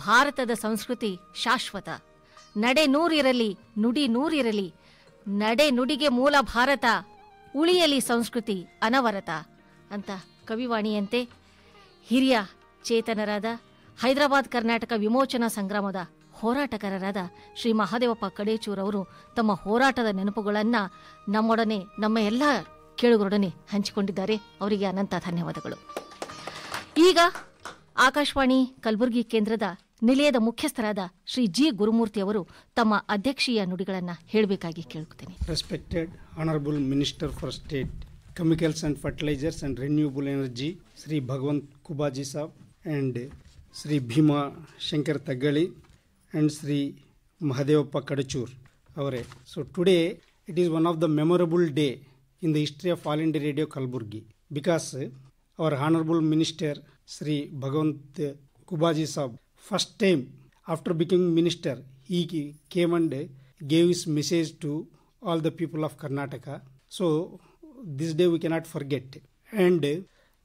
ಭಾರತದ ಸಂಸ್ಕೃತಿ ಶಾಶ್ವತ. ನಡೆ ನೂರಿರಲಿ ನುಡಿ ನೂರಿರಲಿ, ನಡೆ ನುಡಿಗೆ ಮೂಲ ಭಾರತ, ಉಳಿಯಲಿ ಸಂಸ್ಕೃತಿ ಅನವರತ ಅಂತ ಕವಿವಾಣಿಯಂತೆ ಹಿರಿಯ ಚೇತನರಾದ ಹೈದರಾಬಾದ್ ಕರ್ನಾಟಕ ವಿಮೋಚನಾ ಸಂಗ್ರಾಮದ ಹೋರಾಟಗಾರರಾದ ಶ್ರೀ ಮಹಾದೇವಪ್ಪ ಕಡೇಚೂರವರು ತಮ್ಮ ಹೋರಾಟದ ನೆನಪುಗಳನ್ನು ನಮ್ಮೊಡನೆ, ನಮ್ಮ ಎಲ್ಲ ಕೇಳುಗರೊಡನೆ ಹಂಚಿಕೊಂಡಿದ್ದಾರೆ. ಅವರಿಗೆ ಅನಂತ ಧನ್ಯವಾದಗಳು. ಈಗ ಆಕಾಶವಾಣಿ ಕಲಬುರಗಿ ಕೇಂದ್ರದ ನಿಲಯದ ಮುಖ್ಯಸ್ಥರಾದ ಶ್ರೀ ಜಿ ಗುರುಮೂರ್ತಿ ಅವರು ತಮ್ಮ ಅಧ್ಯಕ್ಷೀಯ ನುಡಿಗಳನ್ನು ಹೇಳಬೇಕಾಗಿ ಕೇಳುತ್ತೇನೆ. Respected honourable minister for state chemicals and fertilizers and renewable energy Shri Bhagwant Khubaji saab and Shri Bhima Shankar Taggali and Sri Mahadevappa Kadachur avare. So today it is one of the memorable day in the history of All India Radio Kalburgi, because our Honorable Minister Sri Bhagwant Kubaji Sahab, first time after becoming minister, he came and gave his message to all the people of Karnataka. So this day we cannot forget, and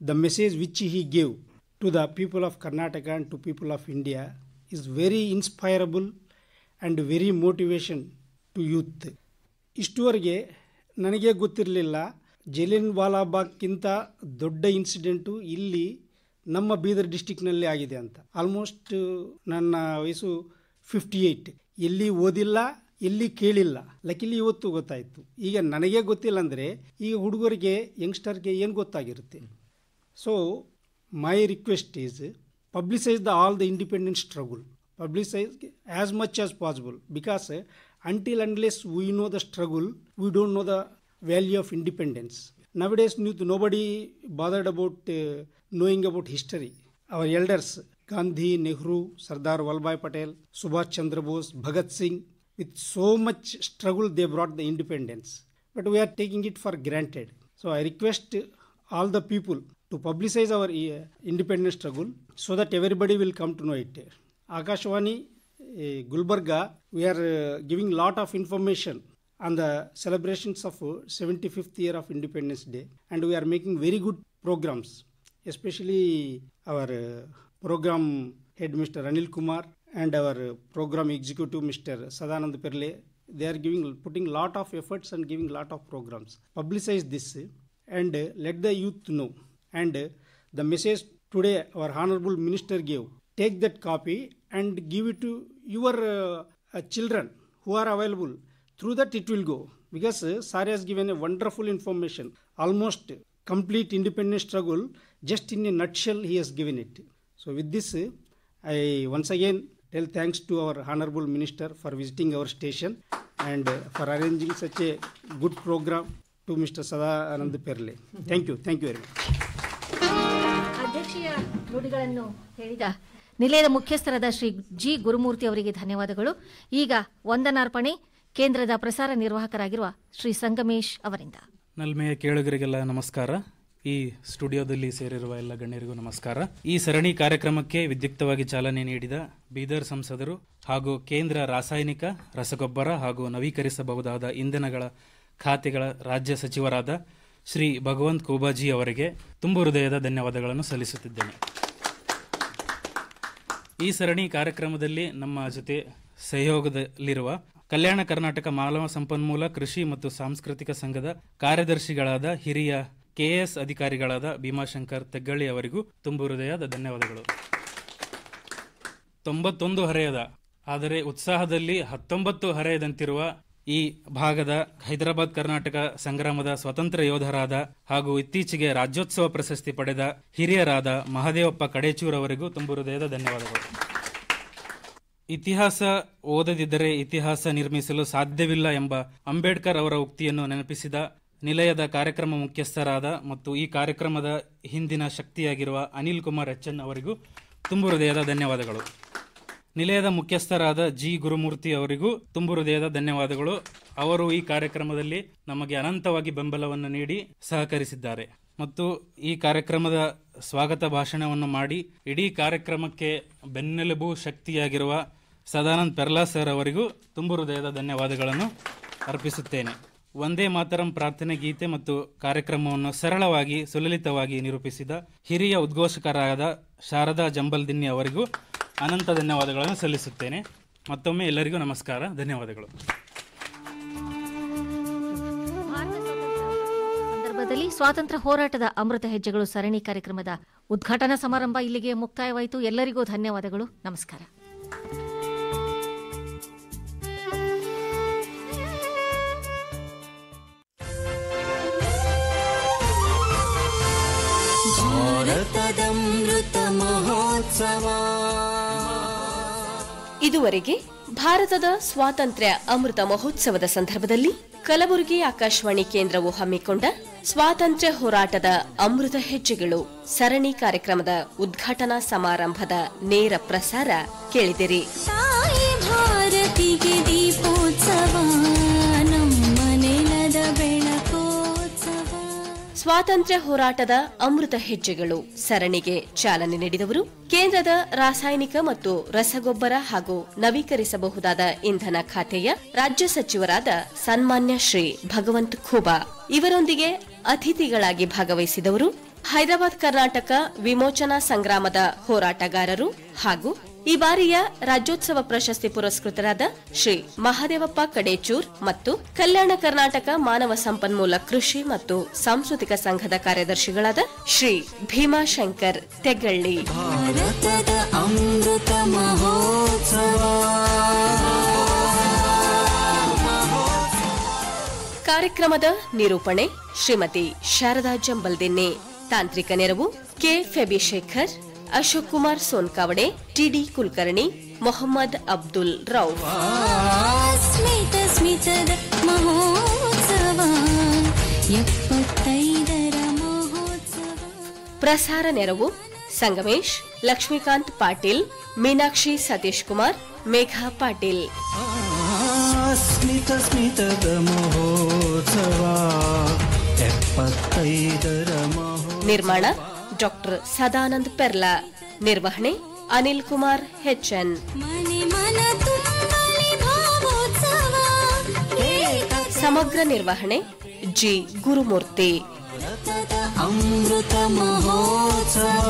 the message which he gave to the people of Karnataka and to people of India is very inspirable and very motivation to youth. ಇಷ್ಟುವರೆಗೆ ನನಗೆ ಗೊತ್ತಿರಲಿಲ್ಲ ಜಲಿಯನ್ ವಾಲಾಬಾಗ್ಗಿಂತ ದೊಡ್ಡ incident ಇಲ್ಲಿ ನಮ್ಮ ಬೀದರ್ ಡಿಸ್ಟಿಕ್ನಲ್ಲಿ ಆಗಿದೆ ಅಂತ. Almost ನನ್ನ ವಯಸ್ಸು 58. ಎಲ್ಲಿ ಓದಿಲ್ಲ, ಎಲ್ಲಿ ಕೇಳಿಲ್ಲ. ಲಕ್ಕಿಲಿ ಇವತ್ತು ಗೊತ್ತಾಯಿತು. ಈಗ ನನಗೆ ಗೊತ್ತಿಲ್ಲ ಅಂದರೆ ಈಗ ಹುಡುಗರಿಗೆ ಯಂಗ್ಸ್ಟರ್ಗೆ ಏನು ಗೊತ್ತಾಗಿರುತ್ತೆ. So my request is publicize all the independent struggle. Publicize as much as possible, because until unless we know the struggle, we don't know the value of independence. Nowadays, nobody bothered about knowing about history. Our elders, Gandhi, Nehru, Sardar Vallabhbhai Patel, Subhash Chandra Bose, Bhagat Singh, with so much struggle they brought the independence. But we are taking it for granted. So I request all the people to publicize our independence struggle so that everybody will come to know it. Akashvani Gulbarga, we are giving lot of information on the celebrations of 75th year of Independence Day, and we are making very good programs, especially our program head Mr. Anil Kumar and our program executive Mr. Sadanand Perle. They are putting lot of efforts and giving lot of programs. Publicize this and let the youth know. And the message today our Honorable Minister gave, take that copy and give it to your children who are available. Through that it will go, because Sir has given a wonderful information, almost complete independence struggle, just in a nutshell he has given it. So with this, I once again tell thanks to our Honorable Minister for visiting our station and for arranging such a good program, to Mr. Sadanand Perle. Thank you very much. ಅಧ್ಯಕ್ಷೀಯ ನುಡಿಗಳನ್ನು ಹೇಳಿದ ನಿಲಯದ ಮುಖ್ಯಸ್ಥರಾದ Shri G Gurumurthy ಅವರಿಗೆ ಧನ್ಯವಾದಗಳು. ಈಗ ವಂದನಾರ್ಪಣೆ ಕೇಂದ್ರದ ಪ್ರಸಾರ ನಿರ್ವಾಹಕರಾಗಿರುವ ಶ್ರೀ ಸಂಗಮೇಶ್ ಅವರಿಂದ. ನಲ್ಮೆಯ ಕೇಳುಗರಿಗೆಲ್ಲ ನಮಸ್ಕಾರ. ಈ ಸ್ಟುಡಿಯೋದಲ್ಲಿ ಸೇರಿರುವ ಎಲ್ಲ ಗಣ್ಯರಿಗೂ ನಮಸ್ಕಾರ. ಈ ಸರಣಿ ಕಾರ್ಯಕ್ರಮಕ್ಕೆ ವಿದ್ಯುಕ್ತವಾಗಿ ಚಾಲನೆ ನೀಡಿದ ಬೀದರ್ ಸಂಸದರು ಹಾಗೂ ಕೇಂದ್ರ ರಾಸಾಯನಿಕ, ರಸಗೊಬ್ಬರ ಹಾಗೂ ನವೀಕರಿಸಬಹುದಾದ ಇಂಧನಗಳ ಖಾತೆಗಳ ರಾಜ್ಯ ಸಚಿವರಾದ ಶ್ರೀ ಭಗವಂತ್ ಖೂಬಾಜಿ ಅವರಿಗೆ ತುಂಬು ಹೃದಯದ ಧನ್ಯವಾದಗಳನ್ನು ಸಲ್ಲಿಸುತ್ತಿದ್ದೇನೆ. ಈ ಸರಣಿ ಕಾರ್ಯಕ್ರಮದಲ್ಲಿ ನಮ್ಮ ಜೊತೆ ಸಹಯೋಗದಲ್ಲಿರುವ ಕಲ್ಯಾಣ ಕರ್ನಾಟಕ ಮಾನವ ಸಂಪನ್ಮೂಲ ಕೃಷಿ ಮತ್ತು ಸಾಂಸ್ಕೃತಿಕ ಸಂಘದ ಕಾರ್ಯದರ್ಶಿಗಳಾದ ಹಿರಿಯ ಕೆಎಎಸ್ ಅಧಿಕಾರಿಗಳಾದ ಭೀಮಾಶಂಕರ್ ತೆಗ್ಗಳ್ಳಿ ಅವರಿಗೂ ತುಂಬು ಹೃದಯದ ಧನ್ಯವಾದಗಳು. 91 ಹರೆಯದ ಆದರೆ ಉತ್ಸಾಹದಲ್ಲಿ 19 ಹರೆಯದಂತಿರುವ ಈ ಭಾಗದ ಹೈದರಾಬಾದ್ ಕರ್ನಾಟಕ ಸಂಗ್ರಾಮದ ಸ್ವತಂತ್ರ ಯೋಧರಾದ ಹಾಗೂ ಇತ್ತೀಚೆಗೆ ರಾಜ್ಯೋತ್ಸವ ಪ್ರಶಸ್ತಿ ಪಡೆದ ಹಿರಿಯರಾದ ಮಹದೇವಪ್ಪ ಕಡೇಚೂರ್ ಅವರಿಗೂ ತುಂಬು ಹೃದಯದ ಧನ್ಯವಾದಗಳು. ಇತಿಹಾಸ ಓದದಿದ್ದರೆ ಇತಿಹಾಸ ನಿರ್ಮಿಸಲು ಸಾಧ್ಯವಿಲ್ಲ ಎಂಬ ಅಂಬೇಡ್ಕರ್ ಅವರ ಉಕ್ತಿಯನ್ನು ನೆನಪಿಸಿದ ನಿಲಯದ ಕಾರ್ಯಕ್ರಮ ಮುಖ್ಯಸ್ಥರಾದ ಮತ್ತು ಈ ಕಾರ್ಯಕ್ರಮದ ಹಿಂದಿನ ಶಕ್ತಿಯಾಗಿರುವ ಅನಿಲ್ ಕುಮಾರ್ ಎಚ್ಎನ್ ಅವರಿಗೂ ತುಂಬು ಹೃದಯದ ಧನ್ಯವಾದಗಳು. ನಿಲಯದ ಮುಖ್ಯಸ್ಥರಾದ ಜಿ ಗುರುಮೂರ್ತಿ ಅವರಿಗೂ ತುಂಬು ಹೃದಯದ ಧನ್ಯವಾದಗಳು. ಅವರು ಈ ಕಾರ್ಯಕ್ರಮದಲ್ಲಿ ನಮಗೆ ಅನಂತವಾಗಿ ಬೆಂಬಲವನ್ನು ನೀಡಿ ಸಹಕರಿಸಿದ್ದಾರೆ ಮತ್ತು ಈ ಕಾರ್ಯಕ್ರಮದ ಸ್ವಾಗತ ಭಾಷಣವನ್ನು ಮಾಡಿ ಇಡೀ ಕಾರ್ಯಕ್ರಮಕ್ಕೆ ಬೆನ್ನೆಲುಬು ಶಕ್ತಿಯಾಗಿರುವ ಸದಾನಂದ್ ಪೆರ್ಲಾ ಸರ್ ಅವರಿಗೂ ತುಂಬು ಹೃದಯದ ಧನ್ಯವಾದಗಳನ್ನು ಅರ್ಪಿಸುತ್ತೇನೆ. ವಂದೇ ಮಾತರಂ ಪ್ರಾರ್ಥನೆ ಗೀತೆ ಮತ್ತು ಕಾರ್ಯಕ್ರಮವನ್ನು ಸರಳವಾಗಿ ಸುಲಲಿತವಾಗಿ ನಿರೂಪಿಸಿದ ಹಿರಿಯ ಉದ್ಘೋಷಕರಾದ ಶಾರದಾ ಜಂಬಲ್ದಿನ್ನಿ ಅವರಿಗೂ ಅನಂತ ಧನ್ಯವಾದಗಳನ್ನು ಸಲ್ಲಿಸುತ್ತೇನೆ. ಮತ್ತೊಮ್ಮೆ ಎಲ್ಲರಿಗೂ ನಮಸ್ಕಾರ, ಧನ್ಯವಾದಗಳು. ಸಂದರ್ಭದಲ್ಲಿ ಸ್ವಾತಂತ್ರ್ಯ ಹೋರಾಟದ ಅಮೃತ ಹೆಜ್ಜೆಗಳು ಸರಣಿ ಕಾರ್ಯಕ್ರಮದ ಉದ್ಘಾಟನಾ ಸಮಾರಂಭ ಇಲ್ಲಿಗೆ ಮುಕ್ತಾಯವಾಯಿತು. ಎಲ್ಲರಿಗೂ ಧನ್ಯವಾದಗಳು. ನಮಸ್ಕಾರ. ಇದುವರೆಗೆ ಭಾರತದ ಸ್ವಾತಂತ್ರ್ಯ ಅಮೃತ ಮಹೋತ್ಸವದ ಸಂದರ್ಭದಲ್ಲಿ ಕಲಬುರಗಿ ಆಕಾಶವಾಣಿ ಕೇಂದ್ರವು ಹಮ್ಮಿಕೊಂಡ ಸ್ವಾತಂತ್ರ್ಯ ಹೋರಾಟದ ಅಮೃತ ಹೆಜ್ಜೆಗಳು ಸರಣಿ ಕಾರ್ಯಕ್ರಮದ ಉದ್ಘಾಟನಾ ಸಮಾರಂಭದ ನೇರ ಪ್ರಸಾರ ಕೇಳಿದಿರಿ. ಭಾರತಿಗೆ ದೀಪೋತ್ಸವ ನಮ್ಮ ನೆಲದ ಬೆಳಕೋತ್ಸವ. ಸ್ವಾತಂತ್ರ್ಯ ಹೋರಾಟದ ಅಮೃತ ಹೆಜ್ಜೆಗಳು ಸರಣಿಗೆ ಚಾಲನೆ ನೀಡಿದವರು ಕೇಂದ್ರದ ರಾಸಾಯನಿಕ ಮತ್ತು ರಸಗೊಬ್ಬರ ಹಾಗೂ ನವೀಕರಿಸಬಹುದಾದ ಇಂಧನ ಖಾತೆಯ ರಾಜ್ಯ ಸಚಿವರಾದ ಸನ್ಮಾನ್ಯ ಶ್ರೀ ಭಗವಂತ್ ಖೂಬಾ. ಇವರೊಂದಿಗೆ ಅತಿಥಿಗಳಾಗಿ ಭಾಗವಹಿಸಿದವರು ಹೈದರಾಬಾದ್ ಕರ್ನಾಟಕ ವಿಮೋಚನಾ ಸಂಗ್ರಾಮದ ಹೋರಾಟಗಾರರು ಹಾಗೂ ಈ ಬಾರಿಯ ರಾಜ್ಯೋತ್ಸವ ಪ್ರಶಸ್ತಿ ಪುರಸ್ಕೃತರಾದ ಶ್ರೀ ಮಹದೇವಪ್ಪ ಕಡೇಚೂರ್ ಮತ್ತು ಕಲ್ಯಾಣ ಕರ್ನಾಟಕ ಮಾನವ ಸಂಪನ್ಮೂಲ ಕೃಷಿ ಮತ್ತು ಸಾಂಸ್ಕೃತಿಕ ಸಂಘದ ಕಾರ್ಯದರ್ಶಿಗಳಾದ ಶ್ರೀ ಭೀಮಾಶಂಕರ್ ತೆಗ್ಗಳ್ಳಿ. ಭಾರತದ ಅಮೃತ ಮಹೋತ್ಸವ. ಕಾರ್ಯಕ್ರಮದ ನಿರೂಪಣೆ ಶ್ರೀಮತಿ ಶಾರದಾ ಜಂಬಲ್ದಿನ್ನಿ. ತಾಂತ್ರಿಕ ನೆರವು ಕೆ ಫೆಬಿಶೇಖರ್, ಅಶೋಕ್ ಕುಮಾರ್ ಸೋನ್ಕಾವಡೆ, ಟಿಡಿ ಕುಲಕರ್ಣಿ, ಮೊಹಮ್ಮದ್ ಅಬ್ದುಲ್ ರೌಫ್. ಸ್ಮಿತದ ಮಹೋತ್ಸವ 75ರ ಮಹೋತ್ಸವ. ಪ್ರಸಾರ ನೆರವು ಸಂಗಮೇಶ್, ಲಕ್ಷ್ಮೀಕಾಂತ್ ಪಾಟೀಲ್, ಮೀನಾಕ್ಷಿ ಸತೀಶ್ ಕುಮಾರ್, ಮೇಘಾ ಪಾಟೀಲ್. ಸ್ಮಿತದ ಮಹೋತ್ಸವ 75ರ ನಿರ್ಮಾಣ ಡಾಕ್ಟರ್ ಸದಾನಂದ್ ಪೆರ್ಲಾ. ನಿರ್ವಹಣೆ ಅನಿಲ್ ಕುಮಾರ್ ಹೆಚ್ಎನ್. ಮನೆ ಮನ ತುಂಬಲಿ ಭಾವೋತ್ಸವ. ಸಮಗ್ರ ನಿರ್ವಹಣೆ ಜಿ ಗುರುಮೂರ್ತಿ. ಅಮೃತ ಮಹೋತ್ಸವ